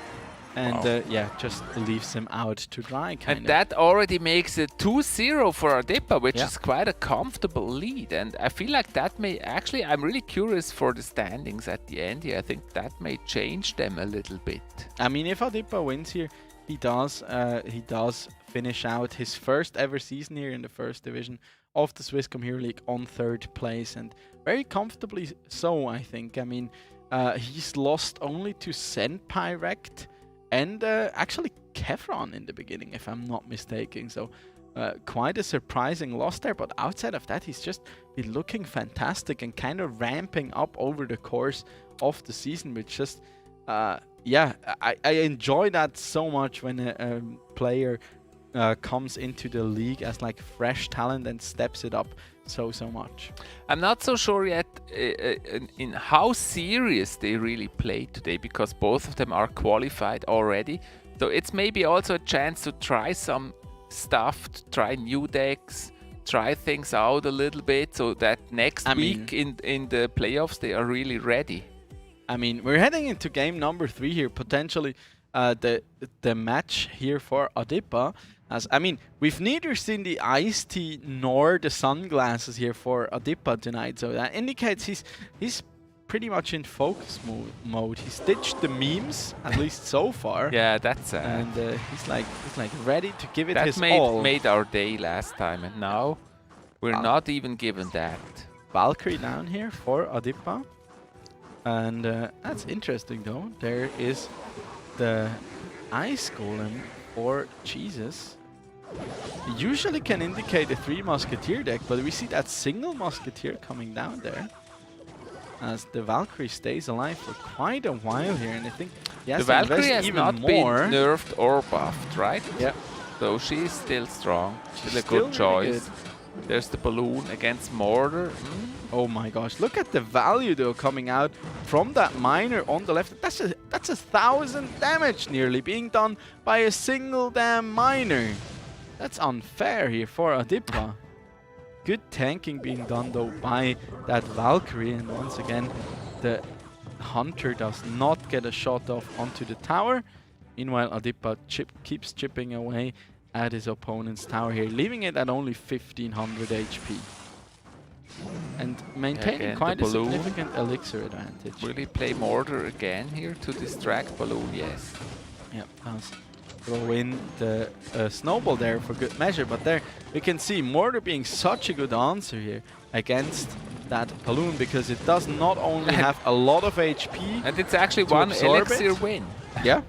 And Wow. yeah, just leaves him out to dry, kind And of. that already makes it 2-0 for Adipa, which Yeah. is quite a comfortable lead. And I feel like that may actually, I'm really curious for the standings at the end here. I think that may change them a little bit. I mean, if Adipa wins here, he does finish out his first ever season here in the first division of the Swisscom Hero League on 3rd place, and very comfortably so, I think. I mean, he's lost only to Senpyrect and actually Kefron in the beginning, if I'm not mistaken. So quite a surprising loss there, but outside of that, he's just been looking fantastic and kind of ramping up over the course of the season, which just yeah, I enjoy that so much when a player comes into the league as like fresh talent and steps it up so much. I'm not so sure yet in how serious they really played today, because both of them are qualified already. So it's maybe also a chance to try some stuff, to try new decks, try things out a little bit, so that next week in the playoffs they are really ready. I mean, we're heading into game number 3 here, potentially the match here for Adipa. As I mean, we've neither seen the iced tea nor the sunglasses here for Adipa tonight, so that indicates he's pretty much in focus mode. He's ditched the memes, at least so far. Yeah, that's and he's like ready to give it that his all. made our day last time, and now we're not even given that. Valkyrie down here for Adipa. And that's interesting though. There is the Ice Golem for Jesus. Usually can indicate a 3 Musketeer deck, but we see that single Musketeer coming down there. As the Valkyrie stays alive for quite a while here, and I think he has The to invest Valkyrie has even not more. been nerfed or buffed, right? Yeah. So she's still strong. Still a Still good really choice. good. There's the balloon against Mortar. Oh my gosh, look at the value though coming out from that miner on the left. That's 1,000 damage nearly being done by a single damn miner. That's unfair here for Adipa. Good tanking being done though by that Valkyrie, and once again the Hunter does not get a shot off onto the tower. Meanwhile, Adipa keeps chipping away at his opponent's tower here, leaving it at only 1,500 HP. And maintaining Again, quite the a balloon. significant elixir advantage. Will he play Mortar again here to distract Balloon? Yes. Yeah, does throw in the snowball there for good measure, but there we can see Mortar being such a good answer here against that balloon, because it does not only have a lot of HP, and it's actually to one absorb elixir it. win. Yeah.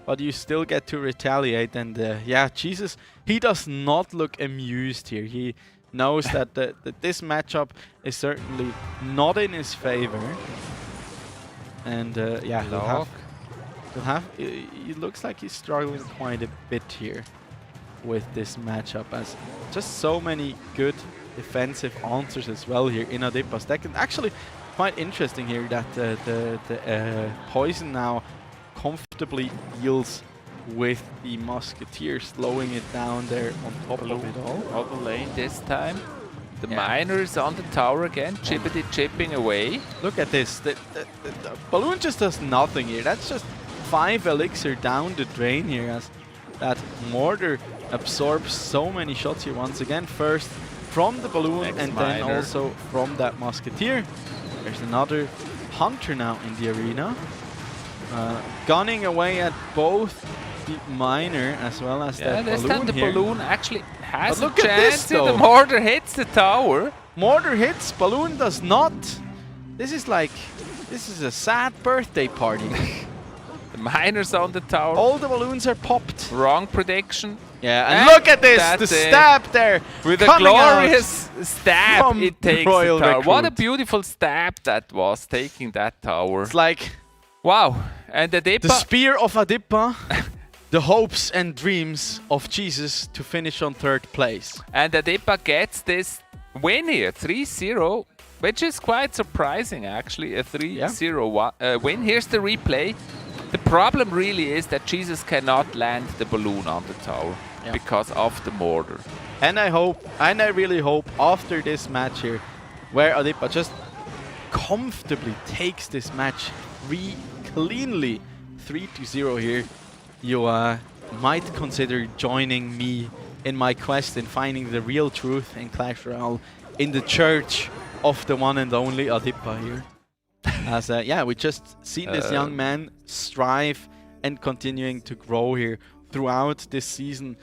But you still get to retaliate, and yeah, Jesus, he does not look amused here. He knows that that this matchup is certainly not in his favor. And yeah, he'll have. It looks like he's struggling quite a bit here with this matchup, as just so many good defensive answers as well here in Adipa's deck. And actually, quite interesting here that the poison now comfortably deals with the Musketeer, slowing it down there on top of it all. Other lane this time. The miner is on the tower again, chipping away. Look at this. The balloon just does nothing here. That's just 5 elixir down the drain here, as that mortar absorbs so many shots here once again. First from the balloon and then also from that Musketeer. There's another hunter now in the arena. Gunning away at both the miner as well as the balloon. This time the balloon actually has a look at chance. this, though. The mortar hits the tower. Mortar hits, balloon does not. This is a sad birthday party. The miner's on the tower. All the balloons are popped. Wrong prediction. Yeah, and look at this, the stab there. With a glorious stab, it takes the tower. What a beautiful stab that was, taking that tower. It's like, wow. And Adipa, the spear of Adipa, the hopes and dreams of Jesus to finish on 3rd place. And Adipa gets this win here, 3-0, which is quite surprising actually, a 3-0 win. Here's the replay. The problem really is that Jesus cannot land the balloon on the tower because of the mortar. And I really hope after this match here, where Adipa just comfortably takes this match cleanly 3-0 here, you might consider joining me in my quest in finding the real truth in Clash Royale in the church of the one and only Adipa here. As we just seen this young man strive and continuing to grow here throughout this season,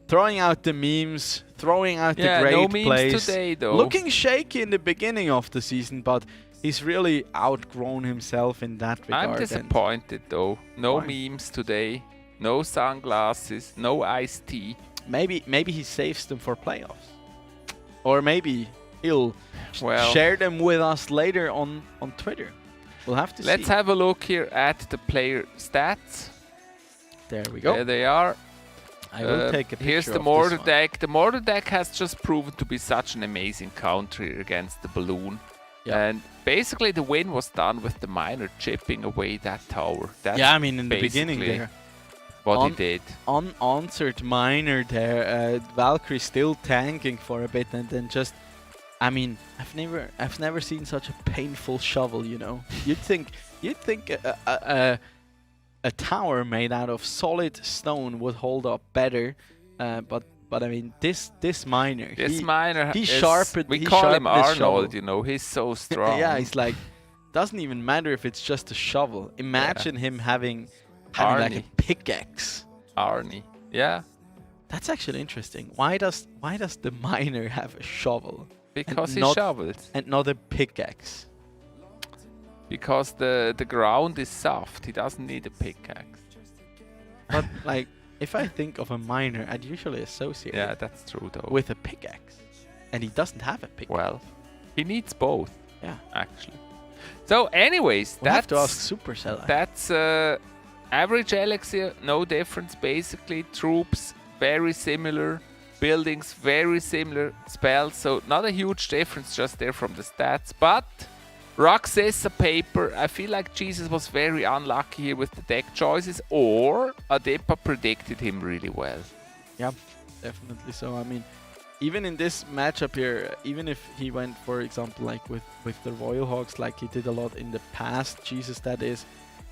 throwing out the memes, throwing out the great no plays. memes today, though. Looking shaky in the beginning of the season, but he's really outgrown himself in that regard. I'm disappointed though. No memes today, no sunglasses, no iced tea. Maybe he saves them for playoffs, or maybe he'll share them with us later on Twitter. We'll have to see. Let's have a look here at the player stats. There we go. There they are. I will take a picture. Here's the mortar deck. The mortar deck has just proven to be such an amazing counter here against the balloon. Yeah. And basically the win was done with the miner chipping away that tower. That's in the beginning there. What he did. Unanswered miner there. Valkyrie still tanking for a bit, and then just, I've never seen such a painful shovel, you know. You'd think a tower made out of solid stone would hold up better, but I mean this miner. He sharpened. We call him Arnold, you know. He's so strong. Yeah, he's like, doesn't even matter if it's just a shovel. Imagine him having like a pickaxe. Arnie. Yeah. That's actually interesting. Why does the miner have a shovel? Because he shoveled. And not a pickaxe. Because the ground is soft. He doesn't need a pickaxe. But like, if I think of a miner, I'd usually associate that's true though. With a pickaxe. And he doesn't have a pickaxe. Well, he needs both. Yeah. Actually. So anyways, we'll have to ask Supercell. That's average elixir, no difference basically. Troops, very similar. Buildings, very similar. Spells, so not a huge difference just there from the stats. But rock, scissors, paper. I feel like Jesus was very unlucky here with the deck choices, or Adipa predicted him really well. Yeah, definitely so. I mean, even in this matchup here, even if he went, for example, like with the Royal Hawks, like he did a lot in the past, Jesus that is,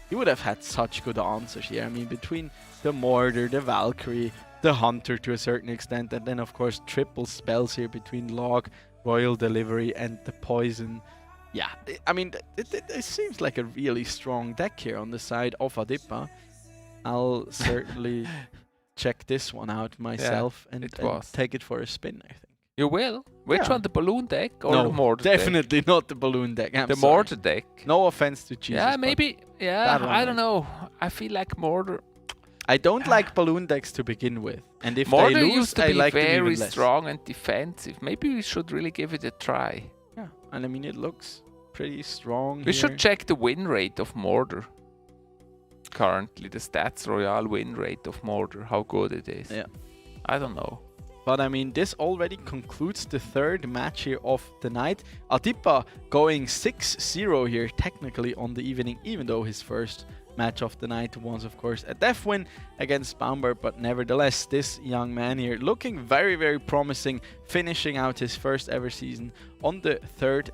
he would have had such good answers here. I mean, between the Mortar, the Valkyrie, the Hunter to a certain extent, and then of course triple spells here between Log, Royal Delivery, and the Poison. Yeah, I mean, it seems like a really strong deck here on the side of Adipa. I'll certainly check this one out myself and take it for a spin, I think. You will? Which one, the balloon deck or the mortar definitely deck? Not the balloon deck. The mortar deck. No offense to Jesus. Yeah, maybe. Yeah, I don't know. I feel like mortar. I don't like balloon decks to begin with, and if Mortar they lose, used to I be like them very even less. strong and defensive. Maybe we should really give it a try. Yeah, and I mean it looks pretty strong. We here. should check the win rate of Mortar. Currently, the Stats Royale win rate of Mortar, how good it is. Yeah. I don't know. But I mean, this already concludes the third match here of the night. Atipa going 6-0 here, technically on the evening, even though his first match of the night was, of course, a death win against Baumber. But nevertheless, this young man here looking very, very promising, finishing out his first ever season on the third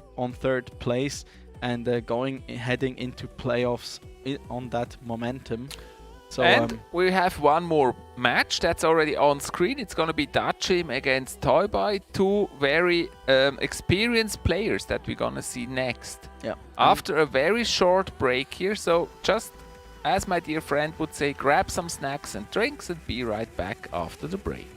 place and heading into playoffs on that momentum. So, and we have one more match that's already on screen. It's going to be Dachim against Toyboy, two very experienced players that we're going to see next. Yeah. After a very short break here, so just as my dear friend would say, grab some snacks and drinks and be right back after the break.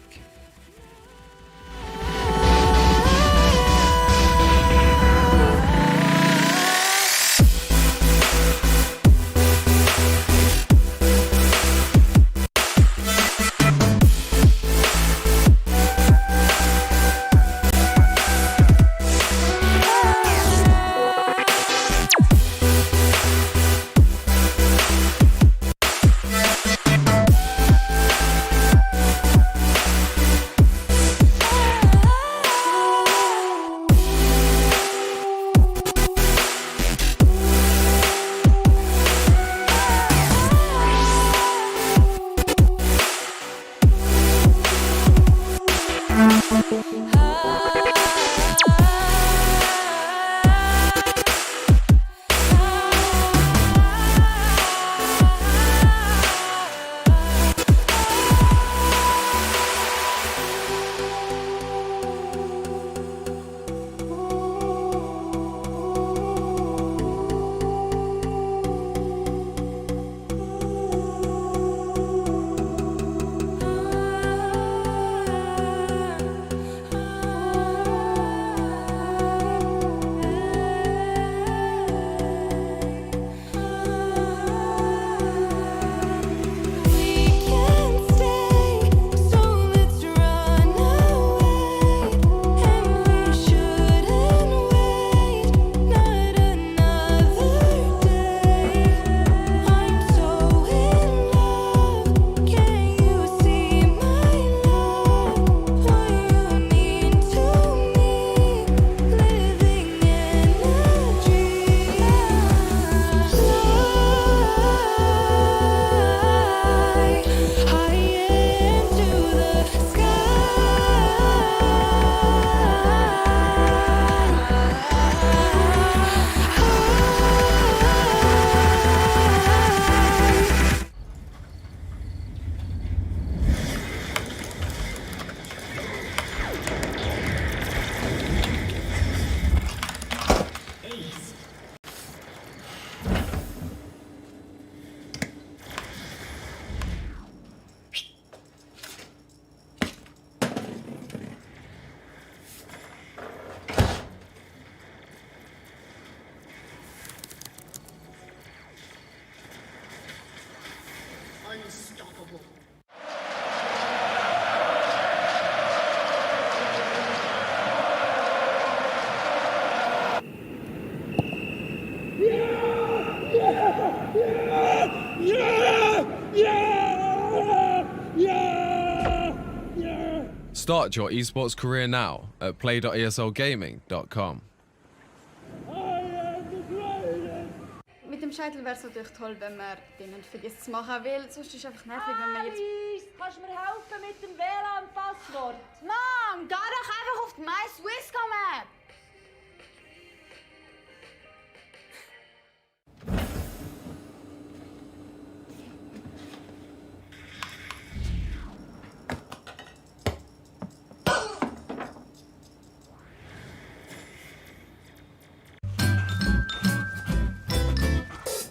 Start your esports career now at play.eslgaming.com. Mit dem Scheitel wäre es natürlich toll, wenn man den nicht vergisst zu machen, weil sonst ist es einfach nervig, wenn man jetzt... Alice, kannst du mir helfen mit dem WLAN-Passwort? Mom, geh doch einfach auf die My Swisscom App!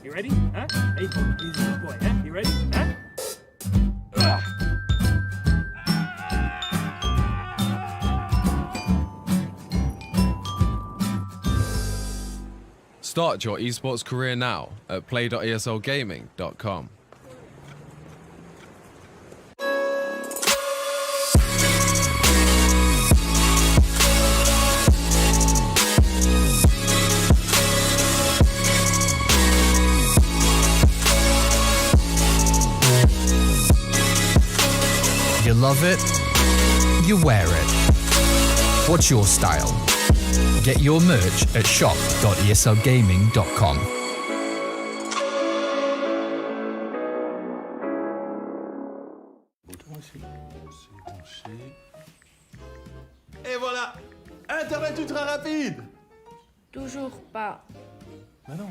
You ready? Huh? Hey, he's a good boy, huh? You ready? Huh? Start your esports career now at play.eslgaming.com. love it, you wear it. What's your style? Get your merch at shop.eslgaming.com. Et voilà, Internet ultra rapide. Toujours pas. Bah non.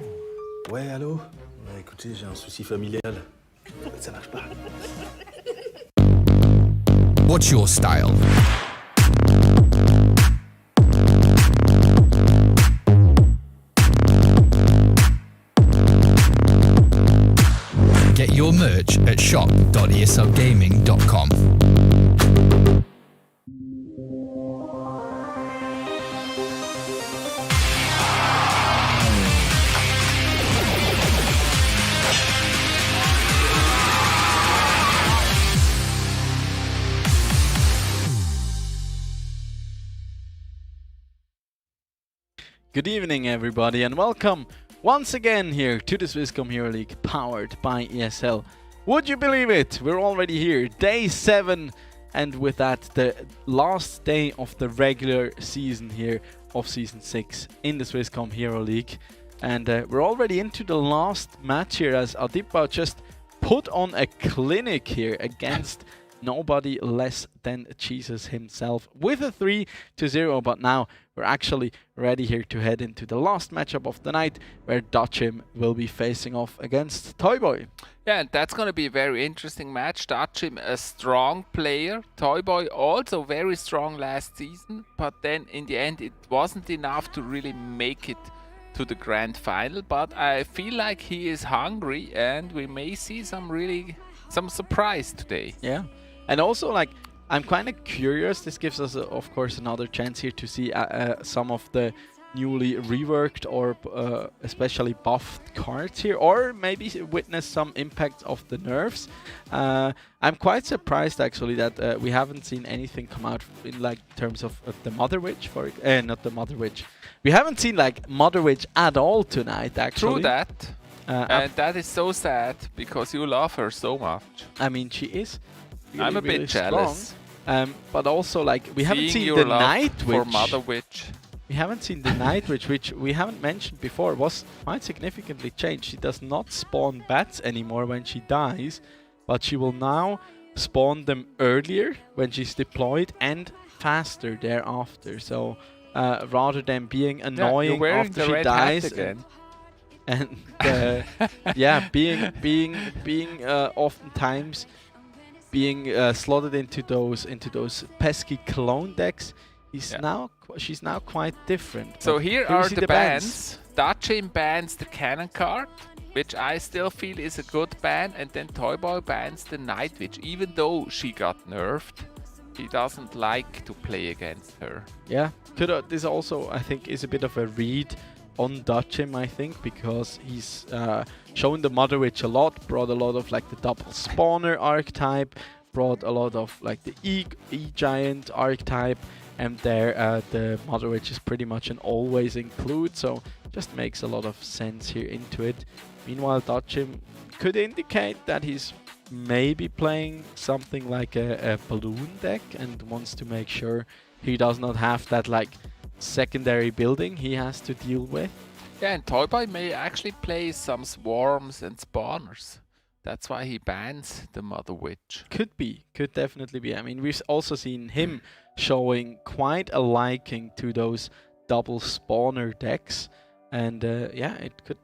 Ouais, allô? Ouais, écoutez, j'ai un souci familial. Ça marche pas. What's your style? Get your merch at shop.eslgaming.com. Good evening, everybody, and welcome once again here to the Swisscom Hero League, powered by ESL. Would you believe it? We're already here, day 7, and with that, the last day of the regular season here of Season 6 in the Swisscom Hero League. And we're already into the last match here, as Adipa just put on a clinic here against nobody less than Jesus himself with a 3-0, but now we're actually ready here to head into the last matchup of the night, where Dutchim will be facing off against Toyboy. Yeah, and that's going to be a very interesting match. Dutchim, a strong player. Toyboy also very strong last season, but then in the end it wasn't enough to really make it to the grand final. But I feel like he is hungry, and we may see some surprise today. Yeah. And also, like, I'm kind of curious. This gives us, of course, another chance here to see some of the newly reworked or especially buffed cards here, or maybe witness some impact of the nerfs. I'm quite surprised, actually, that we haven't seen anything come out in, like, terms of the Mother Witch, not the Mother Witch. We haven't seen, like, Mother Witch at all tonight, actually. True that. And that is so sad, because you love her so much. I mean, she is. Really, I'm a bit jealous. But also, like, we haven't seen the Night Witch. For Mother Witch. We haven't seen the Night Witch, which we haven't mentioned before, was quite significantly changed. She does not spawn bats anymore when she dies, but she will now spawn them earlier when she's deployed and faster thereafter. So rather than being annoying after she dies again. and yeah, being oftentimes being slotted into those pesky clone decks, she's now quite different. So here are the bans. Dutchim bans the cannon card, which I still feel is a good ban, and then Toyboy bans the Night Witch, even though she got nerfed. He doesn't like to play against her. Yeah, this also, I think, is a bit of a read on Dutchim, I think, because he's shown the Mother Witch a lot, brought a lot of, like, the double spawner archetype, brought a lot of, like, the E-Giant archetype, and there the Mother Witch is pretty much an always include, so just makes a lot of sense here into it. Meanwhile, Dutchim could indicate that he's maybe playing something like a balloon deck and wants to make sure he does not have that, like, secondary building he has to deal with. Yeah, and Toyboy may actually play some swarms and spawners. That's why he bans the Mother Witch. Could definitely be. I mean, we've also seen him showing quite a liking to those double spawner decks, and yeah, it could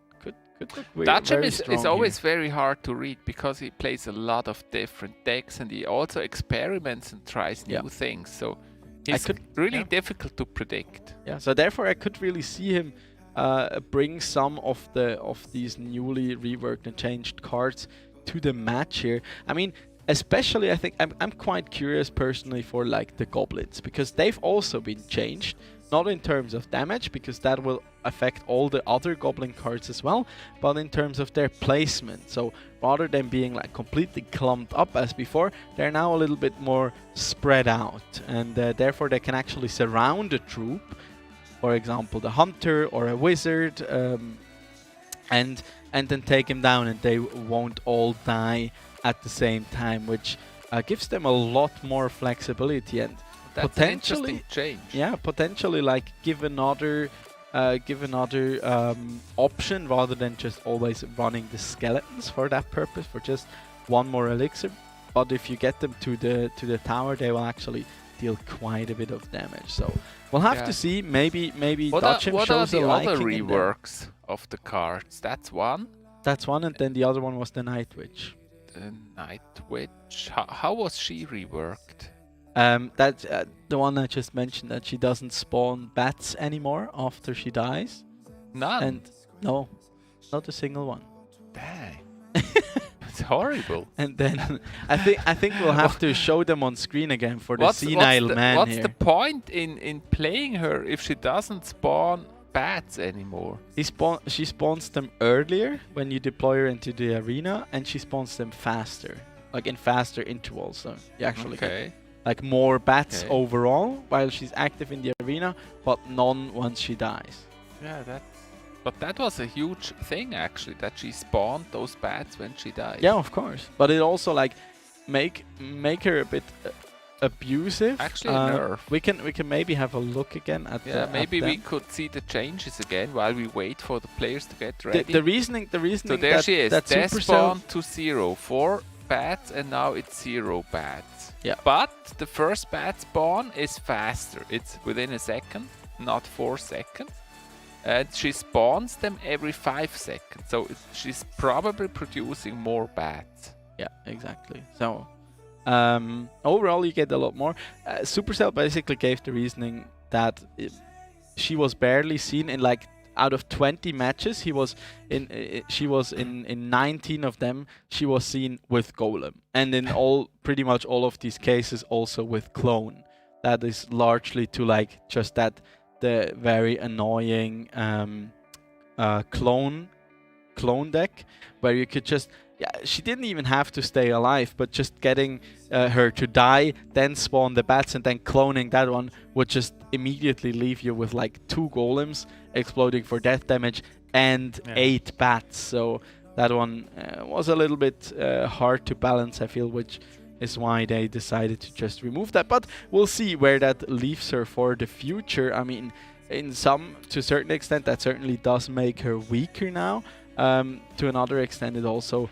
look Dutchim very is always very hard to read, because he plays a lot of different decks, and he also experiments and tries new things. So it's really difficult to predict. Yeah, so therefore I could really see him bring some of these newly reworked and changed cards to the match here. I mean, especially I think I'm quite curious personally for, like, the goblins, because they've also been changed. Not in terms of damage, because that will affect all the other goblin cards as well, but in terms of their placement. So rather than being, like, completely clumped up as before, they're now a little bit more spread out, and therefore they can actually surround a troop, for example the hunter or a wizard, and then take him down, and they won't all die at the same time, which gives them a lot more flexibility and That's potentially an interesting change. yeah, potentially like give another option rather than just always running the skeletons for that purpose, for just one more elixir. But if you get them to the tower, they will actually deal quite a bit of damage. So we'll have to see. Maybe Dutcham What are shows the a other liking in them. reworks of the cards? That's one. That's one, and then the other one was the Night Witch. The Night Witch. How was she reworked? That's the one I just mentioned, that she doesn't spawn bats anymore after she dies. None. And no, not a single one. Dang. It's horrible. And then I think we'll have to show them on screen again for the senile man What's here. the point in playing her if she doesn't spawn bats anymore? She spawns them earlier when you deploy her into the arena, and she spawns them faster, like in faster intervals. So you actually get like more bats overall while she's active in the arena, but none once she dies. Yeah, but that was a huge thing actually, that she spawned those bats when she died. Yeah, of course. But it also like make her a bit abusive. Actually, a nerf. We can maybe have a look again at maybe at we them. could see the changes again while we wait for the players to get ready. The reasoning. So there that, she is. That Death Supercell spawn to 0, 4 bats, and now it's 0 bats. Yeah. But the first bat spawn is faster. It's within a second, not 4 seconds. And she spawns them every 5 seconds. So she's probably producing more bats. Yeah, exactly. So overall, you get a lot more. Supercell basically gave the reasoning that she was barely seen in like out of 20 matches. She was in 19 of them. She was seen with Golem, and in pretty much all of these cases also with Clone. That is largely to like just that the very annoying clone deck where you could just she didn't even have to stay alive, but just getting her to die, then spawn the bats, and then cloning that one would just immediately leave you with like 2 golems exploding for death damage and 8 bats. So that one was a little bit hard to balance, I feel, which is why they decided to just remove that. But we'll see where that leaves her for the future. I mean, to a certain extent, that certainly does make her weaker now. To another extent, it also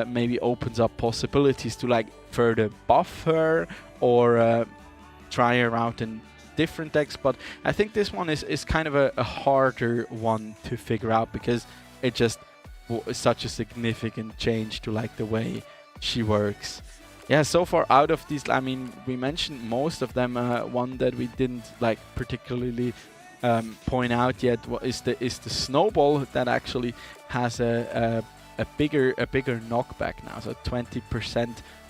maybe opens up possibilities to like further buff her or try her out in different decks. But I think this one is kind of a harder one to figure out, because it just is such a significant change to like the way she works. Yeah, so far out of these, I mean, we mentioned most of them. One that we didn't like particularly point out yet is the snowball that actually has a bigger knockback now. So 20%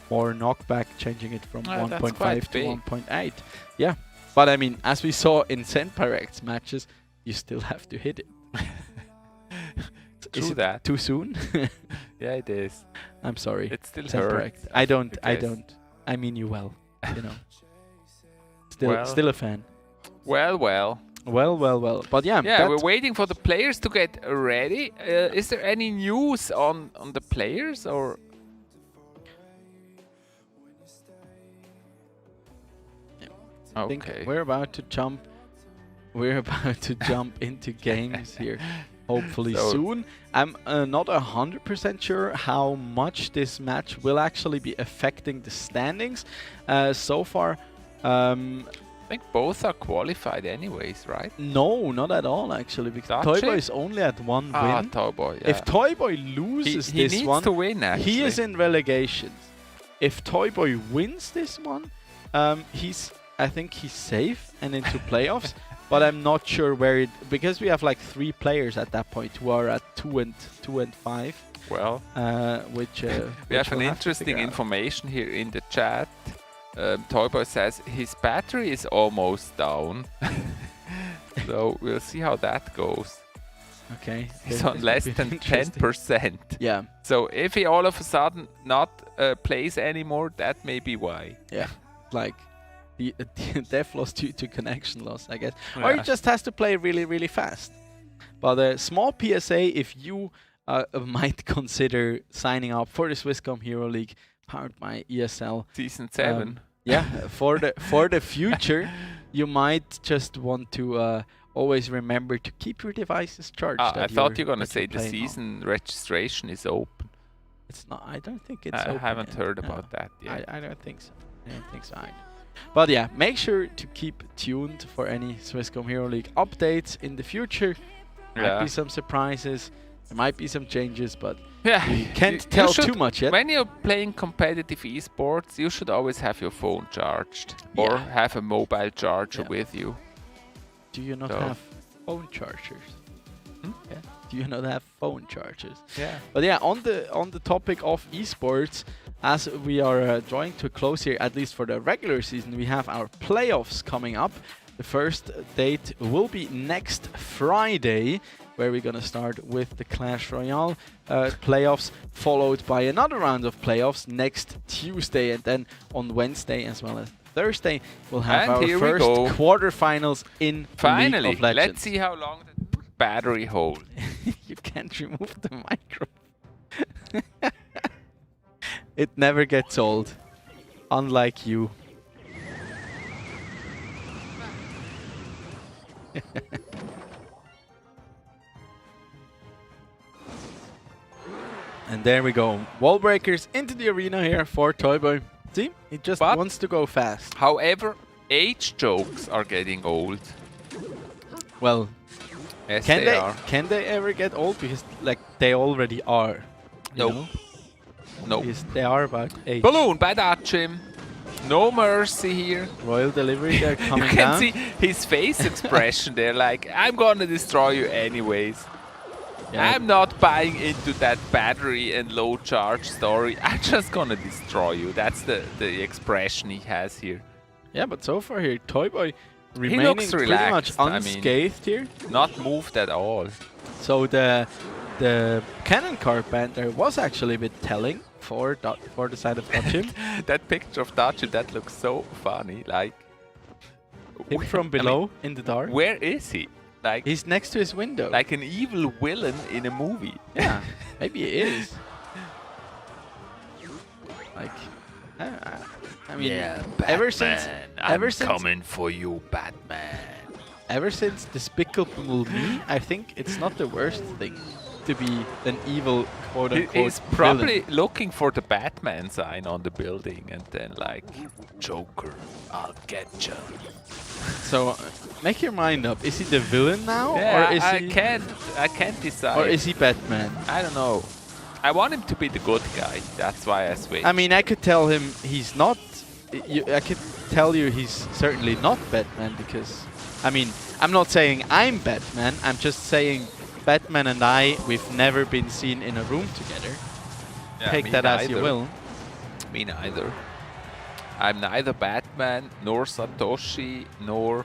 more knockback, changing it from 1.5 to 1.8. Yeah, but I mean, as we saw in Zenpyrect's matches, you still have to hit it. True that. Too soon? Yeah, it is. I'm sorry. It still Zenpyrect. hurts. I don't. I mean you well. You know. Still a fan. Well. But yeah. Yeah, we're waiting for the players to get ready. Is there any news on the players or? I think we're about to jump. We're about to jump into games here. Hopefully soon. I'm not 100% sure how much this match will actually be affecting the standings. So far, I think both are qualified anyways, right? No, not at all actually, because Toyboy is only at 1 win. Toyboy, yeah. If Toyboy loses he this needs one, to win, actually. he is in relegation. If Toyboy wins this one, I think he's safe and into playoffs. But I'm not sure where because we have like 3 players at that point who are at 2 and 5. Well, which we have an interesting information here in the chat. Toyboy says his battery is almost down, so we'll see how that goes. Okay, he's on less than 10%. Yeah. So if he all of a sudden not plays anymore, that may be why. Yeah, like. The death loss due to connection loss, I guess. Yeah. Or he just has to play really, really fast. But a small PSA, if you might consider signing up for the Swisscom Hero League, powered by ESL. Season 7. Yeah, for the future, you might just want to always remember to keep your devices charged. I thought you were gonna say the season registration is open. It's not. I don't think it's. I open haven't yet. heard No. about that yet. I don't think so. I don't think so either. But yeah, make sure to keep tuned for any Swisscom Hero League updates in the future. Might be some surprises. There might be some changes, but we can't tell too much yet. When you're playing competitive esports, you should always have your phone charged or have a mobile charger with you. Do you not have phone chargers? Yeah. Do you not have phone chargers? Yeah. But yeah, on the topic of esports, as we are drawing to a close here, at least for the regular season, we have our playoffs coming up. The first date will be next Friday, where we're gonna start with the Clash Royale playoffs, followed by another round of playoffs next Tuesday, and then on Wednesday as well as Thursday, we'll have our first quarterfinals in Finally, League of Legends. let's see how long the battery holds. You can't remove the micro. It never gets old, unlike you. And there we go. Wall breakers into the arena here for Toyboy. See, he just wants to go fast. However, age jokes are getting old. Well, yes, can they ever get old? Because like they already are. Nope. Nope. Because they are about 8. Balloon by Dachim. No mercy here. Royal delivery, they're coming you can down. see his face expression there, like, I'm gonna destroy you anyways. Yeah. I'm not buying into that battery and low charge story. I'm just gonna destroy you. That's the expression he has here. Yeah, but so far here, Toyboy remaining pretty much unscathed here. Not moved at all. So the cannon card banter was actually a bit telling for the side of Dachim. That picture of Dachim, that looks so funny. Like him from below in the dark. Where is he? Like he's next to his window. Like an evil villain in a movie. Yeah, maybe he is. Like, I mean, yeah, ever since coming for you, Batman. Ever since Despicable Me, I think it's not the worst thing to be an evil quote-unquote He's probably looking for the Batman sign on the building and then like, Joker, I'll get you. So make your mind up. Is he the villain now, yeah, or is I he? I can't decide. Or is he Batman? I don't know. I want him to be the good guy. That's why I switched. I mean, I could tell him he's not. I could tell you he's certainly not Batman because, I mean, I'm not saying I'm Batman. I'm just saying Batman and we've never been seen in a room together. Yeah, take that as you will. Me neither. I'm neither Batman, nor Satoshi, nor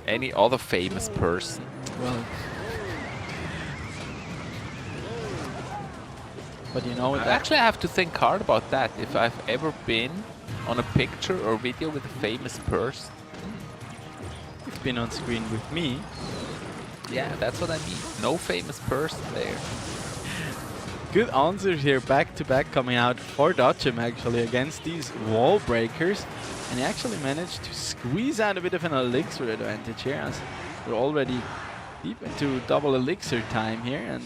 any other famous person. Well, but you know, actually, I have to think hard about that. If I've ever been on a picture or video with a famous person. You've been on screen with me. Yeah, that's what I mean. No famous person there. Good answers here, back to back, coming out for Dachim actually against these wall breakers, and he actually managed to squeeze out a bit of an elixir advantage here, as we're already deep into double elixir time here, and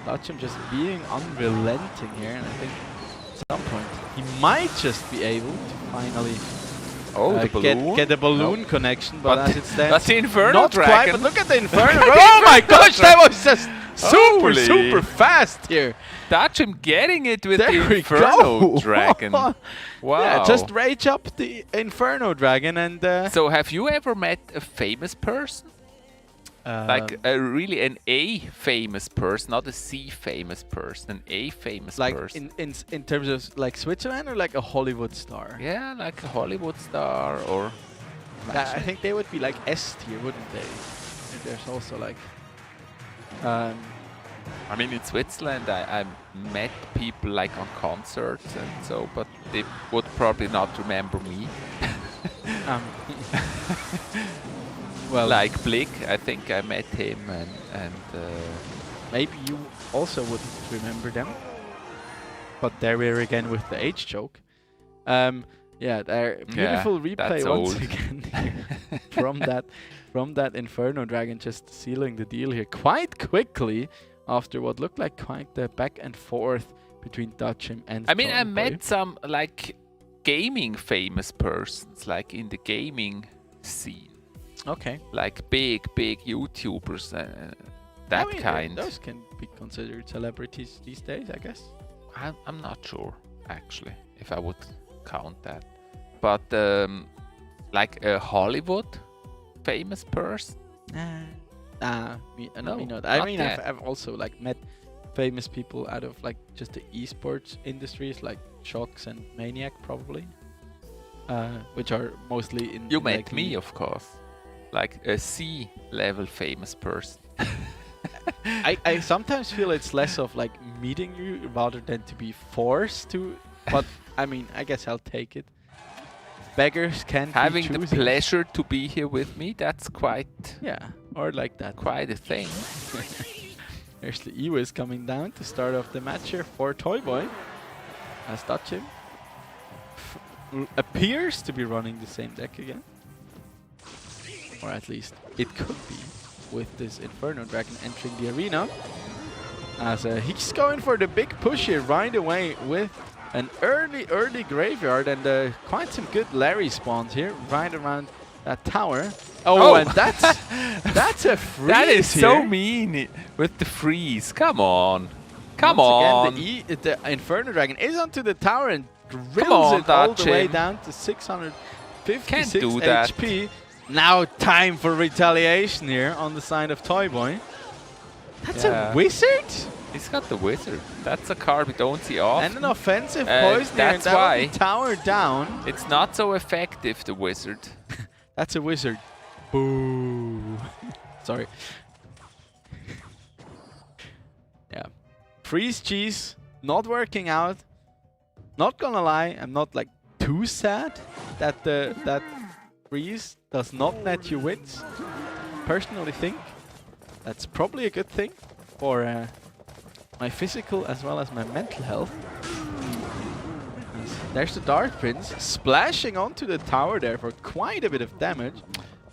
Dachim just being unrelenting here, and I think at some point he might just be able to finally get a balloon connection, but as it stands, that's the Inferno not Dragon. quite, but look at the Inferno. Oh my gosh, that was just super fast here. Dachim getting it with the Inferno Dragon. Wow. Yeah, just rage up the Inferno Dragon and... So have you ever met a famous person? Like really an A famous person, not a C famous person, an A famous person. Like in terms of like Switzerland or like a Hollywood star? Yeah, like a Hollywood star or... I think they would be like S tier, wouldn't they? There's also like... I mean, in Switzerland, I met people like on concerts and so, but they would probably not remember me. Well, like Blick, I think I met him, and maybe you also wouldn't remember them. but there we are again with the H choke. Yeah, there beautiful replay that's once old. again here from that Inferno Dragon, just sealing the deal here quite quickly after what looked like quite the back and forth between Dutchim and I mean, I Toyboy. met some like gaming famous persons, like in the gaming scene, Okay. like big YouTubers, that I mean, kind. those can be considered celebrities these days, I guess. I'm not sure actually if I would count that, but like a Hollywood famous person. No, not I mean, yet. I've also like met famous people out of like just the esports industries, like Shox and Maniac probably, which are mostly in. You in, met like, me, of course, like a C-level famous person. I sometimes feel it's less of like meeting you rather than to be forced to. But I mean, I guess I'll take it. Beggars can't Having be the choosers. pleasure to be here with me, that's quite or like that. quite a thing. There's the Ewis coming down to start off the match here for Toyboy. As Dutchim appears to be running the same deck again. Or at least it could be with this Inferno Dragon entering the arena. As he's going for the big push here right away with an early graveyard and quite some good Larry spawns here right around that tower. Oh, and that's a freeze. That is so here. mean with the freeze. Come on. Come Once on. again, the Inferno Dragon is onto the tower and drills on, it all the way Dutchim. down to 656 Can't do that. HP. Now time for retaliation here on the side of Toyboy. That's a wizard? He's got the wizard. That's a card we don't see often. And an offensive poison here, and that's that will why. be tower down. It's not so effective, the wizard. That's a wizard. Boo. Sorry. Yeah. Freeze cheese, not working out. Not gonna lie, I'm not like too sad that that freeze does not net you wins. Personally think that's probably a good thing for my physical as well as my mental health. There's the Dark Prince splashing onto the tower there for quite a bit of damage.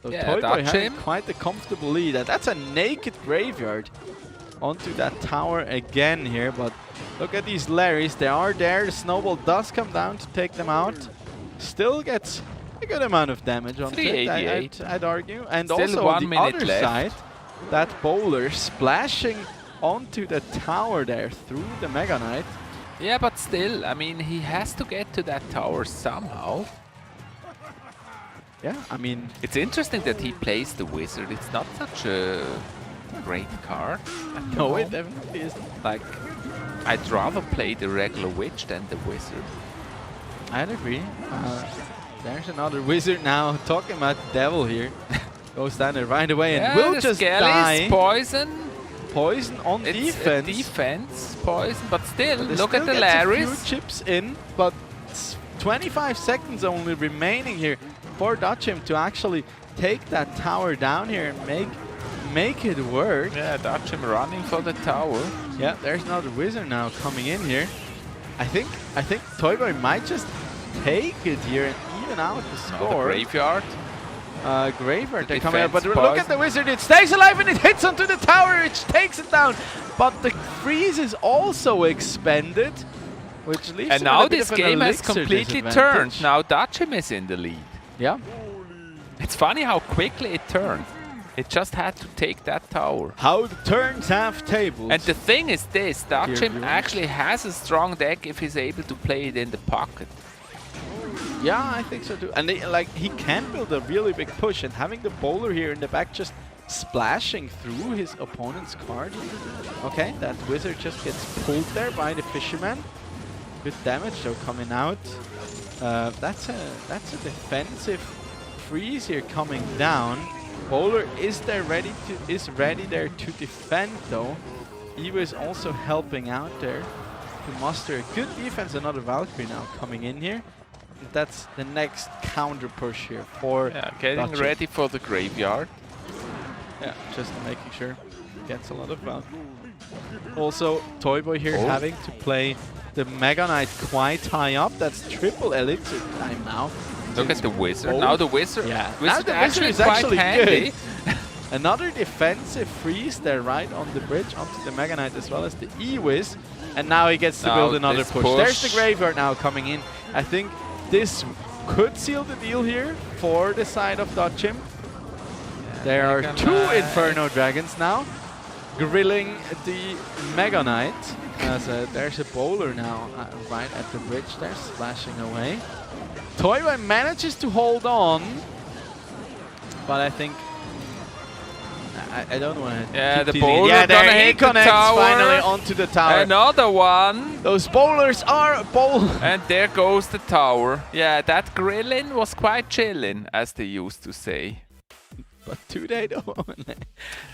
So Toyboy having quite a comfortable lead. And that's a naked graveyard onto that tower again here. But look at these Larrys. They are there. The snowball does come down to take them out. Still gets a good amount of damage on it, I'd argue. And Still also 1 on the minute other left. side, that bowler splashing onto the tower there through the Mega Knight. Yeah, but still, I mean, he has to get to that tower somehow. Yeah, I mean... It's interesting that he plays the wizard. It's not such a great card. No, it definitely isn't. Like, I'd rather play the regular witch than the wizard. I'd agree. There's another wizard now talking about devil here. Goes down there right away and will the just Skelly's die. Poison. Poison on It's defense. Defense poison, but still, But look still at the gets a Larrys. few chips in, but 25 seconds only remaining here for Dutchim to actually take that tower down here and make it work. Yeah, Dutchim running for the tower. Yeah, there's another wizard now coming in here. I think Toyboy might just take it here and even out the score. Graveyard. Graveyard, they're The coming out, but defense look at poison. the wizard, it stays alive and it hits onto the tower, which takes it down. But the freeze is also expended, which leaves And him now with a bit this of an game has elixir completely disadvantage. turned. Now Dutchim is in the lead. Yeah. It's funny how quickly it turned. It just had to take that tower. How the turns have tables. And the thing is this, Dutchim viewers. actually has a strong deck if he's able to play it in the pocket. Yeah, I think so too. And he can build a really big push, and having the bowler here in the back just splashing through his opponent's card. Okay, that wizard just gets pulled there by the fisherman. Good damage though coming out. That's a defensive freeze here coming down. Bowler is ready there to defend though. Evo is also helping out there to muster a good defense. Another Valkyrie now coming in here. That's the next counter push here for Getting Dutchim. ready for the graveyard. Yeah, just making sure he gets a lot of value. Also, Toyboy here having to play the Mega Knight quite high up. That's triple elixir time now. Look at the wizard. Now the wizard. Yeah, Wizard now the wizard is quite actually handy. good. Another defensive freeze there right on the bridge onto the Mega Knight as well as the E-Wiz. And now he gets to build another push. There's the Graveyard now coming in. I think this could seal the deal here for the side of Dodgem. There are two Inferno Dragons now grilling the Mega Knight. As there's a bowler now right at the bridge there, splashing away. Toyboy manages to hold on, but I think I don't want to. Yeah, the keep bowler yeah, gonna there he hit the connects tower. finally onto the tower. Another one. Those bowlers are And there goes the tower. Yeah, that grilling was quite chilling, as they used to say. But do they though?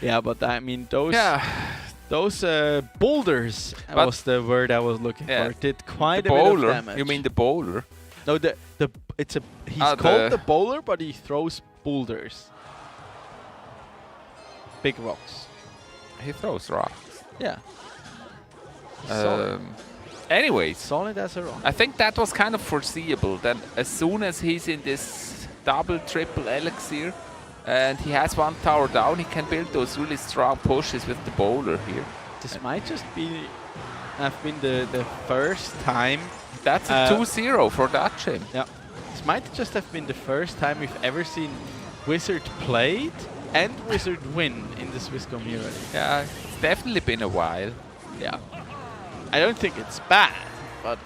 Yeah, but I mean those. Yeah. Those boulders was the word I was looking for. Did quite a bit of damage. You mean the bowler? No, he's called the bowler, but he throws boulders. Big rocks. He throws rocks. Yeah. Anyways, solid as a rock. I think that was kind of foreseeable. Then as soon as he's in this double, triple elixir, and he has one tower down, he can build those really strong pushes with the bowler here. This might just have been the first time. That's a 2-0 for Dodgem. Yeah. This might just have been the first time we've ever seen Wizard played and Wizard win in the Swisscom era. Yeah, it's definitely been a while. Yeah. I don't think it's bad, but...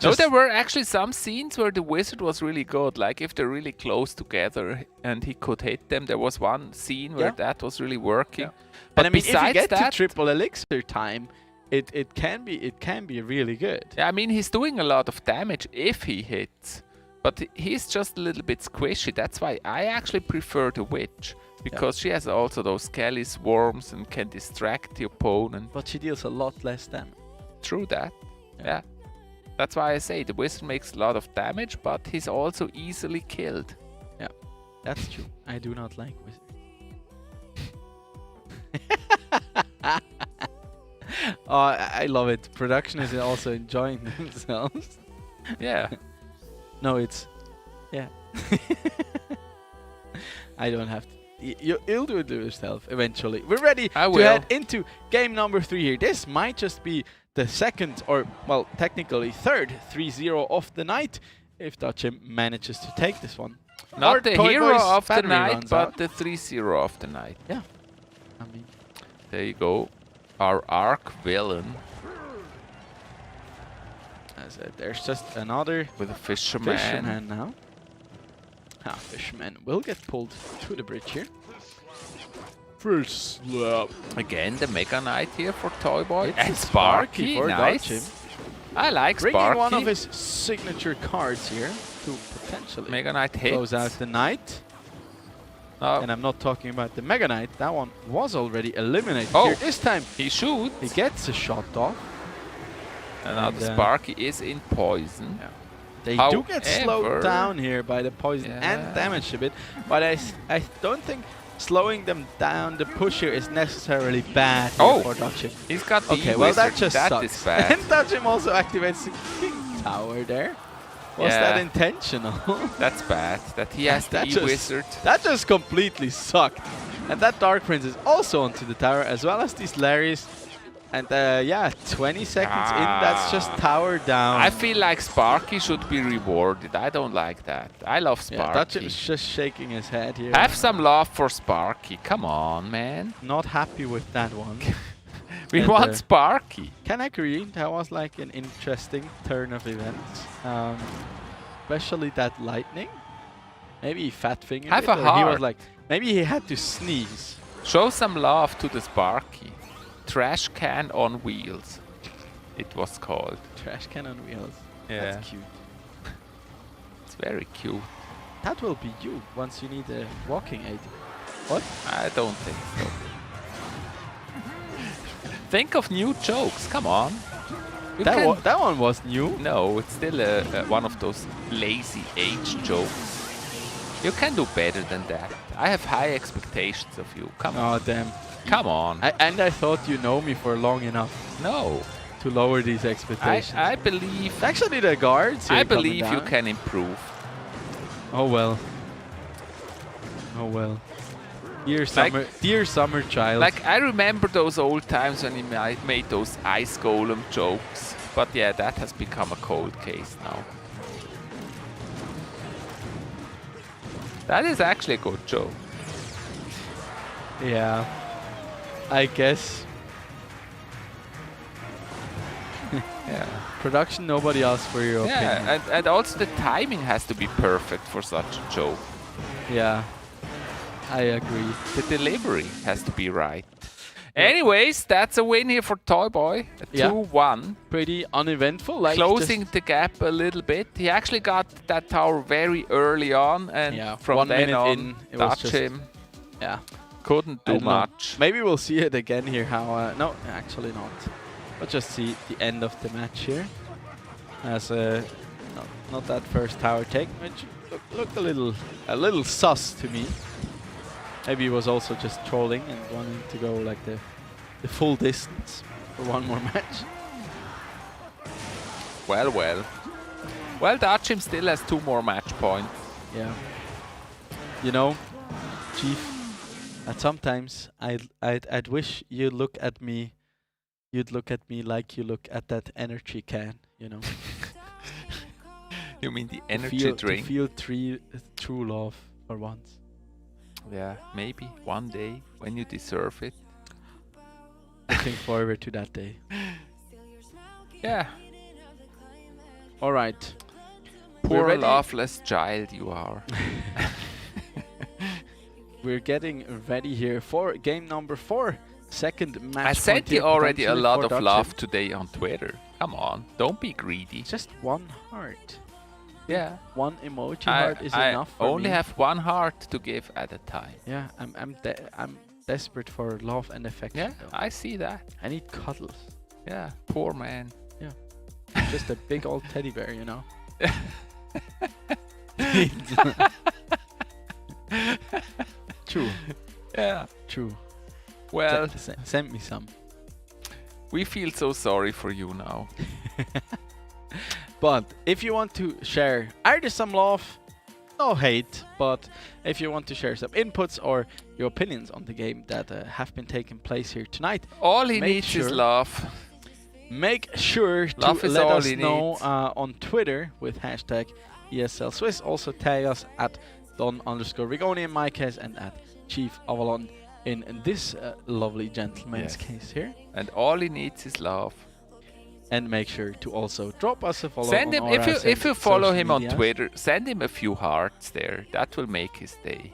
No, there were actually some scenes where the Wizard was really good. Like if they're really close together and he could hit them. There was one scene where that was really working. Yeah. But I mean, if you get to triple elixir time, it can be really good. Yeah, I mean he's doing a lot of damage if he hits, but he's just a little bit squishy. That's why I actually prefer the Witch, because she has also those Skelly Swarms and can distract the opponent. But she deals a lot less damage. True that. Yeah. That's why I say the Wizard makes a lot of damage, but he's also easily killed. Yeah, that's true. I do not like Wizard. Oh, I love it. Production is also enjoying themselves. Yeah. No, it's... Yeah. I don't have to. You'll do it yourself eventually. We're ready to head into game number 3 here. This might just be the second, or well, technically third 3-0 of the night if Dodgem manages to take this one. Not the hero of the night, but the 3-0 of the night. Yeah. I mean, there you go. Our arc villain. There's just another with a fisherman now. Fisherman will get pulled to the bridge here. First slap. Again, the Mega Knight here for Toyboy. And Sparky for nice. I like Sparky. Bringing one of his signature cards here to potentially Mega Knight hits. Close out the Knight. And I'm not talking about the Mega Knight. That one was already eliminated here. This time he shoots. He gets a shot off. And now the Sparky is in poison. Yeah. They do get slowed down here by the poison and damaged a bit. But I don't think slowing them down, the push here, is necessarily bad for Dodgem. He's got the okay, well that just that sucks. Is bad. And Dodgem also activates the King Tower there. Was that intentional? That's bad. That he has the E-Wizard. That just completely sucked. And that Dark Prince is also onto the tower, as well as these Larrys. And yeah, 20 seconds in, that's just tower down. I feel like Sparky should be rewarded. I don't like that. I love Sparky. Yeah, Dodgem is just shaking his head here. Have some love for Sparky. Come on, man. Not happy with that one. We want Sparky. Can agree. That was like an interesting turn of events. Especially that lightning. Maybe he fat fingered Have it. a heart. He was like, maybe he had to sneeze. Show some love to the Sparky. Trash can on wheels. It was called. Trash can on wheels. Yeah. That's cute. It's very cute. That will be you once you need a walking aid. What? I don't think so. Think of new jokes. Come on. That one was new. No, it's still one of those lazy age jokes. You can do better than that. I have high expectations of you. Come on. Oh, damn. Come on. I thought you know me for long enough No. to lower these expectations. I believe... Actually, the guards here I coming believe you down. can improve. Oh, well. Oh, well. Dear summer child. Like, I remember those old times when he made those ice golem jokes. But yeah, that has become a cold case now. That is actually a good joke. Yeah. I guess. Yeah. Production, nobody asked for your opinion. Yeah, and also the timing has to be perfect for such a joke. Yeah. I agree. The delivery has to be right. Anyways, that's a win here for Toy Boy. A 2-1. Pretty uneventful. Like Closing the gap a little bit. He actually got that tower very early on, and from 1 then minute on, in, it was touch just, him. Yeah. Couldn't I do don't know. much. Maybe we'll see it again here. How? No, actually not. We'll just see the end of the match here. As not that first tower take, which looked a little sus to me. Maybe he was also just trolling and wanting to go like the full distance for one more match. Well. Well, Dachim still has 2 more match points. Yeah. You know, Chief, that sometimes I'd wish you'd look at me like you look at that energy can, you know. You mean the energy drink? To feel true love for once. Yeah, maybe one day when you deserve it. Looking forward to that day. Yeah. All right. Poor loveless child you are. We're getting ready here for game number 4. Second match. I sent you already a lot of love today on Twitter. Come on, don't be greedy. Just 1 heart. Yeah. 1 emoji heart is enough for me. I only have 1 heart to give at a time. Yeah, I'm desperate for love and affection. Yeah, though. I see that. I need cuddles. Yeah, poor man. Yeah. Just a big old teddy bear, you know. True. Yeah. True. Well, send me some. We feel so sorry for you now. But if you want to share either some love, no hate, but if you want to share some inputs or your opinions on the game that have been taking place here tonight, all he needs is love. Make sure to let us know on Twitter with hashtag ESL Swiss. Also tag us at Don_Rigoni in my case and at Chief Avalon in this lovely gentleman's case here. And all he needs is love. And make sure to also drop us a follow. Send him if you follow him on Twitter. Send him a few hearts there. That will make his day.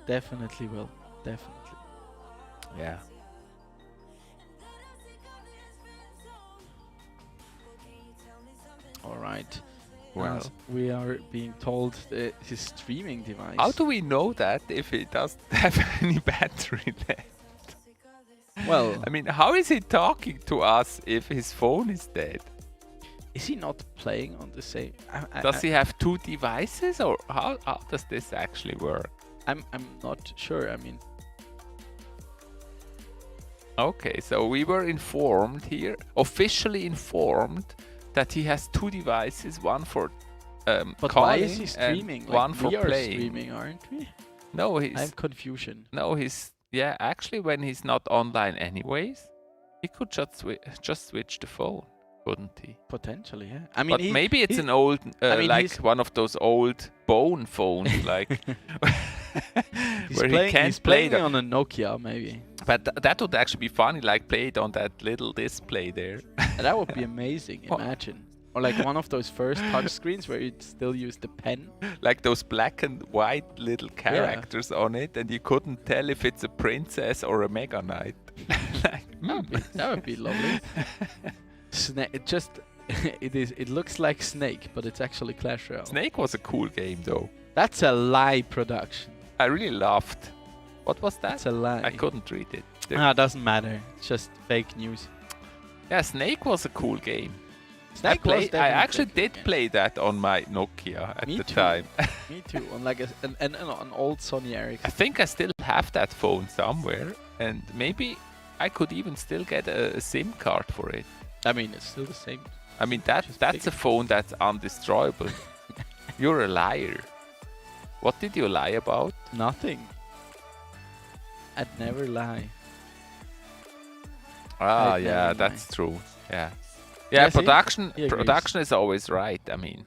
Definitely will. Definitely. Yeah. All right. Well, we are being told his streaming device. How do we know that if he doesn't have any battery left? Well, I mean, how is he talking to us if his phone is dead? Is he not playing on the same? Does he have 2 devices, or how does this actually work? I'm not sure. I mean, okay, so we were informed here, officially informed, that he has 2 devices, one for but calling why is he streaming? And one like for we are playing. Streaming, aren't we? No, I'm confusion. No, yeah. Actually, when he's not online, anyways, he could just switch the phone, couldn't he? Potentially, yeah. I mean, but maybe it's an old, like one of those old bone phones, like where he can't he's playing on a Nokia, maybe. But that would actually be funny, like play it on that little display there. That would be amazing. Imagine. Or like one of those first touch screens where you'd still use the pen. Like those black and white little characters on it, and you couldn't tell if it's a princess or a Mega Knight. Like, that would be lovely. It looks like Snake, but it's actually Clash Royale. Snake was a cool game though. That's a lie production. I really laughed. What was that? That's a lie. I couldn't read it. It doesn't matter. It's just fake news. Yeah, Snake was a cool game. Snake was I definitely actually tricky, did yeah. play that on my Nokia at Me the too. time. Me too. On like an old Sony I Ericsson. think I still have that phone somewhere, and maybe I could even still get a SIM card for it. I mean, it's still the same. I mean, that's a phone that's undestroyable. You're a liar. What did you lie about? Nothing. I'd never lie. Ah, I'd yeah, never that's lie. true. Yeah. Yeah, Yeah, see? production He agrees. production is always right. I mean,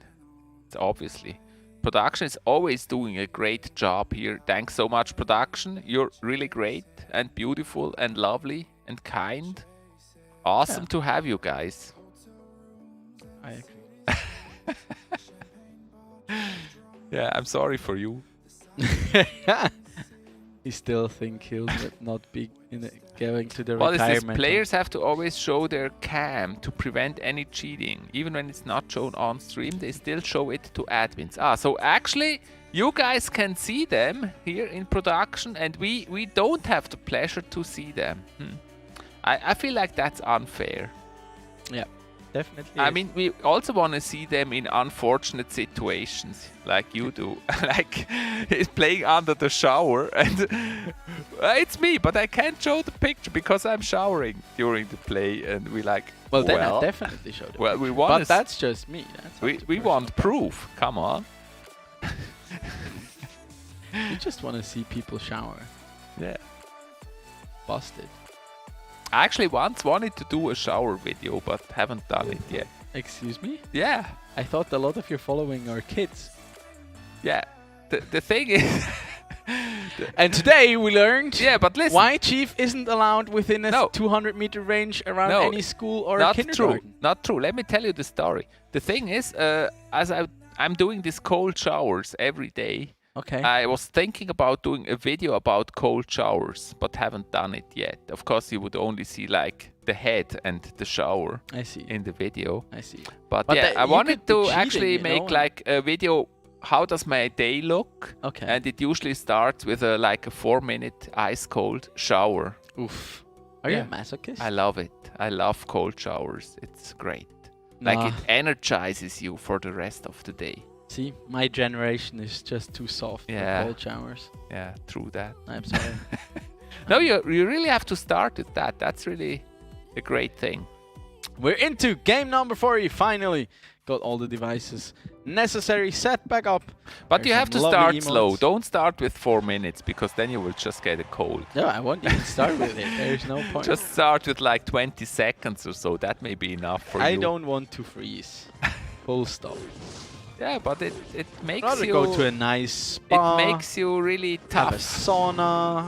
it's obviously. Production is always doing a great job here. Thanks so much, production. You're really great and beautiful and lovely and kind. Awesome Yeah. to have you guys. I agree. Yeah, I'm sorry for you. You still think he'll not be going to the What is this? retirement? Players have to always show their cam to prevent any cheating. Even when it's not shown on stream, they still show it to admins. Ah, so actually, you guys can see them here in production, and we don't have the pleasure to see them. I feel like that's unfair. Yeah, definitely. I is. mean, we also want to see them in unfortunate situations, like you do. Like, he's playing under the shower, and it's me, but I can't show the picture because I'm showering during the play, and we like. well, then I definitely showed it. Well, we want. But that's just me. That's up to we want proof. Come on. You just want to see people shower. Yeah. Busted. I actually once wanted to do a shower video, but haven't done it yet. Excuse me? Yeah. I thought a lot of your following are kids. Yeah. The thing is. And today we learned Yeah, but listen. why Chief isn't allowed within a No. 200-meter range around No, any school or Not kindergarten. true. Not true. Let me tell you the story. The thing is, as I'm doing these cold showers every day, Okay. I was thinking about doing a video about cold showers, but haven't done it yet. Of course, you would only see like the head and the shower I see. in the video. I see. But But yeah, that- I you wanted could be to cheating, actually you make know? like a video. How does my day look? Okay. And it usually starts with a 4-minute ice cold shower. Oof. Are you Yeah. a masochist? I love it. I love cold showers. It's great. Like Nah. it energizes you for the rest of the day. See, my generation is just too soft Yeah. for cold showers. Yeah, true that. I'm sorry. No, you really have to start with that. That's really a great thing. We're into game number 4. You finally got all the devices necessary set back up. But There's you have to some lovely start slow. emotes. Don't start with 4 minutes because then you will just get a cold. No, I won't even start with it. There's no point. Just start with like 20 seconds or so. That may be enough for you. I don't want to freeze. Full stop. Yeah, but it makes Rather you. go to a nice spa. It makes you really have a tough. sauna,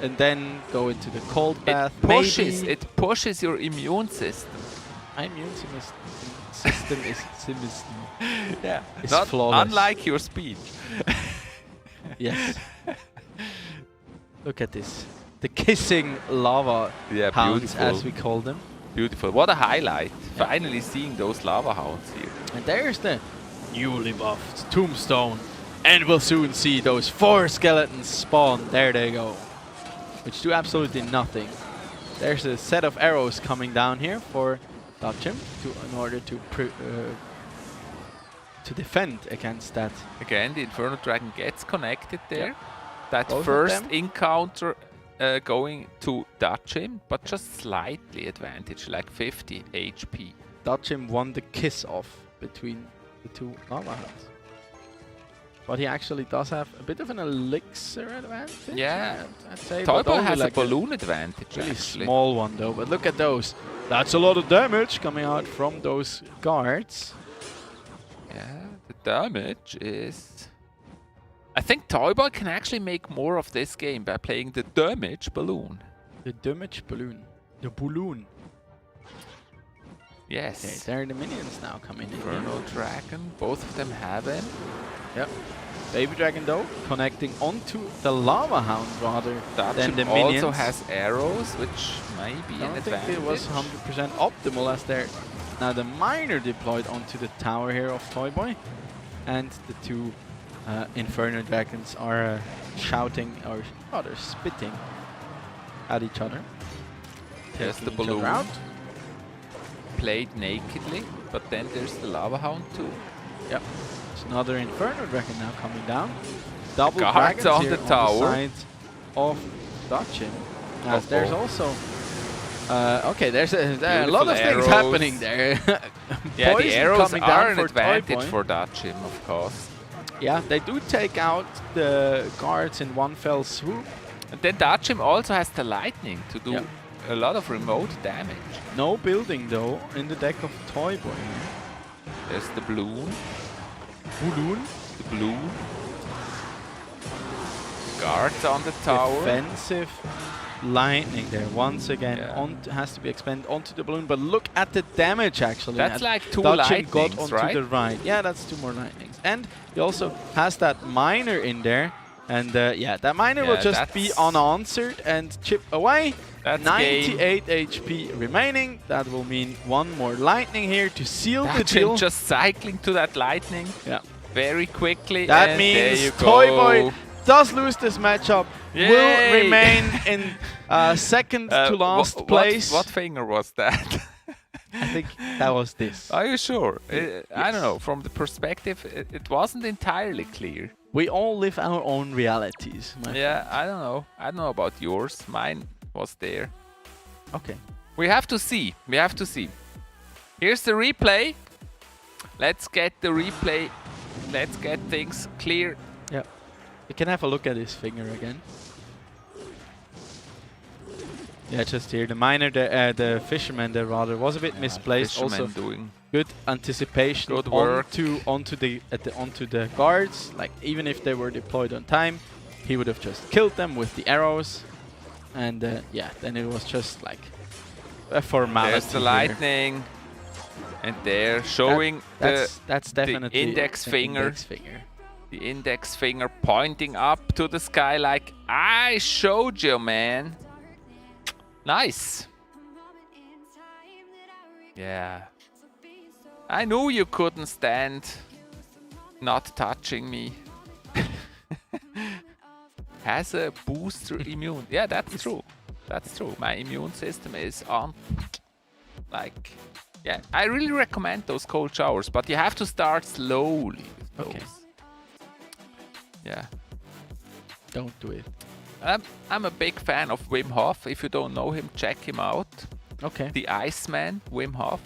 and then go into the cold bath. Maybe. It pushes your immune system. My immune system is Yeah, It's not flawless. unlike your speech. Yes. Look at this. The kissing lava Yeah, hounds, beautiful. as we call them. Beautiful. What a highlight. Finally seeing those lava hounds here. And there's the newly buffed tombstone. And we'll soon see those 4 skeletons spawn. There they go. Which do absolutely nothing. There's a set of arrows coming down here for Dachim in order to defend against that. Again, the Inferno Dragon gets connected there. That Both of first them. encounter going to Dachim, but just slightly advantage, like 50 HP. Dachim won the kiss off between the two lava hounds. But he actually does have a bit of an elixir advantage. Yeah. I'd say. but Toibo only has like a balloon advantage, really actually. small one though. But look at those. That's a lot of damage coming out from those guards. Yeah, the damage is... I think Toyboy can actually make more of this game by playing the damage balloon. The damage balloon. The balloon. Yes. Okay, there are the minions now coming in. Inferno Dragon, both of them have him. Yep. Baby Dragon though, connecting onto the Lava Hound rather than the Dachim minions. also has arrows, which may be I an don't think advantage. it was 100% optimal as there. Now the miner deployed onto the tower here of Toyboy, and the two Inferno Dragons are shouting or rather spitting at each other. There's the Taking each other balloon. out. played nakedly, but then there's the Lava Hound too. Yep. It's another Inferno Dragon now coming down. Double Guards dragons on here the tower. side of Dutchin. As there's also okay, there's a lot of things arrows. happening there. Yeah, the Poison arrows coming are down an for advantage Toyboy. for Dutchim, of course. Yeah, they do take out the guards in one fell swoop. And then Dutchim also has the lightning to do a lot of remote damage. No building though in the deck of Toyboy. There's the balloon. Balloon. The balloon. Guards on the tower. Defensive lightning there once again. Has to be expended onto the balloon, but look at the damage actually. That's like 2 Dutchim got lightnings, onto right? the right. Yeah, that's 2 more lightnings. And he also has that miner in there. And yeah, that miner will just be unanswered and chip away. That's 98 HP remaining. That will mean 1 more lightning here to seal the Dutchim deal. just cycling to that lightning. Yeah. Very quickly. That and means there you Toyboy go. does lose this matchup. Yay! Will remain in second to last place. What finger was that? I think that was this. Are you sure? I don't know. From the perspective, it wasn't entirely clear. We all live our own realities. Yeah, I don't know. I don't know about yours. Mine was there. Okay. We have to see. We have to see. Here's the replay. Let's get the replay. Let's get things clear. Yeah. You can have a look at his finger again. Yeah, just here. The miner, the fisherman there rather, was a bit misplaced. Also, doing good anticipation. Good work. onto the guards. Like even if they were deployed on time, he would have just killed them with the arrows. And yeah, then it was just like a formality. There's the lightning, and there showing that's the definitely index the finger. Index finger. The index finger pointing up to the sky like, I showed you, man. Nice. Yeah. I knew you couldn't stand not touching me. Has a booster immune. Yeah, that's true. That's true. My immune system is on. Like, yeah, I really recommend those cold showers, but you have to start slowly with those. Okay. Yeah. Don't do it. I'm a big fan of Wim Hof. If you don't know him, check him out. Okay. The Iceman, Wim Hof.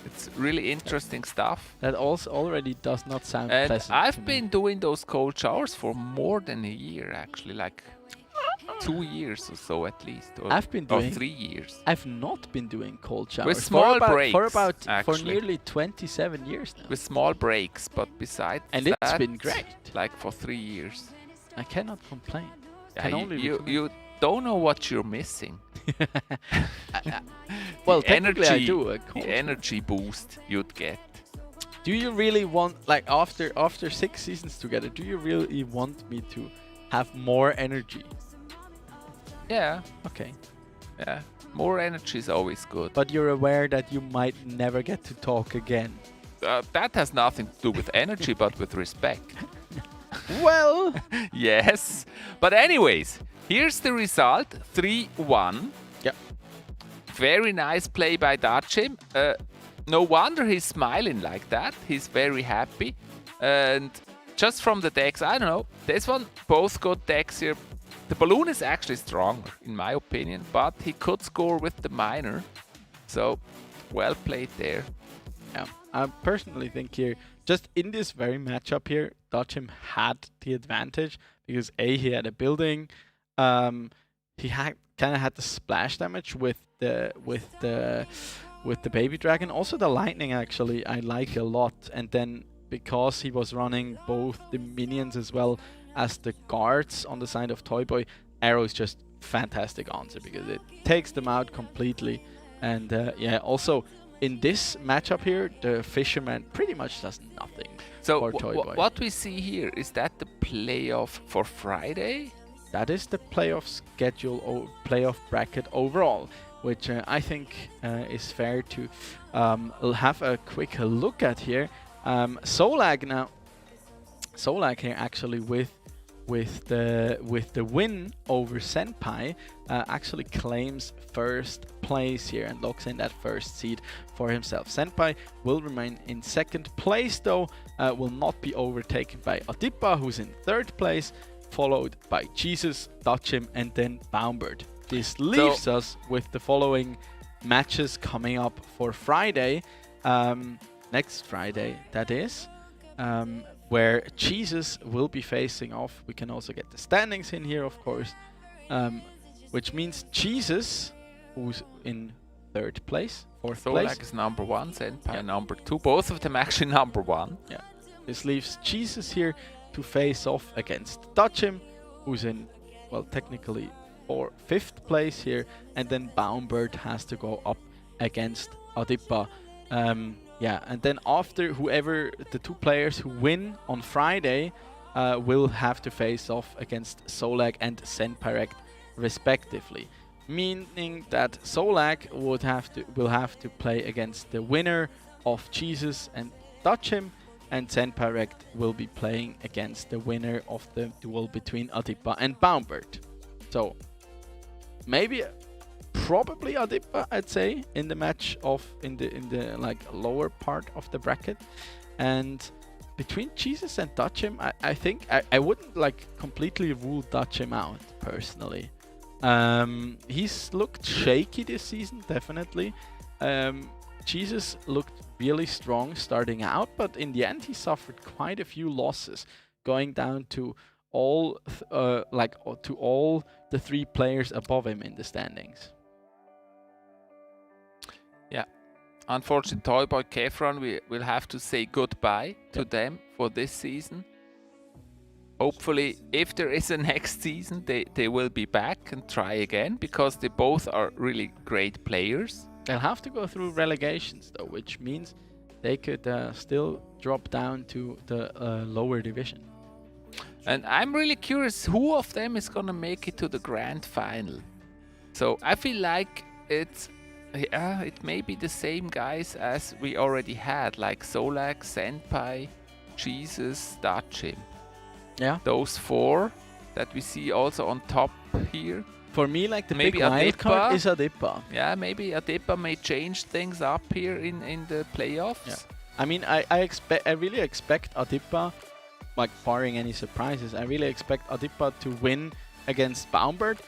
It's really interesting stuff. That also already does not sound And pleasant. I've been doing those cold showers for more than a year, actually, like 2 years or so at least. Or, I've been doing 3 years. I've not been doing cold showers With small breaks, for nearly 27 years now. With small breaks, but besides And that, it's been great. Like for 3 years. I cannot complain. Yeah, Can only you don't know what you're missing. Well, The technically I do. A the cold energy boost you'd get. Do you really want, like after 6 seasons together, do you really want me to have more energy? Yeah. Okay. Yeah. More energy is always good. But you're aware that you might never get to talk again. That has nothing to do with energy, but with respect. Well. Yes. But anyways, here's the result. 3-1. Yep. Very nice play by Dutchim. No wonder he's smiling like that. He's very happy. And just from the decks, I don't know. This one, both good decks here. The balloon is actually stronger, in my opinion. But he could score with the miner. So, well played there. Yeah, I personally think here, just in this very matchup here, Dutchim had the advantage because he had a building, he had kind of had the splash damage with the baby dragon. Also the lightning actually I like a lot, and then because he was running both the minions as well as the guards on the side of Toyboy, arrow is just fantastic answer because it takes them out completely, and yeah, also. In this matchup here, the fisherman pretty much does nothing for Toyboy. What we see here, is that the playoff for Friday? That is the playoff schedule, playoff bracket overall, which I think is fair to have a quick look at here. Solag now. Solag here actually with with the win over Senpai, actually claims first place here and locks in that first seed for himself. Senpai will remain in second place though, will not be overtaken by Adipa, who's in third place, followed by Jesus, Dachim, and then Baumbert. This leaves us with the following matches coming up for Friday, next Friday that is, where Jesus will be facing off. We can also get the standings in here, of course, which means Jesus, who's in third place, fourth place. Solak is number 1, Senpai number 2, both of them actually number 1. Yeah, this leaves Jesus here to face off against Dachim, who's in, well, technically fifth place here, and then Baumbert has to go up against Adipa. Yeah, and then after, whoever the 2 players who win on Friday will have to face off against Solak and Senpirect respectively, meaning that Solak will have to play against the winner of Jesus and Dachim, and Senpirect will be playing against the winner of the duel between Adipa and Baumbert. So probably Adipa, I'd say, in the match in the like lower part of the bracket, and between Jesus and Dachim, I think I wouldn't like completely rule Dachim out personally. He's looked shaky this season, definitely. Jesus looked really strong starting out, but in the end he suffered quite a few losses, going down to all the 3 players above him in the standings. Yeah, unfortunately, Toyboy Kefron, we will have to say goodbye to them for this season. Hopefully, if there is a next season, they will be back and try again, because they both are really great players. They'll have to go through relegations though, which means they could still drop down to the lower division. And I'm really curious who of them is gonna make it to the grand final. So I feel like it may be the same guys as we already had, like Solak, Senpai, Jesus, Dachim. Yeah. Those 4 that we see also on top here. For me, like the maybe big wild card is Adipa. Yeah, maybe Adipa may change things up here in the playoffs. Yeah. I mean, I really expect Adipa, like barring any surprises, I really expect Adipa to win against Baumbert,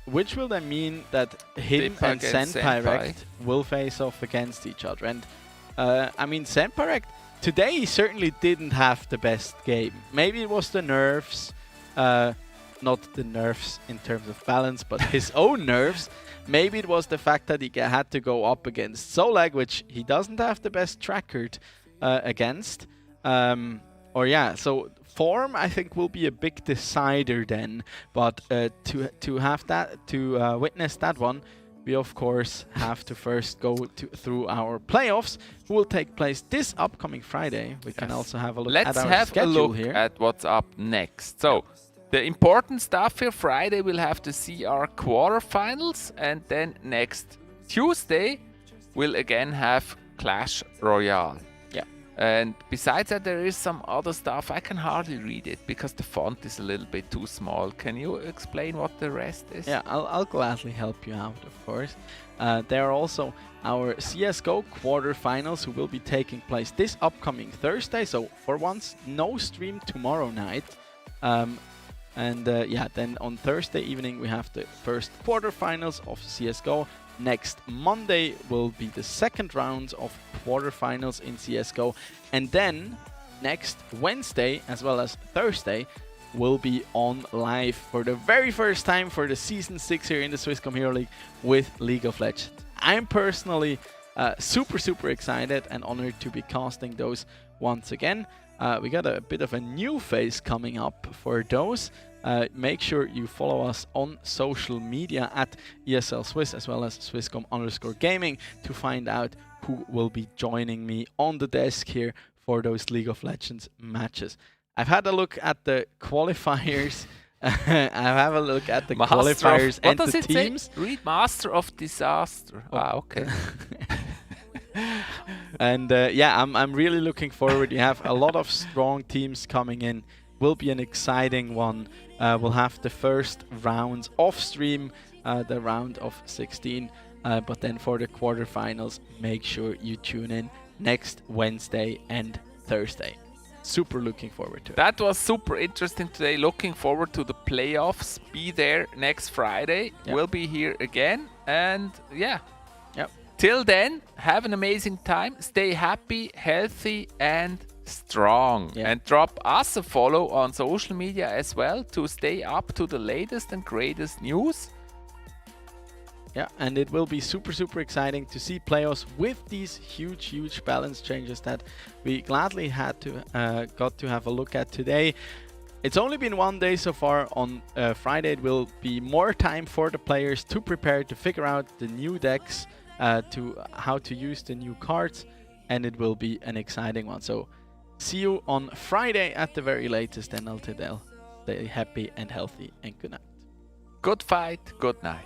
which will then mean that him Adipa and against Senpirect will face off against each other. And I mean, Senpirect today he certainly didn't have the best game. Maybe it was the nerves, not the nerves in terms of balance, but his own nerves. Maybe it was the fact that he had to go up against Solak, which he doesn't have the best track record against. So form, I think, will be a big decider then. But to witness that one, we of course have to first go through our playoffs, who will take place this upcoming Friday. We can also have a look at our schedule here. Let's have a look at what's up next. So the important stuff here, Friday we'll have to see our quarterfinals, and then next Tuesday we'll again have Clash Royale. Yeah. And besides that, there is some other stuff. I can hardly read it because the font is a little bit too small. Can you explain what the rest is? Yeah, I'll gladly help you out, of course. There are also our CSGO quarterfinals, who will be taking place this upcoming Thursday. So for once, no stream tomorrow night. Then on Thursday evening we have the first quarterfinals of CSGO. Next Monday will be the second round of quarterfinals in CSGO, and then next Wednesday as well as Thursday will be on live for the very first time for the Season 6 here in the Swisscom Hero League with League of Legends. I'm personally super excited and honored to be casting those once again. We got a bit of a new phase coming up for those. Make sure you follow us on social media at ESL Swiss as well as Swisscom_gaming to find out who will be joining me on the desk here for those League of Legends matches. I've had a look at the qualifiers. Qualifiers and the teams. Say? Read Master of Disaster. Oh. Okay. And I'm really looking forward. You have a lot of strong teams coming in. Will be an exciting one. we'll have the first rounds off stream, the round of 16. But then for the quarterfinals, make sure you tune in next Wednesday and Thursday. Super looking forward to it. That was super interesting today. Looking forward to the playoffs. Be there next Friday. Yep. We'll be here again. And yeah. Yep. Till then, have an amazing time. Stay happy, healthy, and strong. Yeah. And drop us a follow on social media as well to stay up to the latest and greatest news. Yeah, and it will be super, super exciting to see playoffs with these huge balance changes that we gladly got to have a look at today. It's only been one day so far. On Friday, it will be more time for the players to prepare, to figure out the new decks, to how to use the new cards, and it will be an exciting one. So see you on Friday at the very latest, and until then, stay happy and healthy, and good night. Good fight, good night.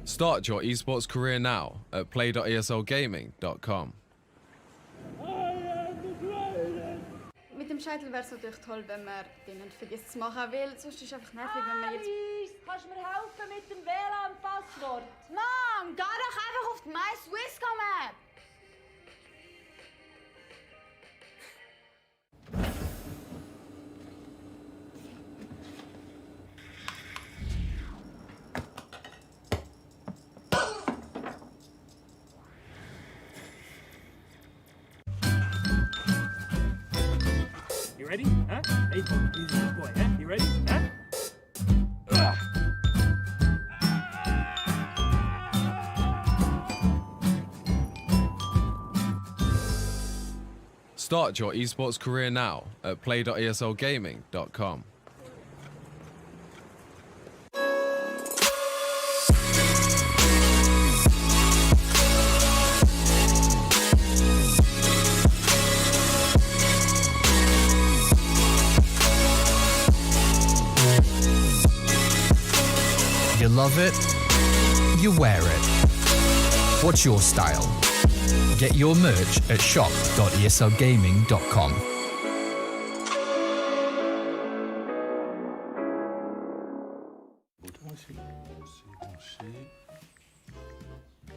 Start your esports career now at play.eslgaming.com. Mit dem Scheitel wäre es natürlich toll, wenn man den nicht vergisst zu machen, weil sonst ist es einfach nervig, wenn man jetzt... Kannst du mir helfen mit dem WLAN-Passwort? Mom, geh doch einfach auf die My Swisscom App! You ready? Huh? Hey, he's a good boy, huh? You ready? Huh? Start your esports career now at play.eslgaming.com. You love it, you wear it. What's your style? Get your merch at shop.eslgaming.com.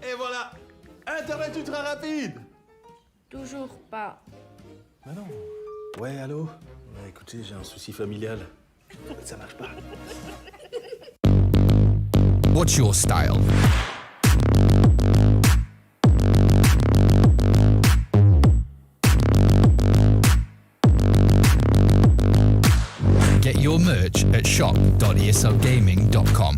Et voilà, Internet ultra rapide. Toujours pas. Mais non. Ouais, allô? Ouais, écoutez, j'ai un souci familial. Ça marche pas. What's your style? Get your merch at shop.eslgaming.com.